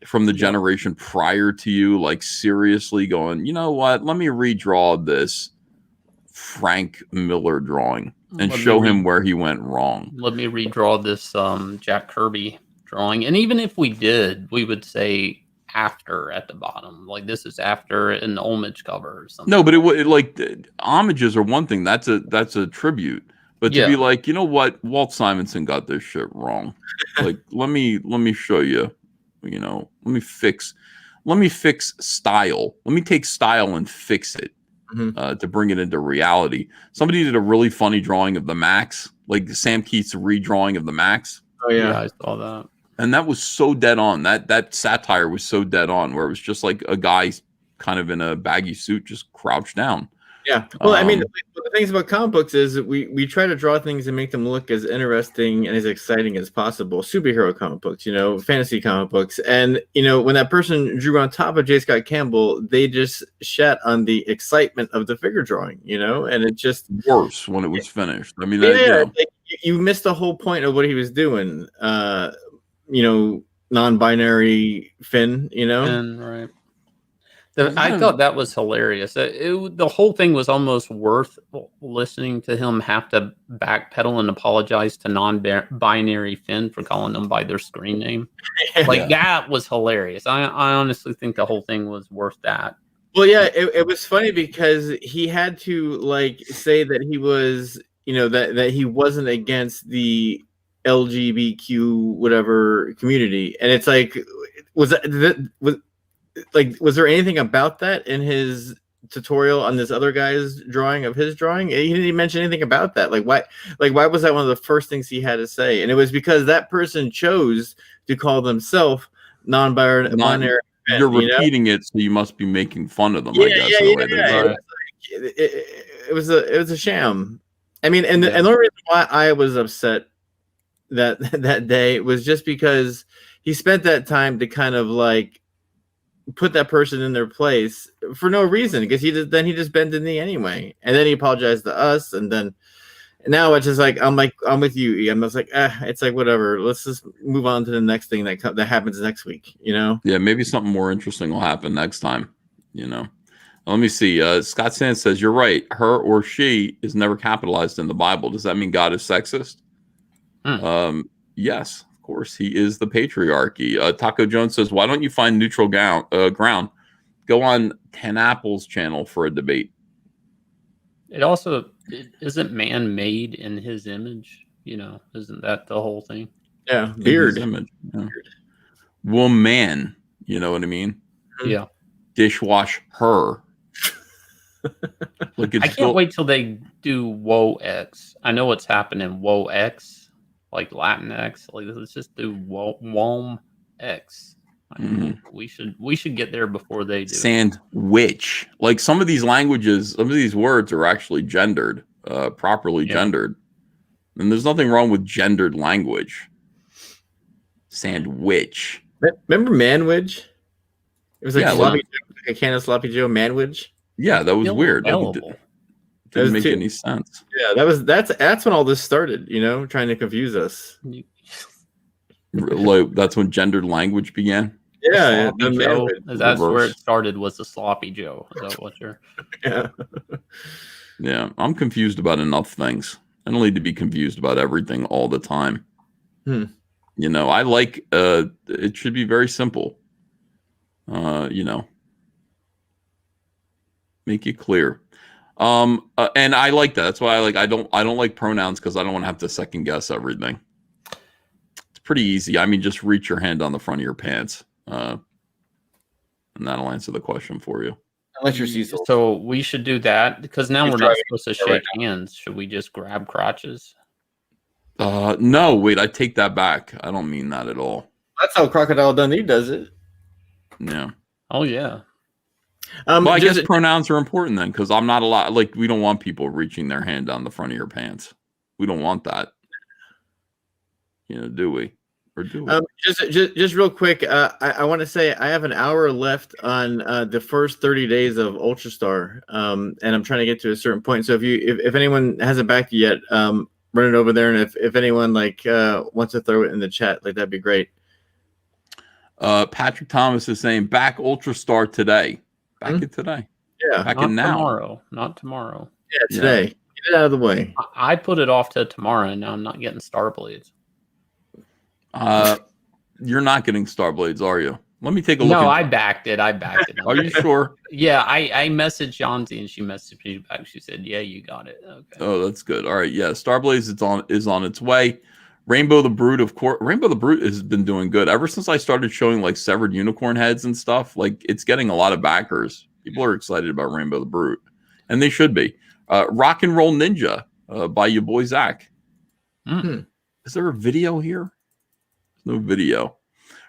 from the generation prior to you, seriously going, you know what, let me redraw this Frank Miller drawing and show him where he went wrong. Let me redraw this Jack Kirby drawing. And even if we did, we would say after at the bottom, this is after an homage cover or something. No, but homages are one thing. That's a tribute. But to be like, you know what, Walt Simonson got this shit wrong. Let me show you. Let me fix style. Let me take style and fix it to bring it into reality. Somebody did a really funny drawing of the Max, Sam Keith's redrawing of the Max. Oh yeah, I saw that. And that was so dead on. That satire was so dead on, where it was just like a guy kind of in a baggy suit just crouched down. Yeah. Well, the things about comic books is we try to draw things and make them look as interesting and as exciting as possible. Superhero comic books, fantasy comic books. And, when that person drew on top of J. Scott Campbell, they just shat on the excitement of the figure drawing, and it just worse when it was finished. I mean, you missed the whole point of what he was doing. Non-binary Finn, Finn, right. I thought that was hilarious. The whole thing was almost worth listening to him have to backpedal and apologize to non-binary Finn for calling them by their screen name. That was hilarious. I honestly think the whole thing was worth that. Well, yeah, it was funny because he had to like say that he was, that he wasn't against the LGBTQ whatever community, and it's like, was there anything about that in his tutorial on this other guy's drawing of his drawing? He didn't even mention anything about that. Why was that one of the first things he had to say? And it was because that person chose to call themselves non-binary. Not, you're repeating it, so you must be making fun of them. I guess in a way they say. It was a sham. I mean, and the only reason why I was upset that day was just because he spent that time to kind of like put that person in their place for no reason, because he just bent the knee anyway, and then he apologized to us, and then now it's just like I'm with you, Ian. I was like, it's like whatever. Let's just move on to the next thing that happens next week. Yeah, maybe something more interesting will happen next time. Let me see. Scott Sands says you're right. Her or she is never capitalized in the Bible. Does that mean God is sexist? Yes, of course. He is the patriarchy. Taco Jones says, why don't you find neutral ground? Go on 10 Apple's channel for a debate. It also isn't man made in his image. Isn't that the whole thing? Yeah, beard. Image. Yeah. Woman. You know what I mean? Yeah. Dishwash her. I can't wait till they do Woe X. I know what's happening. Woe X, like Latin X. Like, let's just do Wom X. We should get there before they do. Sandwich. Like some of these languages, some of these words are actually gendered, properly gendered. And there's nothing wrong with gendered language. Sandwich. Remember Manwich? It was like sloppy Joe, like a can of sloppy Joe Manwich. Yeah, that was weird. Didn't make any sense. Yeah, that's when all this started, trying to confuse us. Like, that's when gendered language began. Yeah, that's where it started, was the sloppy Joe. Is that what you're? Yeah, I'm confused about enough things. I don't need to be confused about everything all the time. I like it should be very simple. Make it clear. And I like that. That's why I don't like pronouns, because I don't want to have to second guess everything. It's pretty easy. I mean, just reach your hand on the front of your pants. And that'll answer the question for you. Unless you're Cecil. So we should do that, because now we're not supposed to shake hands. Should we just grab crotches? No, wait, I take that back. I don't mean that at all. That's how Crocodile Dundee does it. Yeah. Oh yeah. Well, I guess pronouns are important then, because I'm not allowed. Like, we don't want people reaching their hand down the front of your pants. We don't want that. Do we? Or do we? Just real quick, I want to say I have an hour left on the first 30 days of Ultrastar, and I'm trying to get to a certain point. So if anyone hasn't backed yet, run it over there, and if anyone wants to throw it in the chat, that'd be great. Patrick Thomas is saying back Ultrastar today. Back it today. Yeah, back in now. Not tomorrow. Yeah, today. Get it out of the way. I put it off to tomorrow, and now I'm not getting Starblades. You're not getting Starblades, are you? Let me take a look. No, I backed it. Are you sure? Yeah, I messaged Jonzi, and she messaged me back. She said, "Yeah, you got it." Okay. Oh, that's good. All right, yeah, Starblades is on its way. Rainbow the Brute, of course. Rainbow the Brute has been doing good ever since I started showing severed unicorn heads and stuff. It's getting a lot of backers. People are excited about Rainbow the Brute, and they should be. Rock and Roll Ninja by your boy Zach. Is there a video here? There's no video.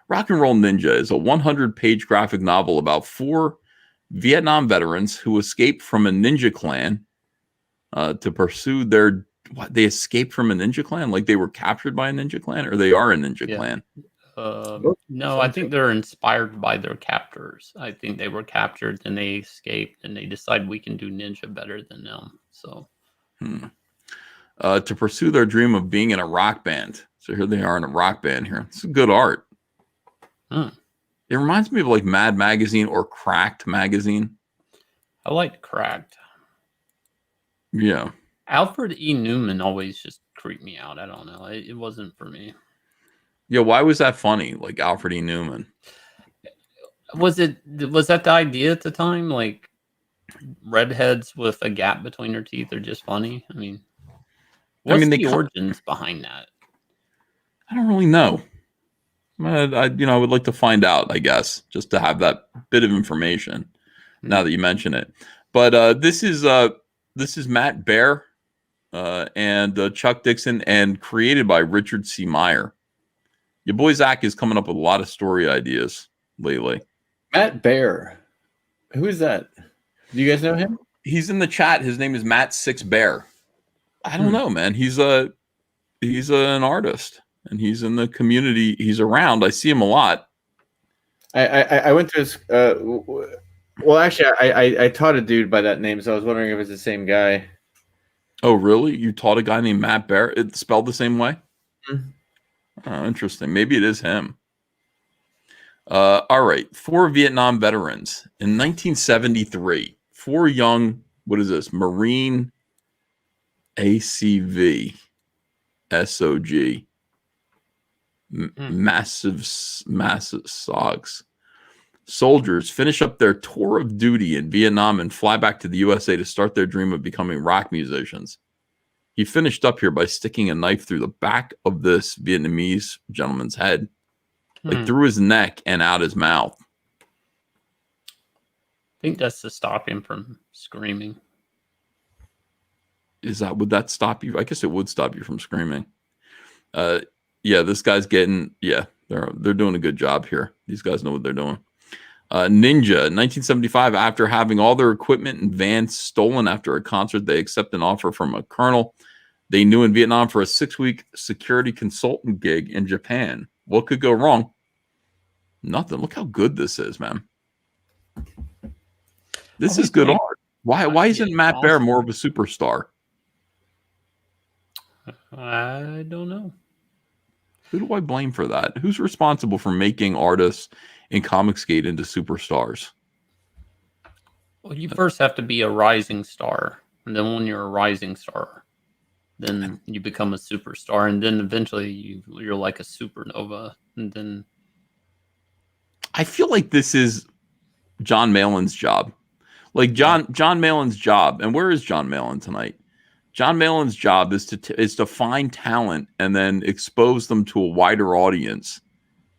Rock and Roll Ninja is a 100-page graphic novel about 4 Vietnam veterans who escaped from a ninja clan to pursue their. They escaped from a ninja clan? Like they were captured by a ninja clan, or they are a ninja clan? No, I think they're inspired by their captors. I think they were captured and they escaped, and they decide we can do ninja better than them. So, to pursue their dream of being in a rock band. So here they are in a rock band here. It's good art. It reminds me of Mad Magazine or Cracked Magazine. I liked Cracked. Yeah. Alfred E. Newman always just creeped me out. I don't know. It wasn't for me. Yeah, why was that funny? Alfred E. Newman. Was that the idea at the time? Like redheads with a gap between their teeth are just funny. I mean, what's they the origins behind that? I don't really know. I would like to find out, I guess, just to have that bit of information now that you mention it. But this is Matt Baer and Chuck Dixon, and created by Richard C. Meyer. Your boy Zach is coming up with a lot of story ideas lately. Matt Baer. Who is that? Do you guys know him? He's in the chat. His name is Matt Six Bear. I don't know, man. He's an artist, and he's in the community. He's around. I see him a lot. I went to his. Well, actually, I taught a dude by that name, so I was wondering if it's the same guy. Oh, really? You taught a guy named Matt Bear? It's spelled the same way? Mm-hmm. Oh, interesting. Maybe it is him. All right. 4 Vietnam veterans in 1973. 4 young, what is this? Marine ACV SOG. Massive SOGs. Soldiers finish up their tour of duty in Vietnam and fly back to the USA to start their dream of becoming rock musicians. He finished up here by sticking a knife through the back of this Vietnamese gentleman's head, like through his neck and out his mouth. I think that's to stop him from screaming. Would that stop you? I guess it would stop you from screaming. Yeah, this guy's getting, they're doing a good job here. These guys know what they're doing. Ninja, 1975, after having all their equipment and vans stolen after a concert, they accept an offer from a colonel they knew in Vietnam for a 6-week security consultant gig in Japan. What could go wrong? Nothing. Look how good this is, man. This is good art. Why isn't Matt Baer more of a superstar? I don't know. Who do I blame for that? Who's responsible for making artists in Comicsgate into superstars? Well, you first have to be a rising star. And then when you're a rising star, then you become a superstar. And then eventually you're like a supernova. And then I feel like this is John Malin's job. Like John Malin's job. And where is John Malin tonight? John Malin's job is to find talent and then expose them to a wider audience,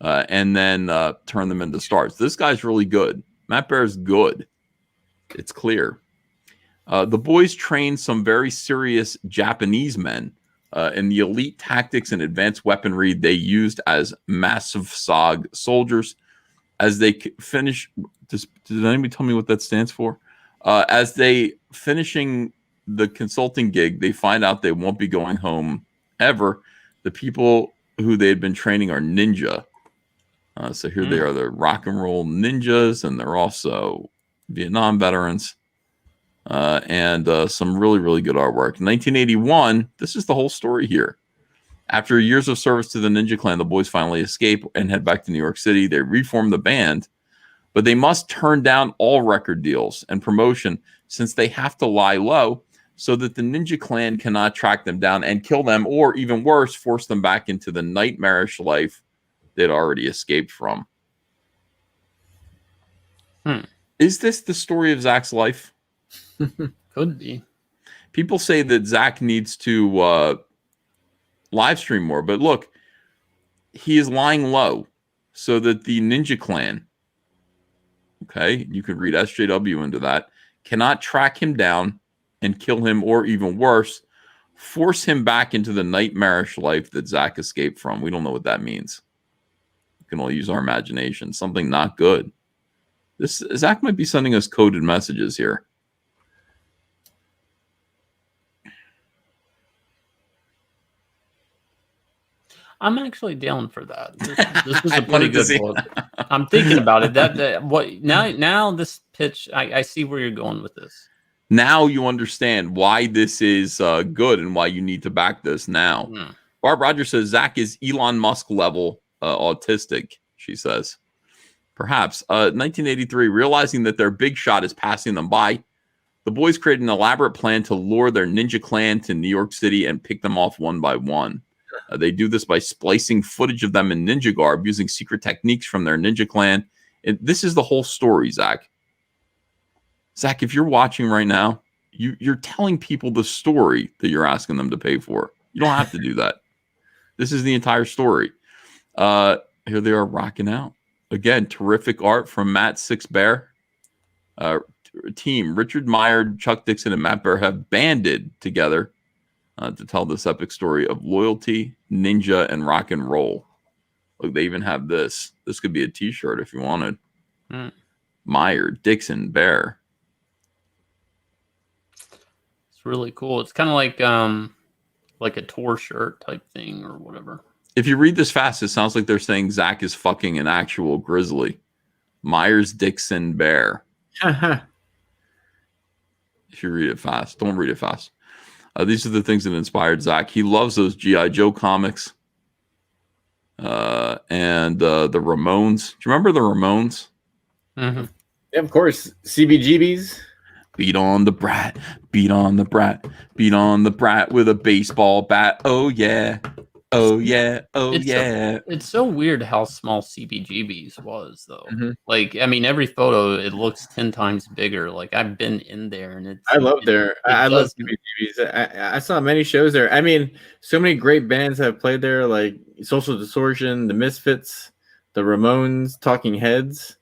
and then turn them into stars. This guy's really good. Matt Baer's good. It's clear. The boys trained some very serious Japanese men in the elite tactics and advanced weaponry they used as massive SOG soldiers. As they finish, did anybody tell me what that stands for? As they finishing the consulting gig, they find out they won't be going home ever. The people who they had been training are ninja. So here they are, the rock and roll ninjas, and they're also Vietnam veterans. And some really, really good artwork. In 1981, this is the whole story here. After years of service to the Ninja Clan, the boys finally escape and head back to New York City. They reform the band, but they must turn down all record deals and promotion since they have to lie low so that the Ninja Clan cannot track them down and kill them, or even worse, force them back into the nightmarish life they'd already escaped from. Is this the story of Zach's life? could be. People say that Zach needs to live stream more, but look, he is lying low so that the Ninja Clan, okay, you could read SJW into that, cannot track him down and kill him, or even worse, force him back into the nightmarish life that Zach escaped from. We don't know what that means. We can only use our imagination. Something not good. Zach might be sending us coded messages here. I'm actually down for that. This was a pretty good book. I'm thinking about it. That what now this pitch, I see where you're going with this. Now you understand why this is good and why you need to back this now. Barb Rogers says Zach is Elon Musk level autistic, she says. Perhaps. 1983, realizing that their big shot is passing them by, the boys created an elaborate plan to lure their Ninja Clan to New York City and pick them off one by one. They do this by splicing footage of them in ninja garb, using secret techniques from their Ninja Clan, This is the whole story, Zach. Zach, if you're watching right now, you're telling people the story that you're asking them to pay for. You don't have to do that. This is the entire story. Here they are rocking out. Again, terrific art from Matt Six Bear. Team Richard Meyer, Chuck Dixon, and Matt Bear have banded together to tell this epic story of loyalty, ninja, and rock and roll. Look, they even have this. This could be a t-shirt if you wanted. Meyer, Dixon, Bear. It's really cool. It's kind of like a tour shirt type thing or whatever. If you read this fast, it sounds like they're saying Zach is fucking an actual grizzly. Myers, Dixon, Bear. If you read it fast, don't read it fast. These are the things that inspired Zach. He loves those G.I. Joe comics. And the Ramones. Do you remember the Ramones? Mm-hmm. Yeah, of course. CBGBs. Beat on the brat, beat on the brat, beat on the brat with a baseball bat. Oh yeah, oh yeah, oh yeah. It's so weird how small CBGB's was, though. Mm-hmm. Like, I mean, every photo it looks 10 times bigger. Like, I've been in there, and I love there. I love CBGBs. I saw many shows there. I mean, so many great bands have played there, like Social Distortion, the Misfits, the Ramones, Talking Heads.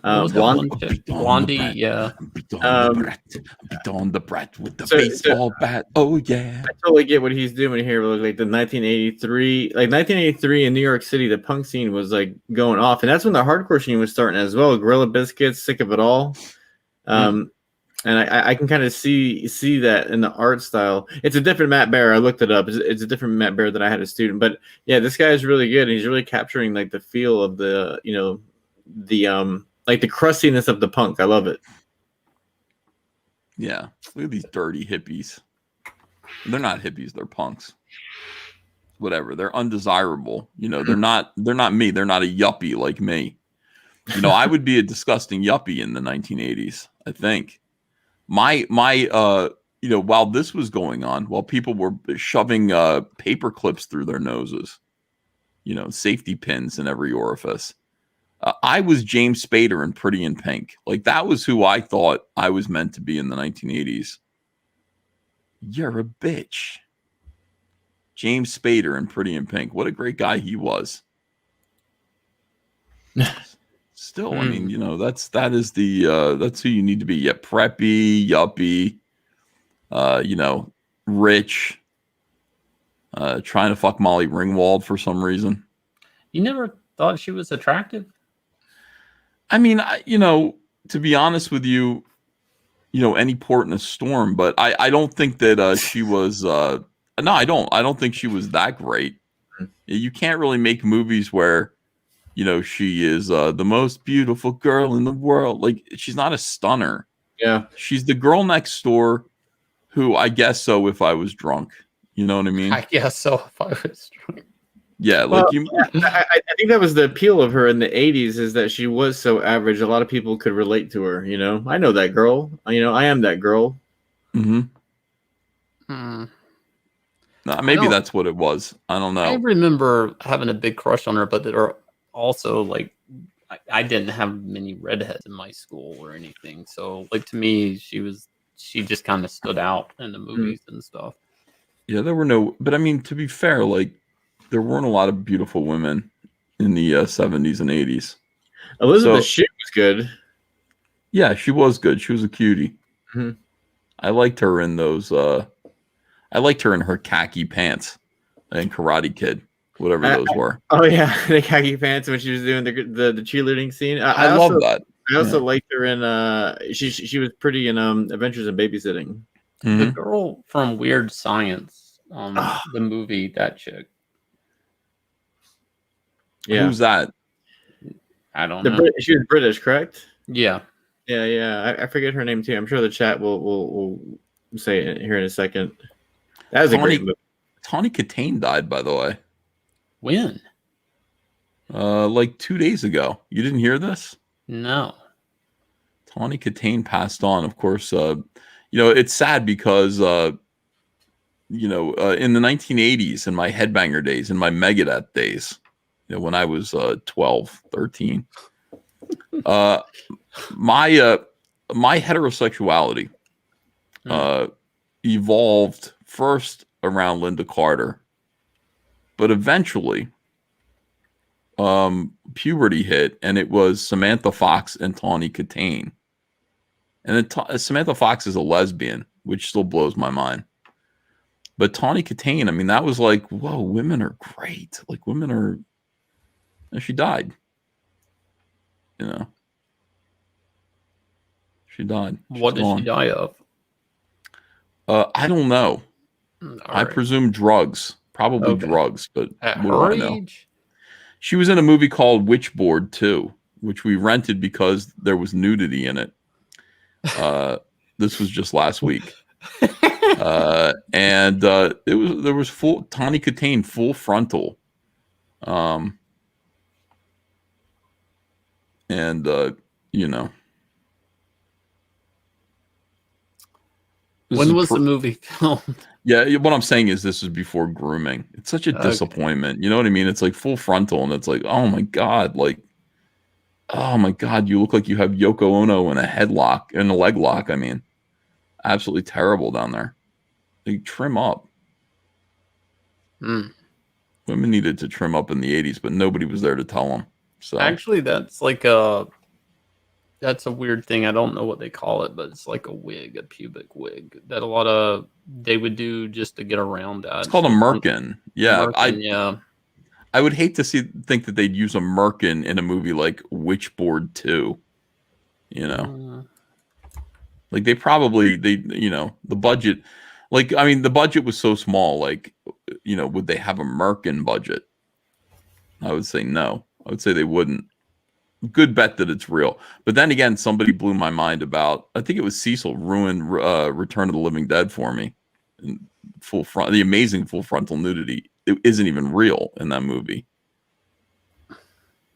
Blondie, yeah. Beat on the brat with the baseball bat. Oh yeah. I totally get what he's doing here. Like the 1983 in New York City, the punk scene was like going off, and that's when the hardcore scene was starting as well. Gorilla Biscuits, Sick of It All, and I can kind of see that in the art style. It's a different Matt Bear. I looked it up. It's a different Matt Bear that I had a student, but yeah, this guy is really good. And he's really capturing like the feel of the like the crustiness of the punk. I love it. Yeah. Look at these dirty hippies. They're not hippies, they're punks. Whatever. They're undesirable. They're not me. They're not a yuppie like me. I would be a disgusting yuppie in the 1980s, I think. My while this was going on, while people were shoving paper clips through their noses, safety pins in every orifice. I was James Spader in Pretty in Pink. Like, that was who I thought I was meant to be in the 1980s. You're a bitch. James Spader in Pretty in Pink. What a great guy he was. Still, I mean, that's who you need to be. Yeah, preppy, yuppie, rich, trying to fuck Molly Ringwald for some reason. You never thought she was attractive? I mean, to be honest with you, any port in a storm, but I don't think that she was, no, I don't think she was that great. You can't really make movies where, she is the most beautiful girl in the world. Like, she's not a stunner. Yeah. She's the girl next door who, I guess so if I was drunk. You know what I mean? I guess so if I was drunk. Yeah, I think that was the appeal of her in the 80s, is that she was so average. A lot of people could relate to her, I know that girl. I am that girl. Mm-hmm. Maybe that's what it was. I don't know. I remember having a big crush on her, but there are also, like, I didn't have many redheads in my school or anything. So, like, to me, she just kind of stood out in the movies and stuff. Yeah, there were no, but I mean, to be fair, like, there weren't a lot of beautiful women in the 70s and 80s. Elizabeth Shue was good. Yeah, she was good. She was a cutie. Mm-hmm. I liked her in those. I liked her in her khaki pants and Karate Kid, whatever those were. Oh yeah, the khaki pants when she was doing the cheerleading scene. I love that. I also liked her in. She was pretty in Adventures in Babysitting. Mm-hmm. The girl from Weird Science, the movie, that chick. Yeah. Who's that? I don't know. She was British, correct? Yeah. Yeah. I forget her name too. I'm sure the chat will say it here in a second. That was a great movie. Tawny Katane died, by the way. When? Like 2 days ago. You didn't hear this? No. Tawny Katane passed on. Of course, it's sad because, in the 1980s, in my Headbanger days, in my Megadeth days, when I was 12, 13, My my heterosexuality evolved first around Linda Carter, but eventually puberty hit, and it was Samantha Fox and Tawny Katane. And then Samantha Fox is a lesbian, which still blows my mind. But Tawny Katane, I mean, that was like, whoa, women are great. Like, women are. And she died. You know, she died. What did she die of? I don't know. I Right. presume drugs, probably Okay. drugs, but At what do her I know? age? She was in a movie called Witchboard 2, which we rented because there was nudity in it. This was just last week. And there was full Tawny Katane full frontal. And you know. When was the movie filmed? Yeah, what I'm saying is this is before grooming. It's such a disappointment. You know what I mean? It's like full frontal, and it's like, oh my god, you look like you have Yoko Ono in a headlock, in a leg lock. I mean, absolutely terrible down there. They trim up. Women needed to trim up in the 80s, but nobody was there to tell them. So Actually, that's a weird thing. I don't know what they call it, but it's like a wig, a pubic wig that they would do just to get around that. It's called a merkin. Yeah, yeah. I would hate to think that they'd use a merkin in a movie like Witchboard 2. You know, like the budget. Like, I mean, the budget was so small. Like, you know, would they have a merkin budget? I would say no. I would say they wouldn't. Good bet that it's real. But then again, somebody blew my mind about, I think it was Cecil, ruined Return of the Living Dead for me. The amazing full frontal nudity. It isn't even real in that movie.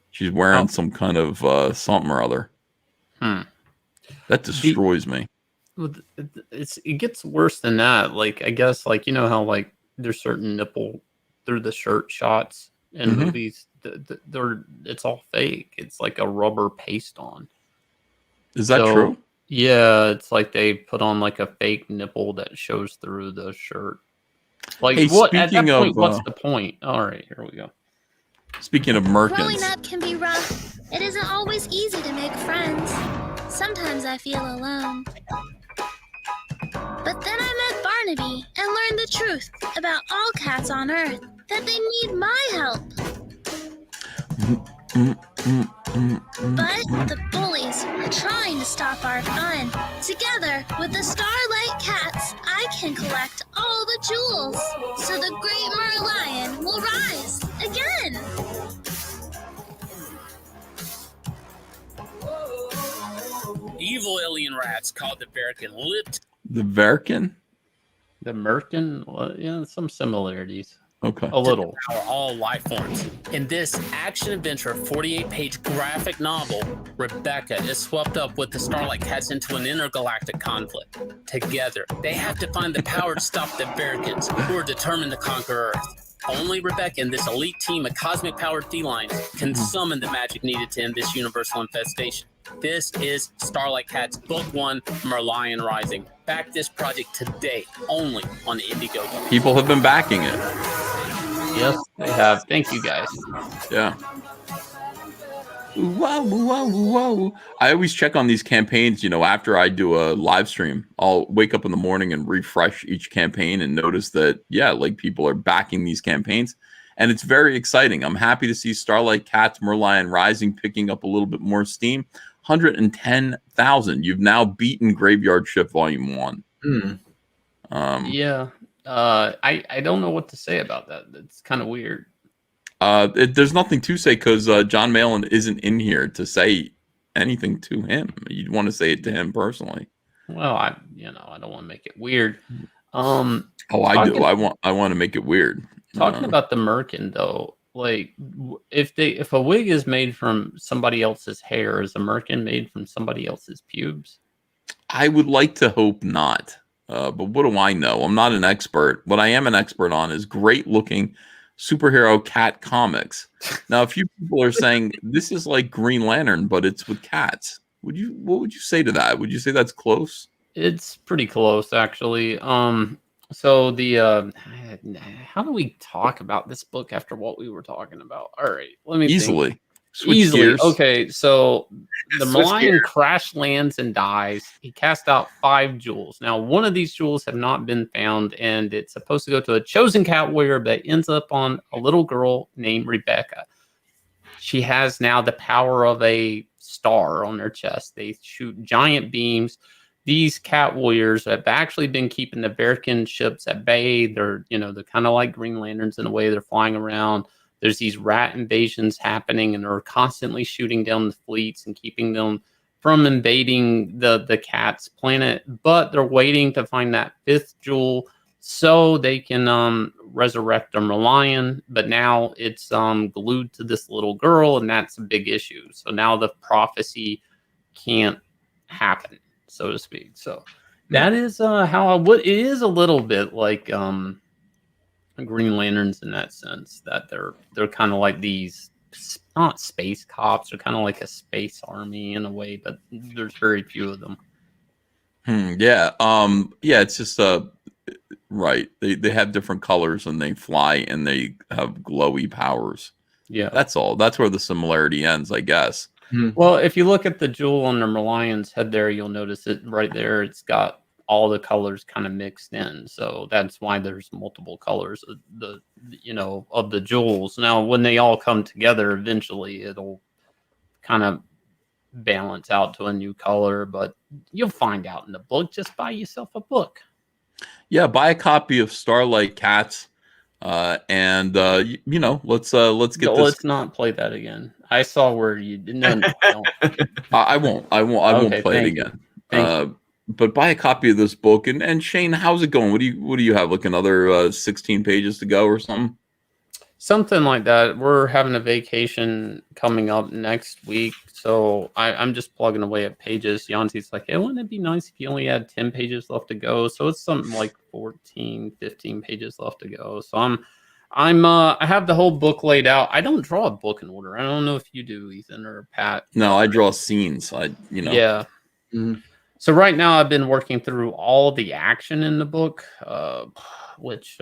She's wearing some kind of something or other. That destroys me. It gets worse than that. Like, I guess, like, you know how like there's certain nipple through the shirt shots in movies. It's all fake. It's like a rubber paste on. Is that true? Yeah, it's like they put on like a fake nipple that shows through the shirt. Like, hey, what at that point? of, What's the point? All right, here we go. Speaking of merkins, Growing up can be rough. It isn't always easy to make friends. Sometimes I feel alone. But then I met Barnaby and learned the truth about all cats on Earth, that they need my help. But the bullies are trying to stop our fun. Together with the Starlight Cats, I can collect all the jewels, so the great Merlion will rise again. Evil alien rats called the Verican lived. the Verkin? The Merkin, well, yeah, some similarities. Okay. A little. Devour all life forms. In this action-adventure 48-page graphic novel, Rebecca is swept up with the Starlight Cats into an intergalactic conflict. Together, they have to find the power to stop the Verkins, who are determined to conquer Earth. Only Rebecca and this elite team of cosmic-powered felines can summon the magic needed to end this universal infestation. This is Starlight Cats Book 1, Merlion Rising. Back this project today, only on Indiegogo. People have been backing it. Yes, they have. Thank you, guys. Yeah. Whoa, whoa, whoa. I always check on these campaigns, you know, after I do a live stream. I'll wake up in the morning and refresh each campaign and notice that, yeah, like people are backing these campaigns. And it's very exciting. I'm happy to see Starlight Cats, Merlion Rising picking up a little bit more steam. 110,000. You've now beaten Graveyard Shift Volume 1. Yeah. I don't know what to say about that. It's kind of weird. There's nothing to say because John Malin isn't in here to say anything to him. You'd want to say it to him personally. Well, I don't want to make it weird. I do. I want to make it weird. Talking about the Merkin though, like if a wig is made from somebody else's hair, is a Merkin made from somebody else's pubes? I would like to hope not. But what do I know? I'm not an expert. What I am an expert on is great looking superhero cat comics. Now, a few people are saying this is like Green Lantern, but it's with cats. What would you say to that? Would you say that's close? It's pretty close, actually. So the how do we talk about this book after what we were talking about? All right, let me think. Easily. Switch Easily. gears. Okay, so the Switch Malayan gears. crash lands and dies. He cast out 5 jewels. Now, one of these jewels have not been found, and it's supposed to go to a chosen cat warrior, but ends up on a little girl named Rebecca. She has now the power of a star on her chest. They shoot giant beams. These cat warriors have actually been keeping the American ships at bay. They're kind of like Green Lanterns in a way. They're flying around. There's these rat invasions happening, and they're constantly shooting down the fleets and keeping them from invading the cat's planet. But they're waiting to find that 5th jewel so they can resurrect the Merlion. But now it's glued to this little girl, and that's a big issue. So now the prophecy can't happen, so to speak. So that is how I would. It is a little bit like Green Lanterns in that sense, that they're kind of like these, not space cops, they're kind of like a space army in a way, but there's very few of them. Yeah. Yeah, it's just right. They have different colors and they fly and they have glowy powers. Yeah. That's all. That's where the similarity ends, I guess. Well, if you look at the jewel on the Merlion's head there, you'll notice it right there. It's got all the colors kind of mixed in, so that's why there's multiple colors of the jewels. Now, when they all come together, eventually it'll kind of balance out to a new color, but you'll find out in the book. Just buy yourself a book. Yeah, buy a copy of Starlight Cats, and let's get this. Let's not play that again. I saw where you didn't. No, I won't Okay, play it thank you. again. Thank you. But buy a copy of this book. And Shane, how's it going? What do you have? Like another 16 pages to go or something? Something like that. We're having a vacation coming up next week, so I'm just plugging away at pages. Yanti's like, hey, wouldn't it be nice if you only had 10 pages left to go? So it's something like 14, 15 pages left to go. So I have the whole book laid out. I don't draw a book in order. I don't know if you do, Ethan or Pat. No, I draw scenes. Yeah. Mhm. So right now I've been working through all the action in the book, which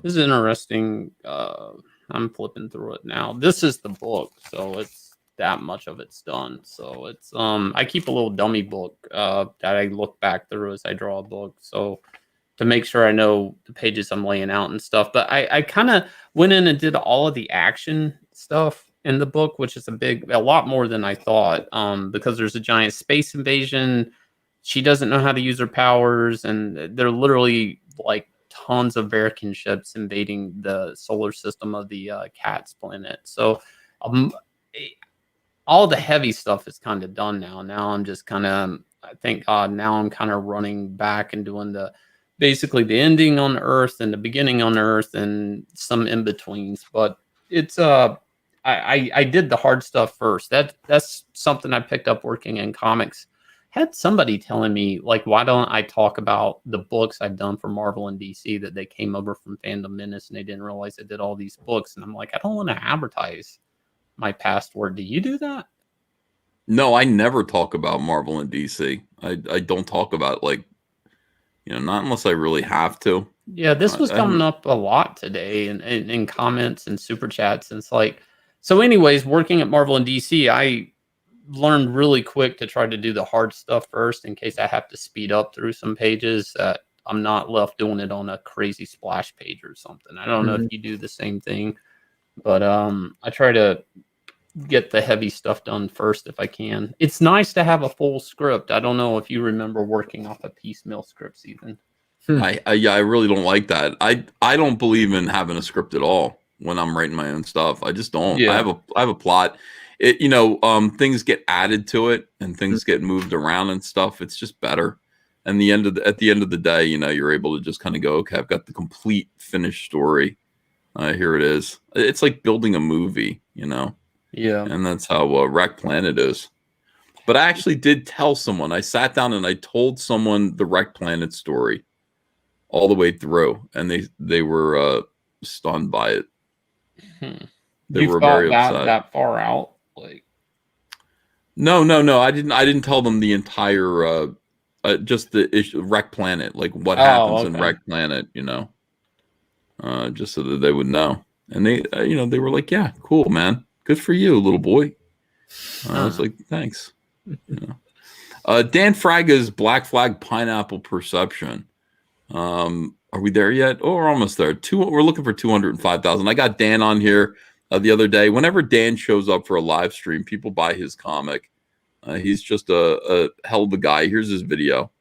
is interesting. I'm flipping through it now. This is the book, so it's that much of it's done. So it's I keep a little dummy book that I look back through as I draw a book, so to make sure I know the pages I'm laying out and stuff. But I kind of went in and did all of the action stuff in the book, which is a lot more than I thought, because there's a giant space invasion. She doesn't know how to use her powers, and they're literally like tons of American ships invading the solar system of the Cat's planet. So all the heavy stuff is kind of done now. Now I'm just kind of, thank God, now I'm kind of running back and doing basically the ending on Earth and the beginning on Earth and some in-betweens. But it's I did the hard stuff first. That's something I picked up working in comics. Had somebody telling me, like, why don't I talk about the books I've done for Marvel and DC, that they came over from Fandom Menace and they didn't realize I did all these books. And I'm like, I don't want to advertise my past work. Do you do that? No, I never talk about Marvel and DC. I don't talk about, like, not unless I really have to. Yeah, this was coming up a lot today in comments and super chats. And it's like, so anyways, working at Marvel and DC, I learned really quick to try to do the hard stuff first in case I have to speed up through some pages, that I'm not left doing it on a crazy splash page or something. I don't know if you do the same thing, but I try to get the heavy stuff done first if I can. It's nice to have a full script. I don't know if you remember working off a piecemeal scripts, Ethan. I really don't like that. I don't believe in having a script at all when I'm writing my own stuff. I just don't. Yeah. I have a plot. Things get added to it and things get moved around and stuff. It's just better. And at the end of the day, you're able to just kind of go, okay, I've got the complete finished story. Here it is. It's like building a movie, Yeah. And that's how Wreck Planet is. But I actually did tell someone. I sat down and I told someone the Wreck Planet story all the way through, and they were stunned by it. They You were thought very upset. that far out, like. No. I didn't tell them the entire, just the issue, Wreck Planet, like what happens in Wreck Planet, just so that they would know. And they, they were like, "Yeah, cool, man, good for you, little boy." I was like, "Thanks." Dan Fraga's Black Flag Pineapple Perception. Are we there yet? Oh, we're almost there. We're looking for 205,000. I got Dan on here the other day. Whenever Dan shows up for a live stream, people buy his comic. He's just a hell of a guy. Here's his video.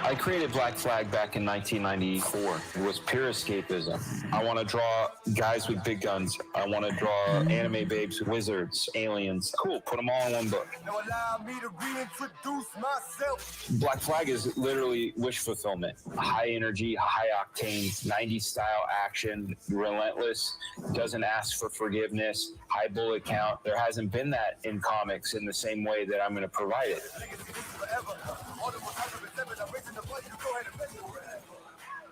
I created Black Flag back in 1994. It was pure escapism. I want to draw guys with big guns. I want to draw anime babes, wizards, aliens. Cool, put them all in one book. Now allow me to reintroduce myself. Black Flag is literally wish fulfillment. High energy, high octane, 90s style action, relentless, doesn't ask for forgiveness, high bullet count. There hasn't been that in comics in the same way that I'm going to provide it.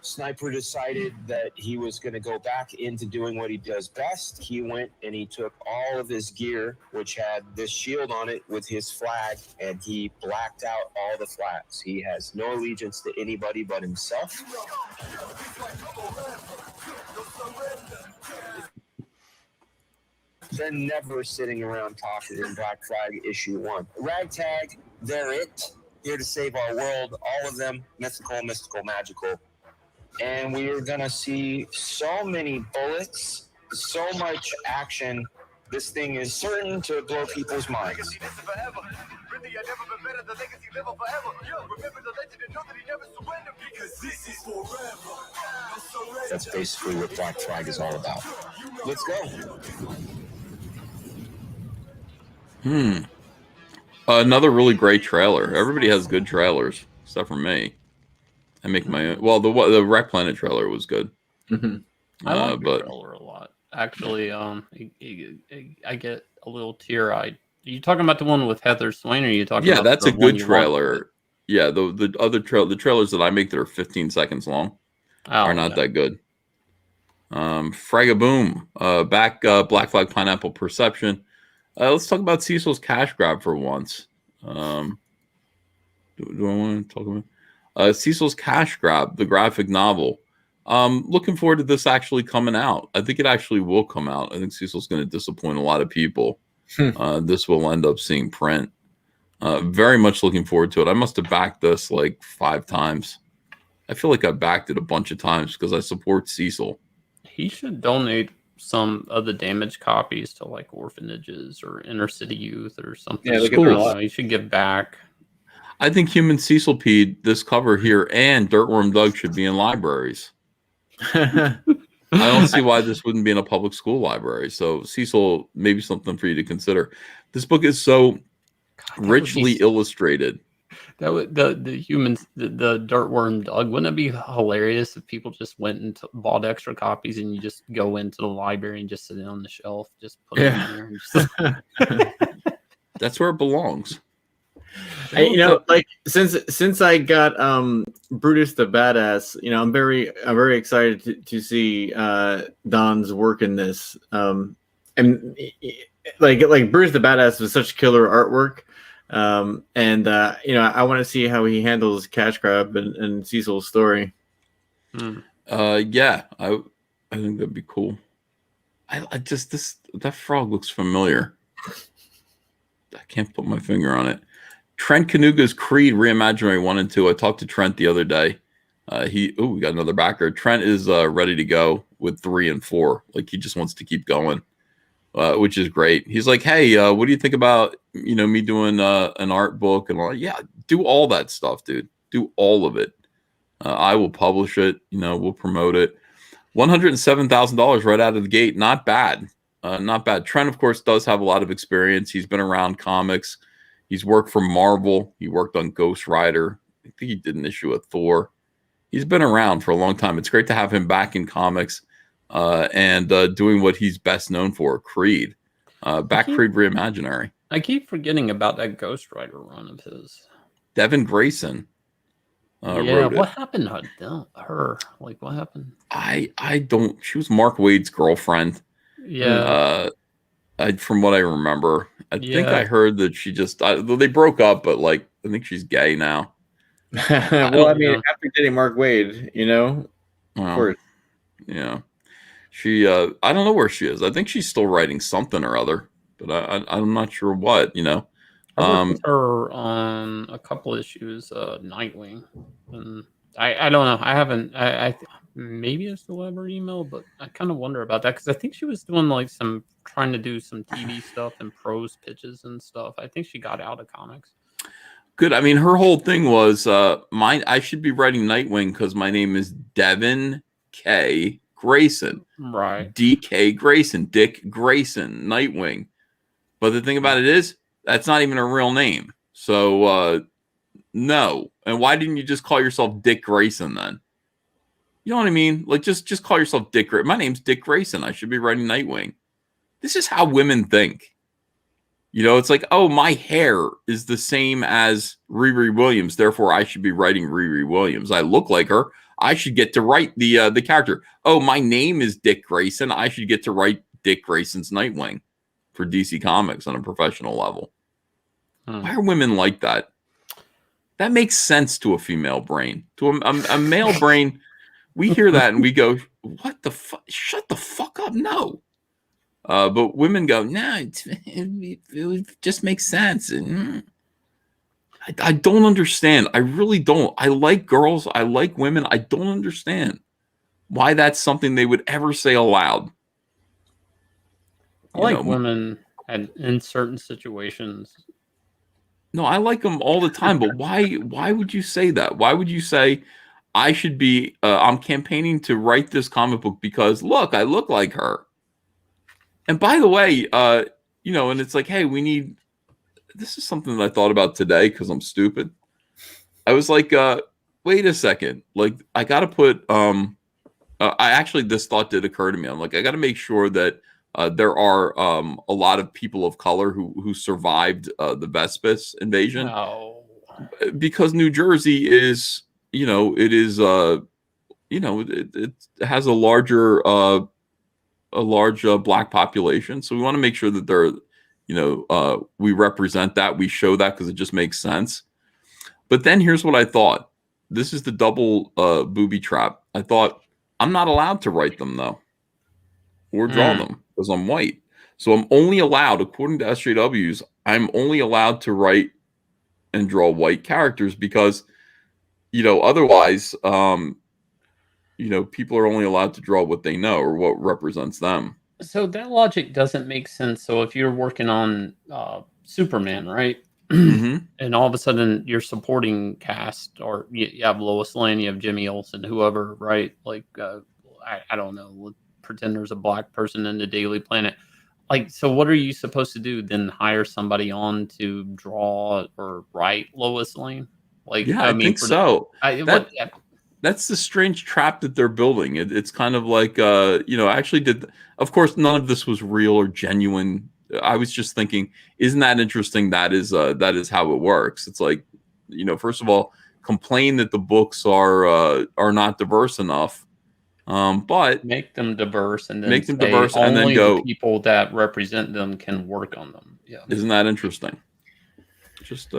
Sniper decided that he was going to go back into doing what he does best. He went and he took all of his gear, which had this shield on it with his flag, and he blacked out all the flags. He has no allegiance to anybody but himself. They're never sitting around talking in Black Flag issue 1. Ragtag, they're it. Here to save our world, all of them, mythical, magical. And we are going to see so many bullets, so much action. This thing is certain to blow people's minds. That's basically what Black Flag is all about. Let's go. Another really great trailer. Everybody has good trailers, except for me. I make my own. Well, the Wreck Planet trailer was good. I like the trailer a lot. Actually, I get a little tear-eyed. Are you talking about the one with Heather Swain, or are you talking about that's the a good one you trailer. Yeah, the other the trailers that I make that are 15 seconds long are not that good. Fragaboom, back Black Flag Pineapple Perception. Let's talk about Cecil's cash grab for once. Do I want to talk about Cecil's Cash Grab, the graphic novel? Looking forward to this actually coming out. I think it actually will come out. I think Cecil's going to disappoint a lot of people. This will end up seeing print. Very much looking forward to it. I must have backed this like 5 times. I feel like I backed it a bunch of times because I support Cecil. He should donate some of the damaged copies to like orphanages or inner city youth or something. Yeah, cool. He should give back. I think Human Cecilpede, this cover here, and Dirtworm Doug should be in libraries. I don't see why this wouldn't be in a public school library. So Cecil, maybe something for you to consider. This book is so richly illustrated. That would the humans, the Dirtworm Doug. Wouldn't it be hilarious if people just went and bought extra copies and you just go into the library and just sit it on the shelf, just put it in there. That's where it belongs. Like since I got Brutus the Badass, I'm very excited to see Don's work in this. And like Brutus the Badass was such killer artwork. I want to see how he handles Cash Grab and Cecil's story. Yeah, I think that'd be cool. I just that frog looks familiar. I can't put my finger on it. Trent Kanuga's Creed Reimaginary 1 and 2. I talked to Trent the other day. We got another backer. Trent is ready to go with 3 and 4. Like he just wants to keep going, which is great. He's like, hey, what do you think about me doing an art book and all? Yeah, do all that stuff, dude. Do all of it. I will publish it. We'll promote it. $107,000 right out of the gate. Not bad. Not bad. Trent, of course, does have a lot of experience. He's been around comics. He's worked for Marvel. He worked on Ghost Rider. I think he did an issue of Thor. He's been around for a long time. It's great to have him back in comics and doing what he's best known for, Creed. Creed Reimaginary. I keep forgetting about that Ghost Rider run of his. Devin Grayson. wrote what it. happened to her? Like, what happened? I don't. She was Mark Wade's girlfriend. Yeah, From what I remember, I think I yeah. heard that she just they broke up, but like I think she's gay now. Well, I mean, Yeah. after dating Mark Wade, of Well, course. yeah. She I don't know where she is. I think she's still writing something or other, but I'm not sure what. I worked with Um, her on a couple issues, Nightwing, and I don't know. I haven't. Maybe I still have her email, but I kind of wonder about that because I think she was doing like trying to do some TV stuff and prose pitches and stuff. I think she got out of comics. Good. I mean, her whole thing was I should be writing Nightwing because my name is Devin K. Grayson. Right. DK Grayson, Dick Grayson, Nightwing. But the thing about it is, that's not even a real name. So no. And why didn't you just call yourself Dick Grayson then? You know what I mean? Like just call yourself Dick. My name's Dick Grayson. I should be writing Nightwing. This is how women think. It's like, oh, my hair is the same as Riri Williams, therefore I should be writing Riri Williams. I look like her. I should get to write the character. Oh, my name is Dick Grayson. I should get to write Dick Grayson's Nightwing for DC Comics on a professional level. Why are women like that? That makes sense to a female brain. To a male brain, we hear that and we go, what the fuck? Shut the fuck up. No. But women go, nah, it just makes sense. And, I don't understand. I really don't. I like girls. I like women. I don't understand why that's something they would ever say aloud. I like women in certain situations. No, I like them all the time. But why would you say that? Why would you say I should be? I'm campaigning to write this comic book because look, I look like her. And by the way, and it's like, hey, this is something that I thought about today because I'm stupid. I was like, wait a second. Like, I got to put, this thought did occur to me. I'm like, I got to make sure that there are a lot of people of color who survived the Vespis invasion. Oh. Because New Jersey is, it is, it has a large black population. So we want to make sure that they're, we represent that, we show that because it just makes sense. But then here's what I thought. This is the double booby trap. I thought I'm not allowed to write them though, or draw them because I'm white. So I'm only allowed, according to SJWs, I'm only allowed to write and draw white characters because, otherwise, people are only allowed to draw what they know or what represents them. So that logic doesn't make sense. So if you're working on Superman, right? Mm-hmm. And all of a sudden your supporting cast, or you have Lois Lane, you have Jimmy Olsen, whoever, right? Like, I don't know, we'll pretend there's a black person in the Daily Planet. Like, so what are you supposed to do? Then hire somebody on to draw or write Lois Lane? Like, yeah, I think so. That's the strange trap that they're building. It's kind of like, of course, none of this was real or genuine. I was just thinking, isn't that interesting? That is how it works. It's like, first of all, complain that the books are not diverse enough, but make them diverse and then make them diverse, and then go. The people that represent them can work on them. Yeah, isn't that interesting? Just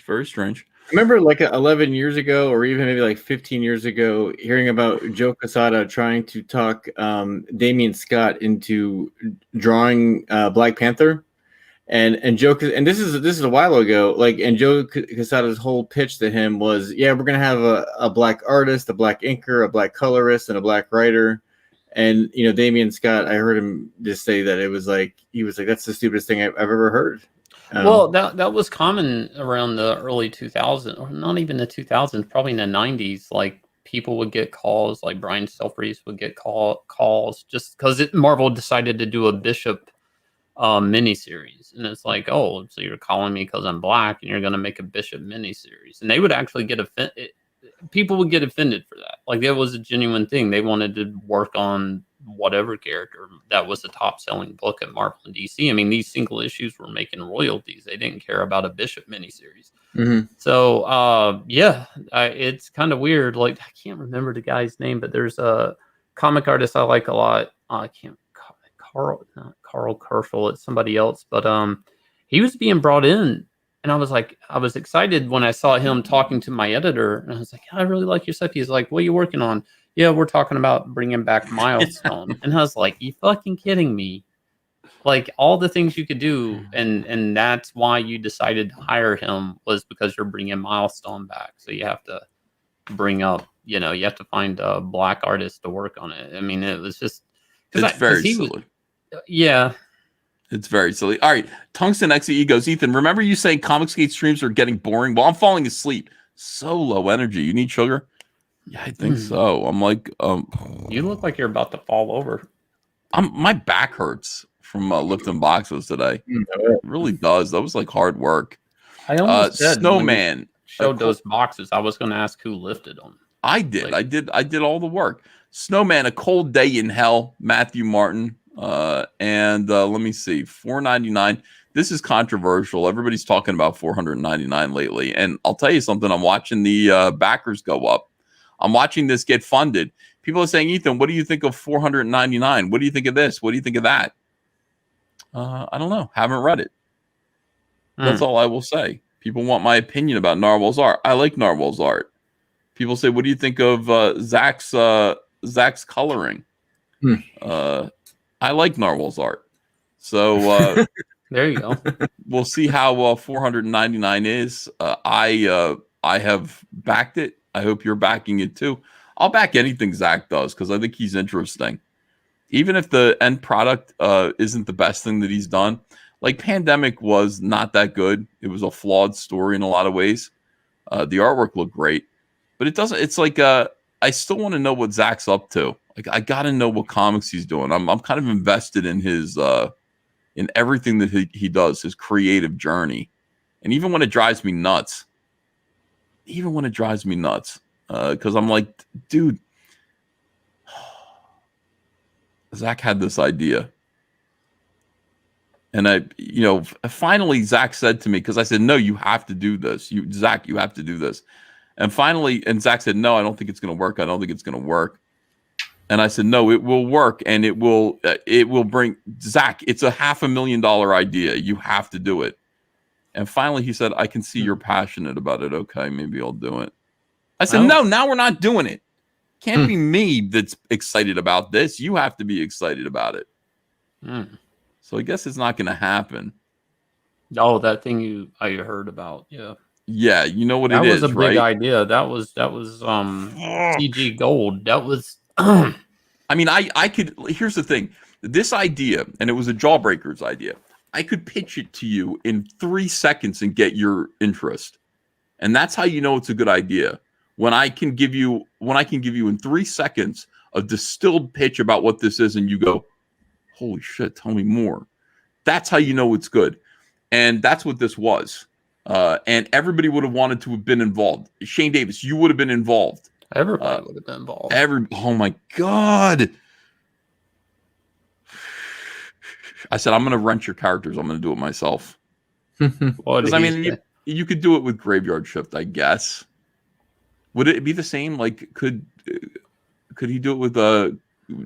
very strange. I remember like 11 years ago, or even maybe like 15 years ago, hearing about Joe Quesada trying to talk Damian Scott into drawing Black Panther, and Joe, and this is a while ago. Like, and Joe Quesada's whole pitch to him was, yeah, we're gonna have a black artist, a black inker, a black colorist, and a black writer. And Damian Scott, I heard him just say that he was like, that's the stupidest thing I've ever heard. Well, that was common around the early 2000s, or not even the 2000s, probably in the 90s. Like, people would get calls, like Brian Stelfreeze would get calls just because Marvel decided to do a Bishop miniseries. And it's like, oh, so you're calling me because I'm black and you're going to make a Bishop miniseries. And they would actually get offended. People would get offended for that. Like, that was a genuine thing. They wanted to work on whatever character that was the top selling book at Marvel and DC. I mean, these single issues were making royalties. They didn't care about a Bishop miniseries. So it's kind of weird. Like, I can't remember the guy's name, but there's a comic artist I like a lot. I can't not Carl Kerschel. It's somebody else, but he was being brought in, and I was excited when I saw him talking to my editor, and I was like, I really like your stuff. He's like, what are you working on? Yeah, we're talking about bringing back Milestone. And I was like, you fucking kidding me? Like, all the things you could do, and that's why you decided to hire him, was because you're bringing Milestone back. So you have to bring up, you have to find a black artist to work on it. I mean, it was just... It's very silly. Yeah. It's very silly. All right. Tungsten XE goes, Ethan, remember you saying Comicsgate streams are getting boring? Well, I'm falling asleep. So low energy. You need sugar? Yeah, I think so. I'm like... you look like you're about to fall over. My back hurts from lifting boxes today. It really does. That was like hard work. I almost said Snowman showed those boxes. I was going to ask who lifted them. I did. I did all the work. Snowman, A Cold Day in Hell, Matthew Martin. And let me see, $4.99. This is controversial. Everybody's talking about $499 lately. And I'll tell you something. I'm watching the backers go up. I'm watching this get funded. People are saying, Ethan, what do you think of $499? What do you think of this? What do you think of that? I don't know. Haven't read it. That's all I will say. People want my opinion about Narwhal's art. I like Narwhal's art. People say, what do you think of Zach's coloring? I like Narwhal's art. So there you go. We'll see how $499 is. I have backed it. I hope you're backing it too. I'll back anything Zach does because I think he's interesting. Even if the end product isn't the best thing that he's done. Like Pandemic was not that good. It was a flawed story in a lot of ways. The artwork looked great. But it doesn't. It's like I still want to know what Zach's up to. Like, I got to know what comics he's doing. I'm kind of invested in his in everything that he does, his creative journey. And even when it drives me nuts, because I'm like, dude, Zach had this idea. And finally Zach said to me, because I said, no, you have to do this. Zach, you have to do this. And finally, Zach said, no, I don't think it's going to work. I don't think it's going to work. And I said, no, it will work. And it will bring Zach. It's a $500,000 idea. You have to do it. And finally he said, I can see you're passionate about it. Okay, maybe I'll do it. I said, no, now we're not doing it. Can't be me that's excited about this. You have to be excited about it. So I guess it's not going to happen. Oh, that thing I heard about. Yeah. Yeah, you know what that it is, was a right? big idea. That was CG Gold. That was I mean, I could, here's the thing. This idea, and it was a Jawbreakers idea, I could pitch it to you in 3 seconds and get your interest. And that's how you know it's a good idea. When I can give you in 3 seconds a distilled pitch about what this is, and you go, holy shit, tell me more. That's how you know it's good. And that's what this was. And everybody would have wanted to have been involved. Shane Davis, you would have been involved. Everybody would have been involved. Oh my God. I said, I'm going to rent your characters. I'm going to do it myself. Because I mean, you could do it with Graveyard Shift, I guess. Would it be the same? Like, could he do it with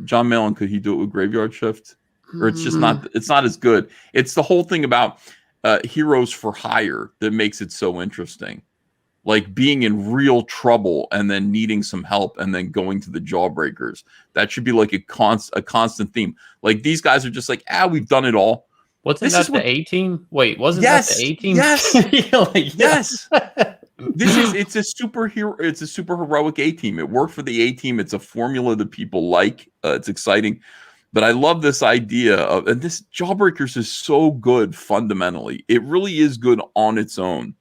John Malin? Could he do it with Graveyard Shift? Or it's just not, it's not as good. It's the whole thing about heroes for hire that makes it so interesting. Like being in real trouble and then needing some help and then going to the Jawbreakers. That should be like a constant theme. Like these guys are just like, we've done it all. Wasn't that the A-Team? Wait, wasn't that the A-Team? Yes. Yes. It's a super heroic A-Team. It worked for the A-Team. It's a formula that people like. It's exciting. But I love this idea of, and this Jawbreakers is so good fundamentally. It really is good on its own.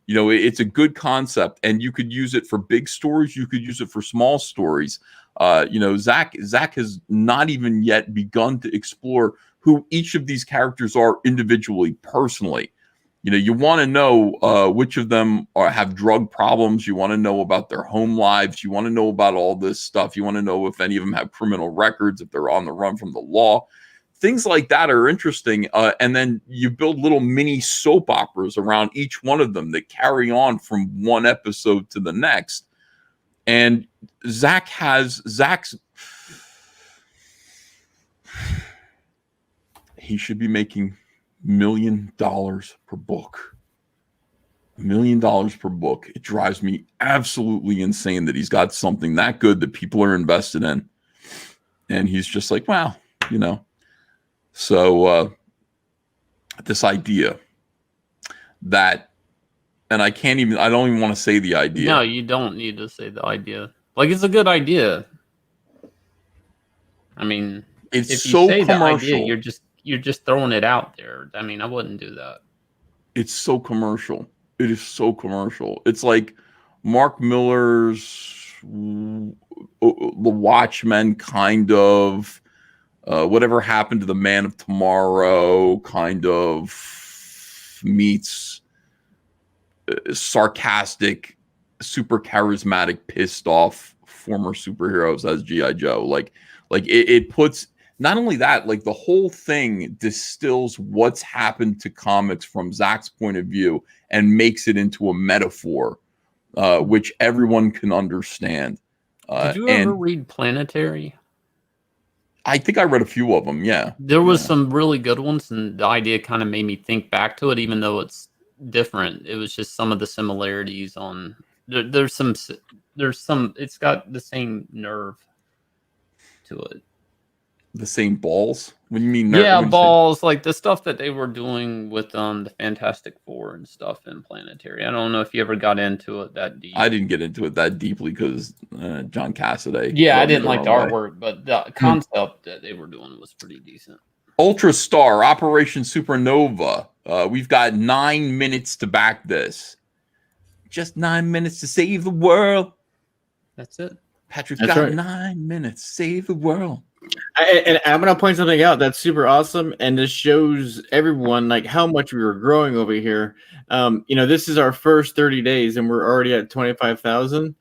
You know, it's a good concept, and you could use it for big stories. You could use it for small stories. Zach has not even yet begun to explore who each of these characters are individually, personally. You know, you want to know which of them have drug problems. You want to know about their home lives. You want to know about all this stuff. You want to know if any of them have criminal records, if they're on the run from the law. Things like that are interesting. And then you build little mini soap operas around each one of them that carry on from one episode to the next. And Zach's, he should be making $1 million per book. $1 million per book. It drives me absolutely insane that he's got something that good that people are invested in. And he's just like, well, you know. So this idea that, and I don't even want to say the idea. No, you don't need to say the idea. Like, it's a good idea. I mean, It's if you so say commercial. the idea, you're just throwing it out there. I mean, I wouldn't do that. It's so commercial. It is so commercial. It's like Mark Miller's The Watchmen kind of, whatever happened to the Man of Tomorrow kind of meets sarcastic, super charismatic, pissed off former superheroes as G.I. Joe. Like it puts, not only that, like the whole thing distills what's happened to comics from Zach's point of view and makes it into a metaphor, which everyone can understand. Did you ever read Planetary? I think I read a few of them. Yeah, there was some really good ones, and the idea kind of made me think back to it, even though it's different. It was just some of the similarities on. There's some. It's got the same nerve to it. The same balls? When you mean balls, like the stuff that they were doing with the Fantastic Four and stuff in Planetary. I don't know if you ever got into it that deep. I didn't get into it that deeply because John Cassaday. Yeah, I didn't like the artwork, but the concept that they were doing was pretty decent. Ultra Star, Operation Supernova. We've got 9 minutes to back this. Just 9 minutes to save the world. That's it. Patrick's got 9 minutes. Save the world. And I'm gonna point something out that's super awesome, and this shows everyone like how much we were growing over here. This is our first 30 days, and we're already at 25,000.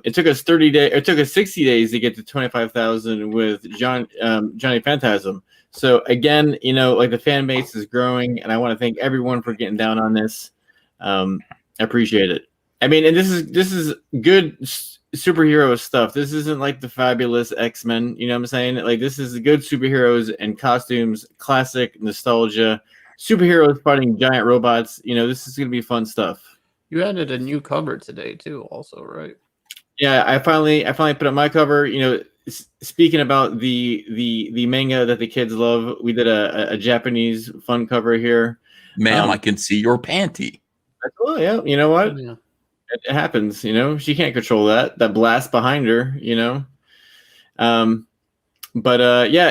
It took us 30 days. It took us 60 days to get to 25,000 with Johnny Phantasm. So again, like the fan base is growing, and I want to thank everyone for getting down on this. I appreciate it. I mean, and this is good superhero stuff. This isn't like the fabulous X-Men, you know what I'm saying? Like, this is good superheroes and costumes, classic nostalgia, superheroes fighting giant robots. This is gonna be fun stuff. You added a new cover today too, also, right? Yeah, I finally put up my cover. Speaking about the manga that the kids love, we did a Japanese fun cover here. Ma'am, I can see your panty. Oh yeah, you know what? Yeah. It happens, she can't control that blast behind her, yeah,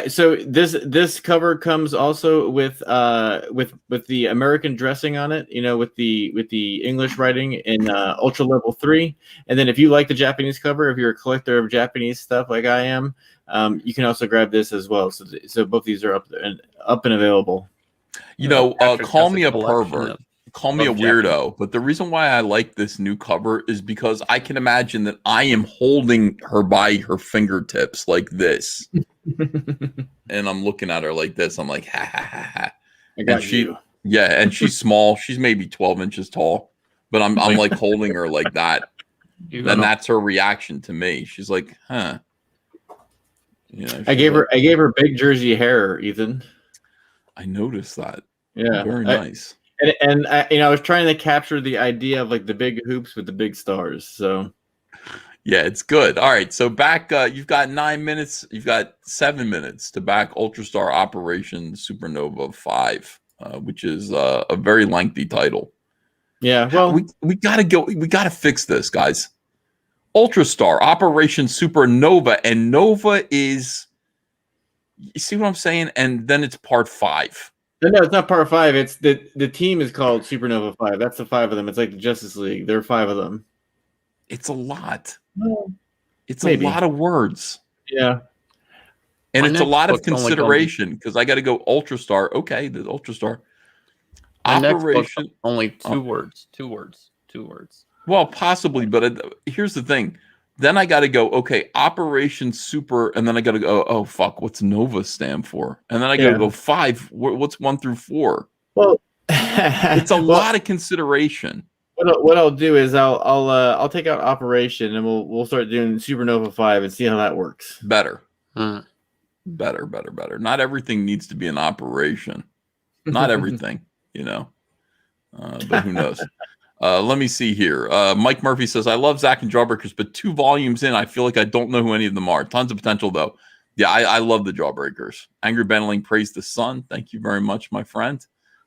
so this cover comes also with the American dressing on it, with the English writing in ultra level 3. And then if you like the Japanese cover, if you're a collector of Japanese stuff like I am, you can also grab this as well. So both these are up and available. Call me a pervert. Call me a weirdo, but the reason why I like this new cover is because I can imagine that I am holding her by her fingertips like this. And I'm looking at her like this. I'm like, ha, ha, ha, ha. I got you. Yeah, and she's small. She's maybe 12 inches tall, but I'm like holding her like that. And that's her reaction to me. She's like, huh. I gave her big Jersey hair, Ethan. I noticed that. Yeah. Very nice. And I was trying to capture the idea of like the big hoops with the big stars. So yeah, it's good. All right, so back. You've got 9 minutes. You've got 7 minutes to back Ultra Star Operation Supernova 5, which is a very lengthy title. Yeah, well, we gotta go. We gotta fix this, guys. Ultra Star Operation Supernova, and Nova is. You see what I'm saying? And then it's part 5. No, it's not part 5. It's the team is called Supernova 5. That's the 5 of them. It's like the Justice League. There are 5 of them. It's a lot. Well, it's maybe a lot of words. Yeah. And it's a lot of consideration because I got to go Ultra Star. Okay, the Ultra Star. My next book's Operation. only two words. Two words. Two words. Well, possibly, but here's the thing. Then I got to go, okay, Operation Super, and then I got to go, oh, fuck, what's Nova stand for? And then I got to Yeah. go 5. What's 1 through 4? Well, It's a lot of consideration. What I'll do is I'll take out Operation and we'll start doing Supernova 5 and see how that works. Better. Hmm. Better. Not everything needs to be an operation. Not everything, you know. But who knows? Let me see here. Mike Murphy says, I love Zach and Jawbreakers, but 2 volumes in, I feel like I don't know who any of them are. Tons of potential, though. Yeah, I love the Jawbreakers. Angry Benneling praised the sun. Thank you very much, my friend.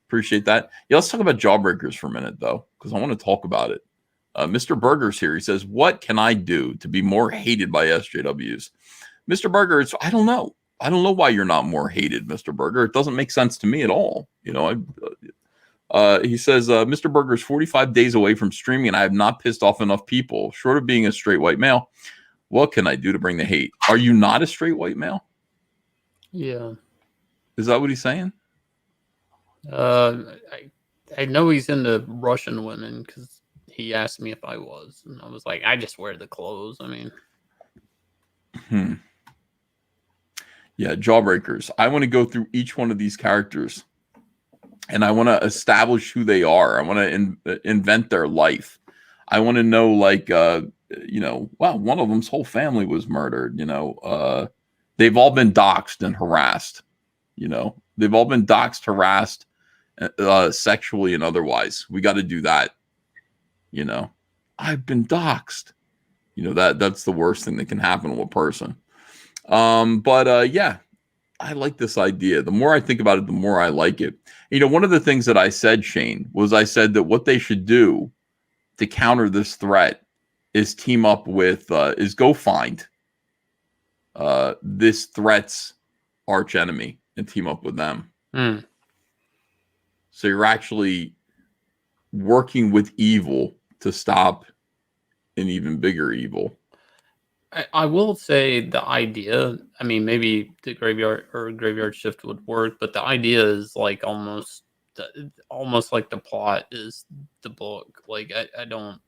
Appreciate that. Yeah, let's talk about Jawbreakers for a minute, though, because I want to talk about it. Mr. Burger's here. He says, what can I do to be more hated by SJWs? Mr. Burger, I don't know. I don't know why you're not more hated, Mr. Burger. It doesn't make sense to me at all. You know, he says, Mr. Burger is 45 days away from streaming, and I have not pissed off enough people. Short of being a straight white male, what can I do to bring the hate? Are you not a straight white male? Yeah. Is that what he's saying? I know he's into Russian women because he asked me if I was, and I was like, I just wear the clothes. I mean, Yeah, Jawbreakers. I want to go through each one of these characters, and I want to establish who they are. I want to invent their life. I want to know, like, you know, wow, one of them's whole family was murdered. You know, they've all been doxxed and harassed. You know, they've all been doxxed, harassed, sexually and otherwise. We got to do that. You know, I've been doxxed. You know, that's the worst thing that can happen to a person. But yeah, I like this idea. The more I think about it, the more I like it. You know, one of the things that I said, Shane, was I said that what they should do to counter this threat is team up with, is go find this threat's arch enemy and team up with them. So you're actually working with evil to stop an even bigger evil. I will say the idea, I mean, maybe the graveyard shift would work, but the idea is like almost like the plot is the book. Like, I don't.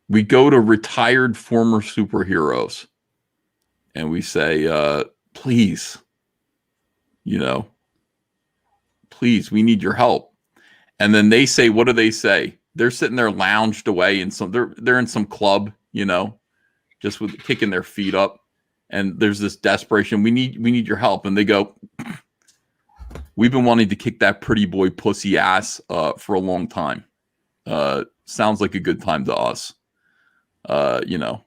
We go to retired former superheroes and we say, please, you know, please, we need your help. And then they say, what do they say? They're sitting there lounged away in they're in some club, you know, just with kicking their feet up. And there's this desperation. We need your help. And they go, we've been wanting to kick that pretty boy pussy ass for a long time. Sounds like a good time to us. You know,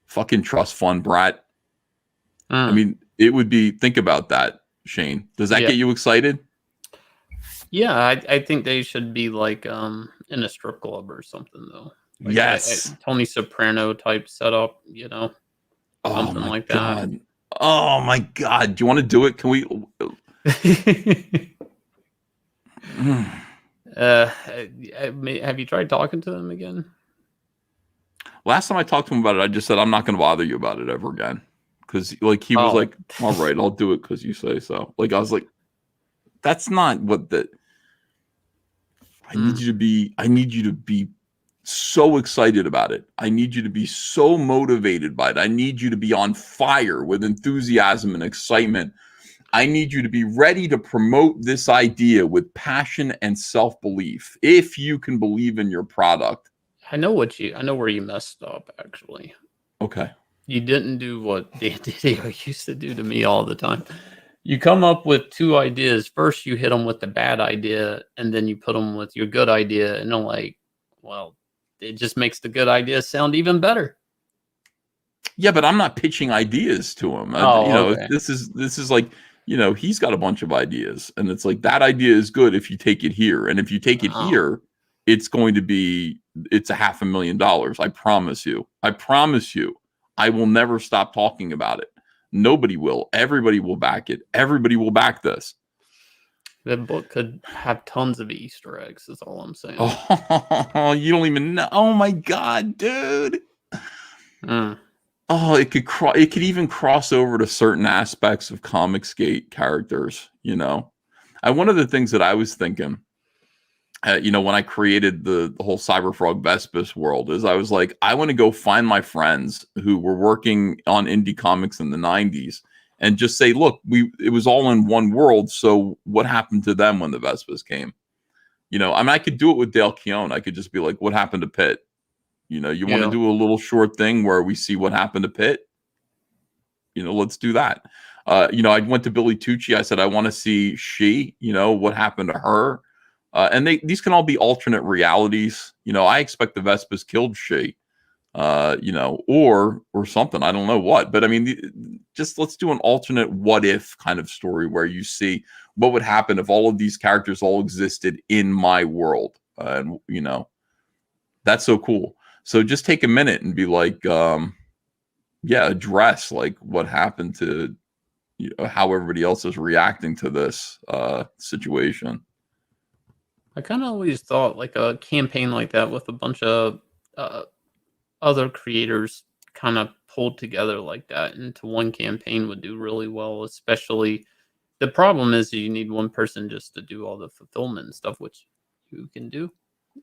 fucking trust fund brat. I mean, it would be, think about that, Shane. Does that get you excited? Yeah, I think they should be like in a strip club or something, though. Like yes. Tony Soprano type setup, you know, something like God. that. Oh my God. Do you want to do it? Can we? Have you tried talking to them again? Last time I talked to him about it, I just said, I'm not going to bother you about it ever again. Because like he was like, all right, I'll do it because you say so. Like I was like, that's not what I need you to be so excited about it. I need you to be so motivated by it. I need you to be on fire with enthusiasm and excitement. I need you to be ready to promote this idea with passion and self-belief. If you can believe in your product. I know where you messed up, actually. Okay. You didn't do what Dan Didio used to do to me all the time. You come up with 2 ideas. First, you hit them with the bad idea, and then you put them with your good idea, and they're like, well, it just makes the good idea sound even better. Yeah, but I'm not pitching ideas to him. Okay. This is like, you know, he's got a bunch of ideas, and it's like that idea is good if you take it here, and if you take it here, it's $500,000. I promise you. I will never stop talking about it. Nobody will. Everybody will back it. Everybody will back this. The book could have tons of Easter eggs, is all I'm saying. Oh, you don't even know. Oh my God, dude. Oh, it could even cross over to certain aspects of Comicsgate characters, you know. One of the things that I was thinking when I created the whole Cyberfrog Vespis world, is I was like, I want to go find my friends who were working on indie comics in the 90s and just say, look, it was all in one world. So what happened to them when the Vespis came? I mean, I could do it with Dale Keown. I could just be like, what happened to Pitt? You want to do a little short thing where we see what happened to Pitt? Let's do that. I went to Billy Tucci. I said, I want to see what happened to her. And these can all be alternate realities. I expect the Vespis killed she, or something. I don't know what, but I mean, just let's do an alternate what if kind of story where you see what would happen if all of these characters all existed in my world. And that's so cool. So just take a minute and be like, address like what happened to, how everybody else is reacting to this situation. I kind of always thought like a campaign like that with a bunch of other creators kind of pulled together like that into one campaign would do really well. Especially the problem is you need one person just to do all the fulfillment and stuff, which you can do,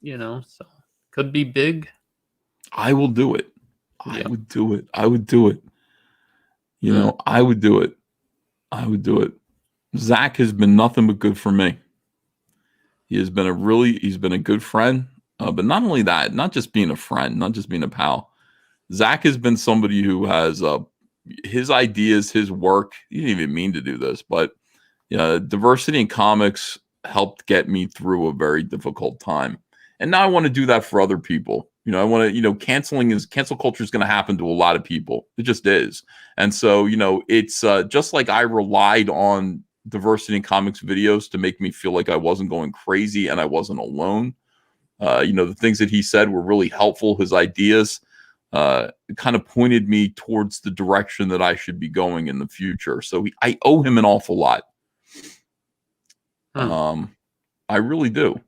so could be big. I will do it. I would do it. I would do it. I would do it. I would do it. Zach has been nothing but good for me. He's been a good friend. But not only that, not just being a friend, not just being a pal. Zach has been somebody who has his ideas, his work. He didn't even mean to do this, but diversity in comics helped get me through a very difficult time. And now I want to do that for other people. I want to, cancel culture is going to happen to a lot of people. It just is. And so, it's just like I relied on diversity in comics videos to make me feel like I wasn't going crazy and I wasn't alone. The things that he said were really helpful. His ideas kind of pointed me towards the direction that I should be going in the future. So I owe him an awful lot. I really do.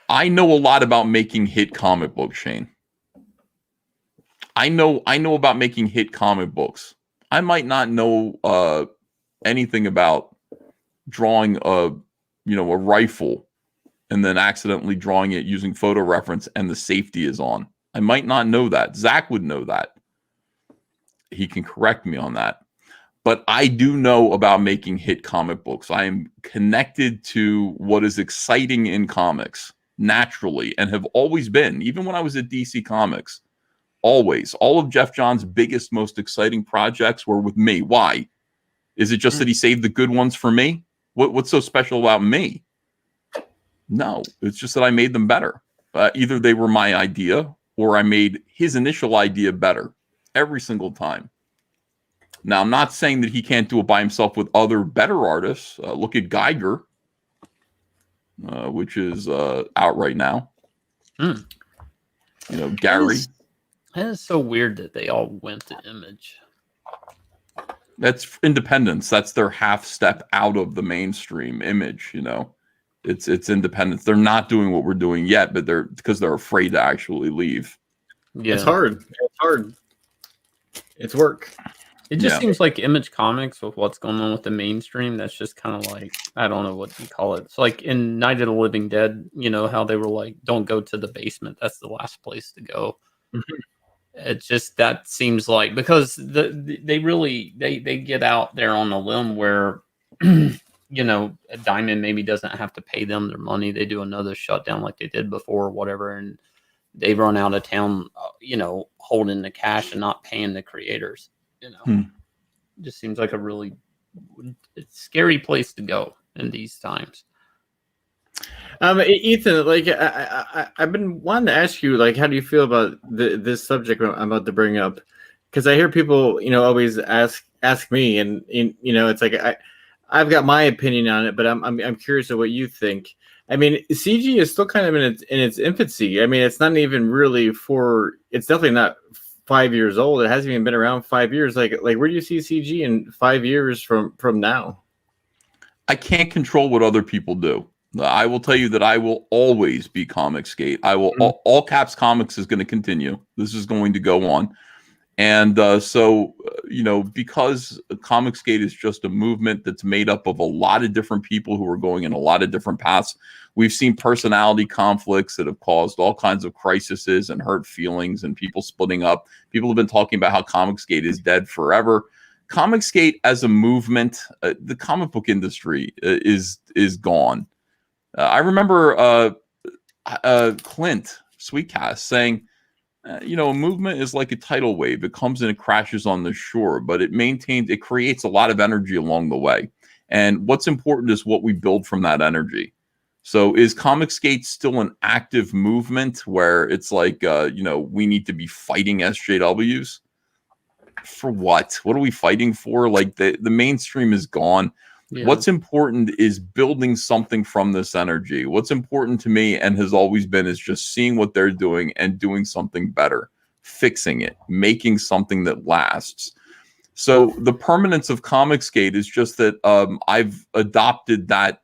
I know a lot about making hit comic books, Shane. I know about making hit comic books. I might not know anything about drawing a rifle and then accidentally drawing it using photo reference and the safety is on. I might not know that. Zach would know that. He can correct me on that. But I do know about making hit comic books. I am connected to what is exciting in comics naturally and have always been, even when I was at DC Comics. Always. All of Jeff John's biggest, most exciting projects were with me. Why? Is it just that he saved the good ones for me? What's so special about me? No, it's just that I made them better. Either they were my idea or I made his initial idea better every single time. Now, I'm not saying that he can't do it by himself with other better artists. Look at Geiger, which is out right now. Gary. That is so weird that they all went to Image. That's independence. That's their half step out of the mainstream. Image, it's independence. They're not doing what we're doing yet, but because they're afraid to actually leave. Yeah, It's hard. It's work. It just seems like Image Comics with what's going on with the mainstream. That's just kind of like, I don't know what you call it. It's like in Night of the Living Dead, how they were like, don't go to the basement. That's the last place to go. Mm-hmm. It's just, that seems like, because they really get out there on a limb where, Diamond maybe doesn't have to pay them their money. They do another shutdown like they did before or whatever. And they run out of town, holding the cash and not paying the creators. It just seems like a really scary place to go in these times. Ethan, like I've been wanting to ask you, like, how do you feel about this subject I'm about to bring up? Because I hear people, always ask me, and it's like I've got my opinion on it, but I'm curious of what you think. I mean, CG is still kind of in its infancy. I mean, it's not even really it's definitely not 5 years old. It hasn't even been around 5 years. Like where do you see CG in 5 years from now? I can't control what other people do. I will tell you that I will always be Comicsgate. I will all Caps Comics is going to continue. This is going to go on. And because Comicsgate is just a movement that's made up of a lot of different people who are going in a lot of different paths, we've seen personality conflicts that have caused all kinds of crises and hurt feelings and people splitting up. People have been talking about how Comicsgate is dead forever. Comicsgate as a movement, the comic book industry is gone. I remember Clint Sweetcast saying, a movement is like a tidal wave. It comes and it crashes on the shore, but it creates a lot of energy along the way. And what's important is what we build from that energy. So is Comicsgate still an active movement where it's like, we need to be fighting SJWs? For what? What are we fighting for? Like the mainstream is gone. Yeah. What's important is building something from this energy. What's important to me and has always been is just seeing what they're doing and doing something better, fixing it, making something that lasts. So the permanence of Comicsgate is just that I've adopted that,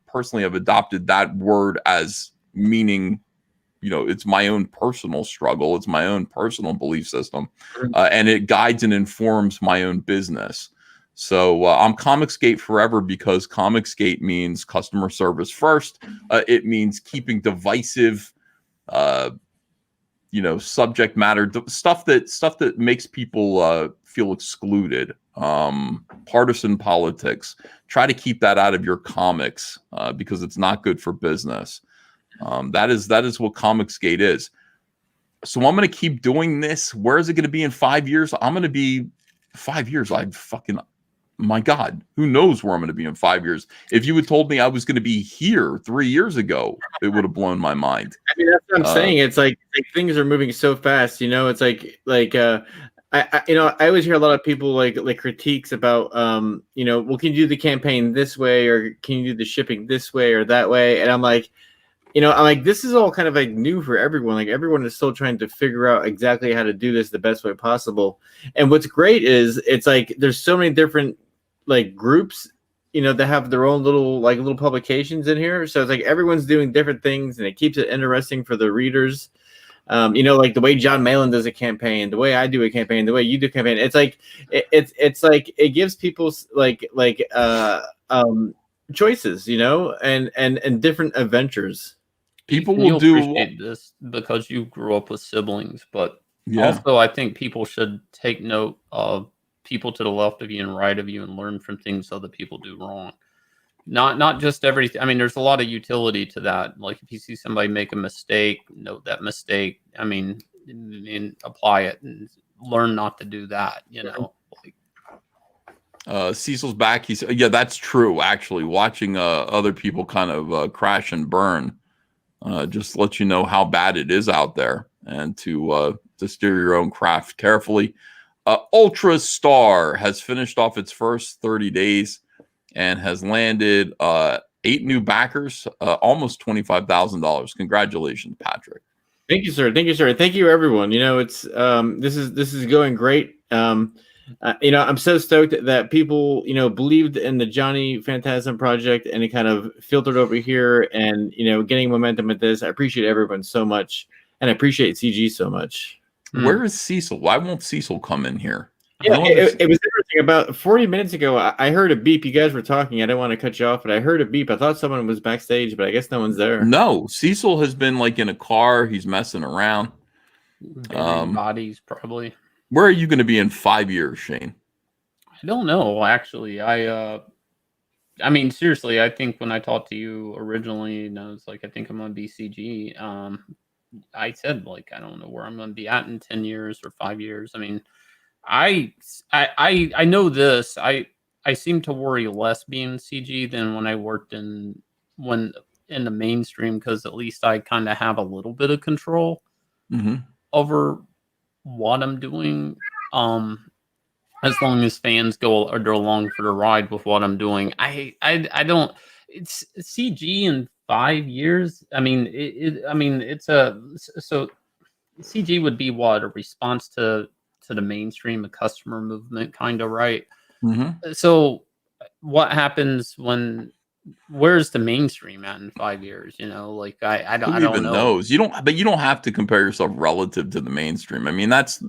personally, I've adopted that word as meaning, it's my own personal struggle. It's my own personal belief system. And it guides and informs my own business. So I'm Comicsgate forever because Comicsgate means customer service first. It means keeping divisive, subject matter stuff that makes people feel excluded. Partisan politics. Try to keep that out of your comics because it's not good for business. That is what Comicsgate is. So I'm going to keep doing this. Where is it going to be in 5 years? I'm going to be 5 years. My God, who knows where I'm going to be in 5 years? If you had told me I was going to be here 3 years ago, it would have blown my mind. I mean, that's what I'm saying. It's like things are moving so fast. It's I always hear a lot of people like critiques about, well, can you do the campaign this way, or can you do the shipping this way or that way? And I'm like, this is all kind of like new for everyone. Like everyone is still trying to figure out exactly how to do this the best way possible. And what's great is it's like there's so many different like groups, that have their own little publications in here. So it's like everyone's doing different things, and it keeps it interesting for the readers. Like the way John Malin does a campaign, the way I do a campaign, the way you do a campaign. It's like it's like it gives people choices, and different adventures. People will appreciate this because you grew up with siblings, but also I think people should take note of people to the left of you and right of you and learn from things other people do wrong. Not just everything. I mean, there's a lot of utility to that. Like if you see somebody make a mistake, note that mistake. I mean, and apply it and learn not to do that. Cecil's back. He said, "Yeah, that's true. Actually, watching other people kind of crash and burn just lets you know how bad it is out there, and to steer your own craft carefully." Ultra Star has finished off its first 30 days and has landed 8 new backers, almost $25,000. Congratulations, Patrick. Thank you, sir. Thank you, sir. Thank you, everyone. It's this is going great. I'm so stoked that people believed in the Johnny Phantasm project, and it kind of filtered over here, and getting momentum at this. I appreciate everyone so much, and I appreciate CG so much. Where is Cecil? Why won't Cecil come in here? Yeah, it was interesting. About 40 minutes ago, I heard a beep. You guys were talking. I didn't want to cut you off, but I heard a beep. I thought someone was backstage, but I guess no one's there. No, Cecil has been like in a car. He's messing around. Bodies, probably. Where are you going to be in 5 years, Shane? I don't know, actually. I mean, seriously, I think when I talked to you originally, and I was like, I think I'm on BCG. I said, like, I don't know where I'm going to be at in 10 years or 5 years. I mean, I know this. I seem to worry less being CG than when I worked in the mainstream, because at least I kind of have a little bit of control over what I'm doing. As long as fans go along for the ride with what I'm doing. I don't. It's CG in 5 years. I mean, so CG would be what, a response to the mainstream, a customer movement, kind of, right? So what happens where's the mainstream at in 5 years? Like I don't even know. Knows? You don't have to compare yourself relative to the mainstream. I mean, that's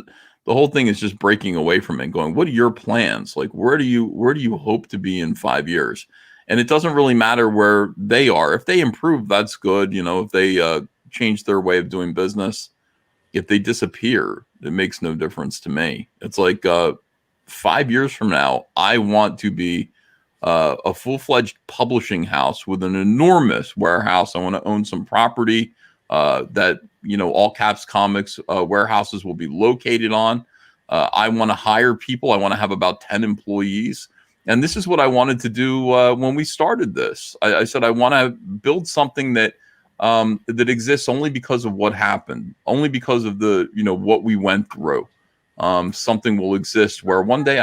The whole thing is just breaking away from it and going, what are your plans? Like, where do you hope to be in 5 years? And it doesn't really matter where they are. If they improve, that's good. If they change their way of doing business, if they disappear, it makes no difference to me. It's like 5 years from now, I want to be a full-fledged publishing house with an enormous warehouse. I want to own some property that all caps comics warehouses will be located on. I want to hire people. I want to have about 10 employees. And this is what I wanted to do when we started this. I said I want to build something that exists only because of what happened, only because of the what we went through. Something will exist where one day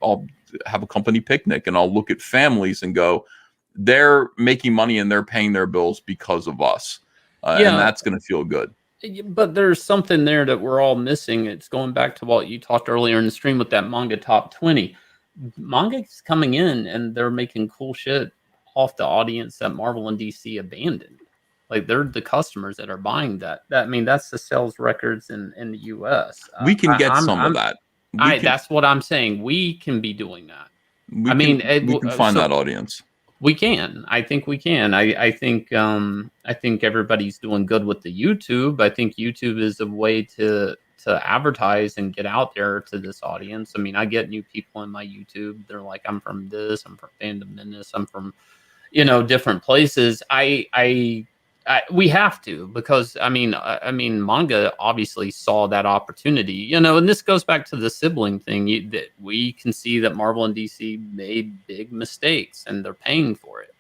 I'll have a company picnic and I'll look at families and go, they're making money and they're paying their bills because of us. And that's going to feel good. But there's something there that we're all missing. It's going back to what you talked earlier in the stream with that manga top 20. Manga is coming in and they're making cool shit off the audience that Marvel and DC abandoned. Like they're the customers that are buying that. That's the sales records in the US. We can get some of that. That's what I'm saying. We can be doing that. We can find that audience. We can. I think we can. I think everybody's doing good with the YouTube. I think YouTube is a way to advertise and get out there to this audience. I get new people in my YouTube. They're like, I'm from this, I'm from Fandom Menace, I'm from, different places. We have to, because manga obviously saw that opportunity, and this goes back to the sibling thing that we can see that Marvel and DC made big mistakes and they're paying for it.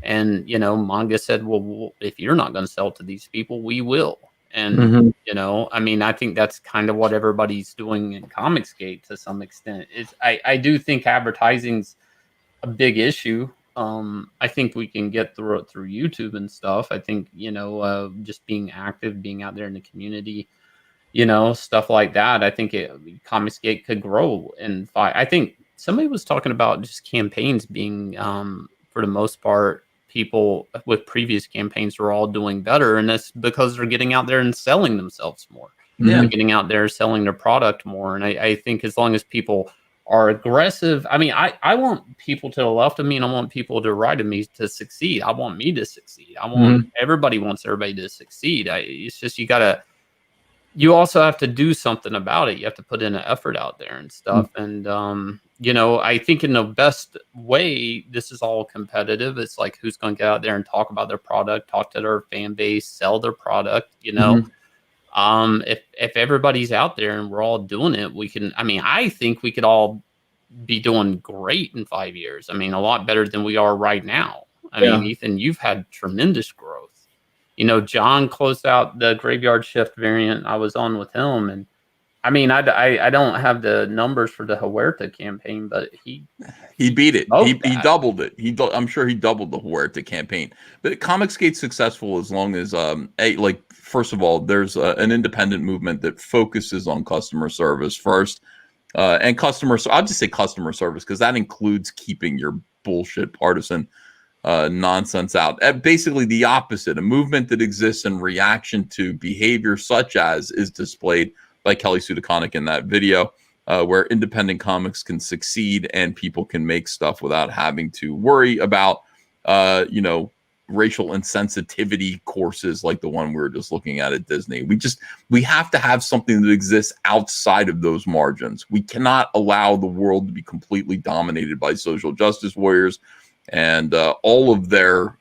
And, manga said, well, if you're not going to sell to these people, we will. And, I think that's kind of what everybody's doing in Comicsgate to some extent. I do think advertising's a big issue. I think we can get through it through YouTube and stuff. I think, just being active, being out there in the community, stuff like that. I think Comicsgate could grow in 5. I think somebody was talking about just campaigns being, for the most part, people with previous campaigns were all doing better. And that's because they're getting out there and selling themselves more. Yeah. They're getting out there selling their product more. And I think as long as people are aggressive, I want people to the left of me and I want people to the right of me to succeed. I want me to succeed. I want everybody wants everybody to succeed. It's just you also have to do something about it. You have to put in an effort out there and stuff. And I think in the best way, this is all competitive. It's like who's going to get out there and talk about their product, talk to their fan base, sell their product. If everybody's out there and we're all doing it, we can. I think we could all be doing great in 5 years. A lot better than we are right now. Ethan, you've had tremendous growth. John closed out the Graveyard Shift variant. I was on with him, and I don't have the numbers for the Huerta campaign, but he beat it. He doubled it. I'm sure he doubled the Huerta campaign. But Comicsgate's successful as long as first of all, there's an independent movement that focuses on customer service first, and I'll just say customer service because that includes keeping your bullshit partisan nonsense out. Basically, the opposite. A movement that exists in reaction to behavior such as is displayed by Kelly Sudaconic in that video, where independent comics can succeed and people can make stuff without having to worry about, racial insensitivity courses like the one we were just looking at Disney. We have to have something that exists outside of those margins. We cannot allow the world to be completely dominated by social justice warriors and all of their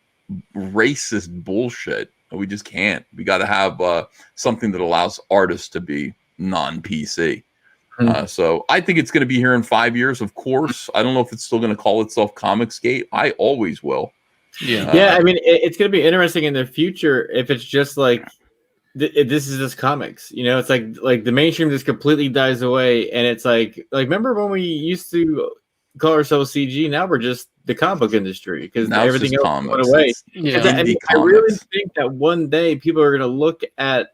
racist bullshit. We just can't. We got to have something that allows artists to be non-PC. So I think it's going to be here in 5 years. Of course, I don't know if it's still going to call itself Comicsgate. I always will. Yeah. It's going to be interesting in the future if it's just like this is just comics. It's like the mainstream just completely dies away, and it's like remember when we used to call ourselves CG? Now we're just the comic book industry because everything else went away. I really think that one day people are going to look at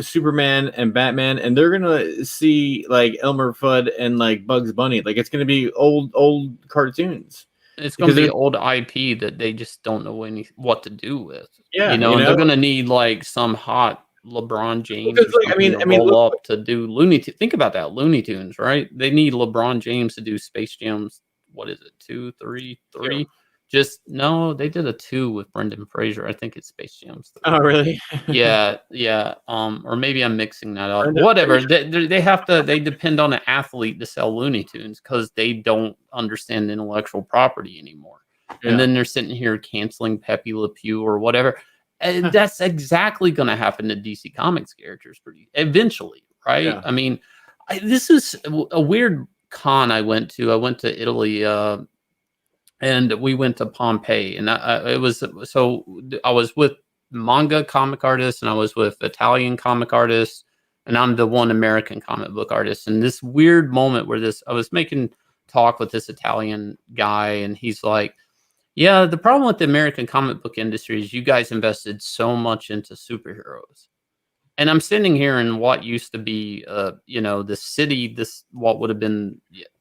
Superman and Batman, and they're gonna see like Elmer Fudd and like Bugs Bunny. Like it's gonna be old cartoons. It's gonna be old IP that they just don't know what to do with. Yeah, and they're gonna need like some hot LeBron James Because, or like, something to roll look, up to do Looney Tunes. Think about that, Looney Tunes, right? They need LeBron James to do Space Jam's. What is it? 2, 3, 3? Just no, they did a 2 with Brendan Fraser. I think it's Space Jam's 3. oh, really? Yeah, yeah. Or maybe I'm mixing that up. Brendan Whatever. Fraser. They have to. They depend on an athlete to sell Looney Tunes because they don't understand intellectual property anymore. And Yeah. then they're sitting here canceling Pepe Le Pew or whatever. And that's exactly going to happen to DC Comics characters pretty eventually, right? Yeah. I mean, this is a weird con I went to. I went to Italy, and we went to Pompeii, and I was with manga comic artists, and I was with Italian comic artists, and I'm the one American comic book artist. And this weird moment where I was making talk with this Italian guy, and he's like, yeah, the problem with the American comic book industry is you guys invested so much into superheroes. And I'm sitting here in what used to be, the city, what would have been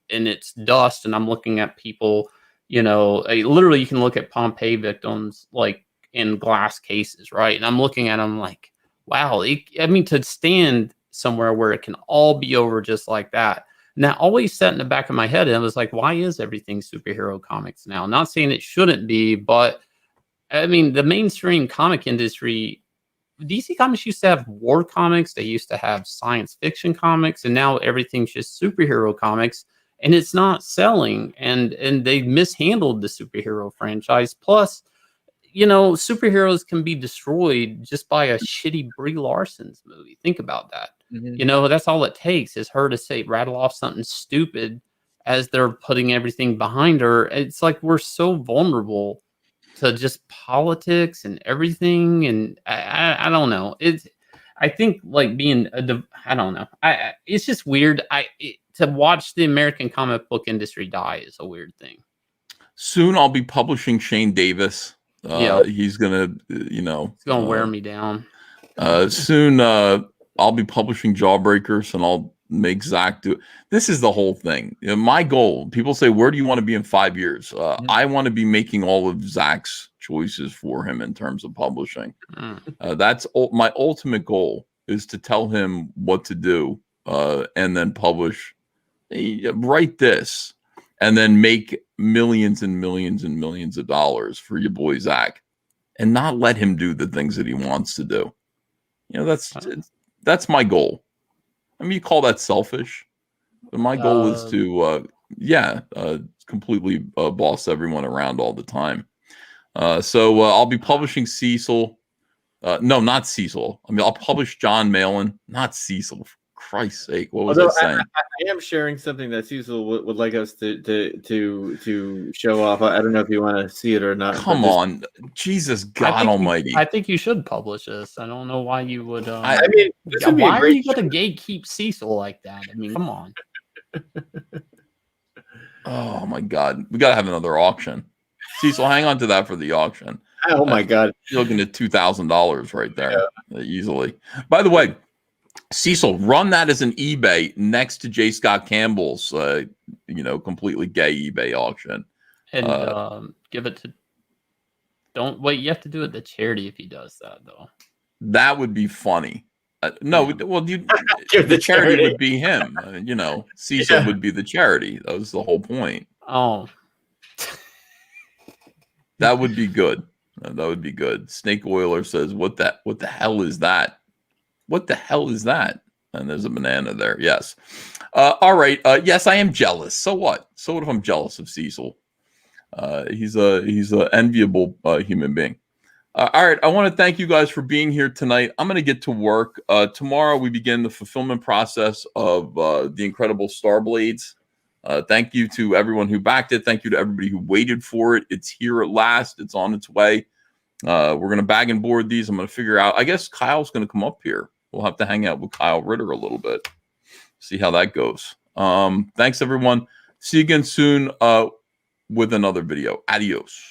in its dust. And I'm looking at people, literally you can look at Pompeii victims like in glass cases, right? And I'm looking at them like, wow, to stand somewhere where it can all be over just like that. And that always sat in the back of my head. And I was like, why is everything superhero comics now? Not saying it shouldn't be, but the mainstream comic industry, DC Comics used to have war comics. They used to have science fiction comics. And now everything's just superhero comics. And it's not selling. And they mishandled the superhero franchise. Plus, superheroes can be destroyed just by a shitty Brie Larson's movie. Think about that. Mhm. That's all it takes is her to rattle off something stupid as they're putting everything behind her. It's like we're so vulnerable to just politics and everything. And I don't know. I think like being I don't know. It's just weird. To watch the American comic book industry die is a weird thing. Soon I'll be publishing Shane Davis. He's gonna, It's gonna wear me down. Soon I'll be publishing Jawbreakers, and I'll make Zach do it. This is the whole thing. My goal. People say, "Where do you want to be in 5 years?" I want to be making all of Zach's choices for him in terms of publishing. That's my ultimate goal, is to tell him what to do, and then publish. Write this, and then make millions and millions and millions of dollars for your boy Zach, and not let him do the things that he wants to do. That's my goal. You call that selfish, but my goal is to completely boss everyone around all the time. So I'll be publishing Cecil. No, not Cecil. I'll publish John Malin, not Cecil. For Christ's sake, what was I saying? I am sharing something that Cecil would like us to show off. I don't know if you want to see it or not. Come on, Jesus God Almighty! I think you should publish this. I don't know why you would. This would be why a are you great going to gatekeep Cecil like that? Come on. Oh my God, we gotta have another auction. Cecil, hang on to that for the auction. Oh my God, you're looking at $2,000 right there, easily. By the way, Cecil, run that as an eBay next to J. Scott Campbell's, completely gay eBay auction, and give it to. Don't wait. You have to do it to charity if he does that, though. That would be funny. No, well, Give the charity would be him. Cecil would be the charity. That was the whole point. Oh, that would be good. That would be good. Snake Oiler says, "What the hell is that? What the hell is that?" And there's a banana there. Yes. All right. Yes, I am jealous. So what? So what if I'm jealous of Cecil? He's an enviable human being. All right. I want to thank you guys for being here tonight. I'm going to get to work. Tomorrow we begin the fulfillment process of The Incredible Starblades. Thank you to everyone who backed it. Thank you to everybody who waited for it. It's here at last. It's on its way. We're going to bag and board these. I'm going to figure out. I guess Kyle's going to come up here. We'll have to hang out with Kyle Ritter a little bit. See how that goes. Thanks, everyone. See you again soon with another video. Adios.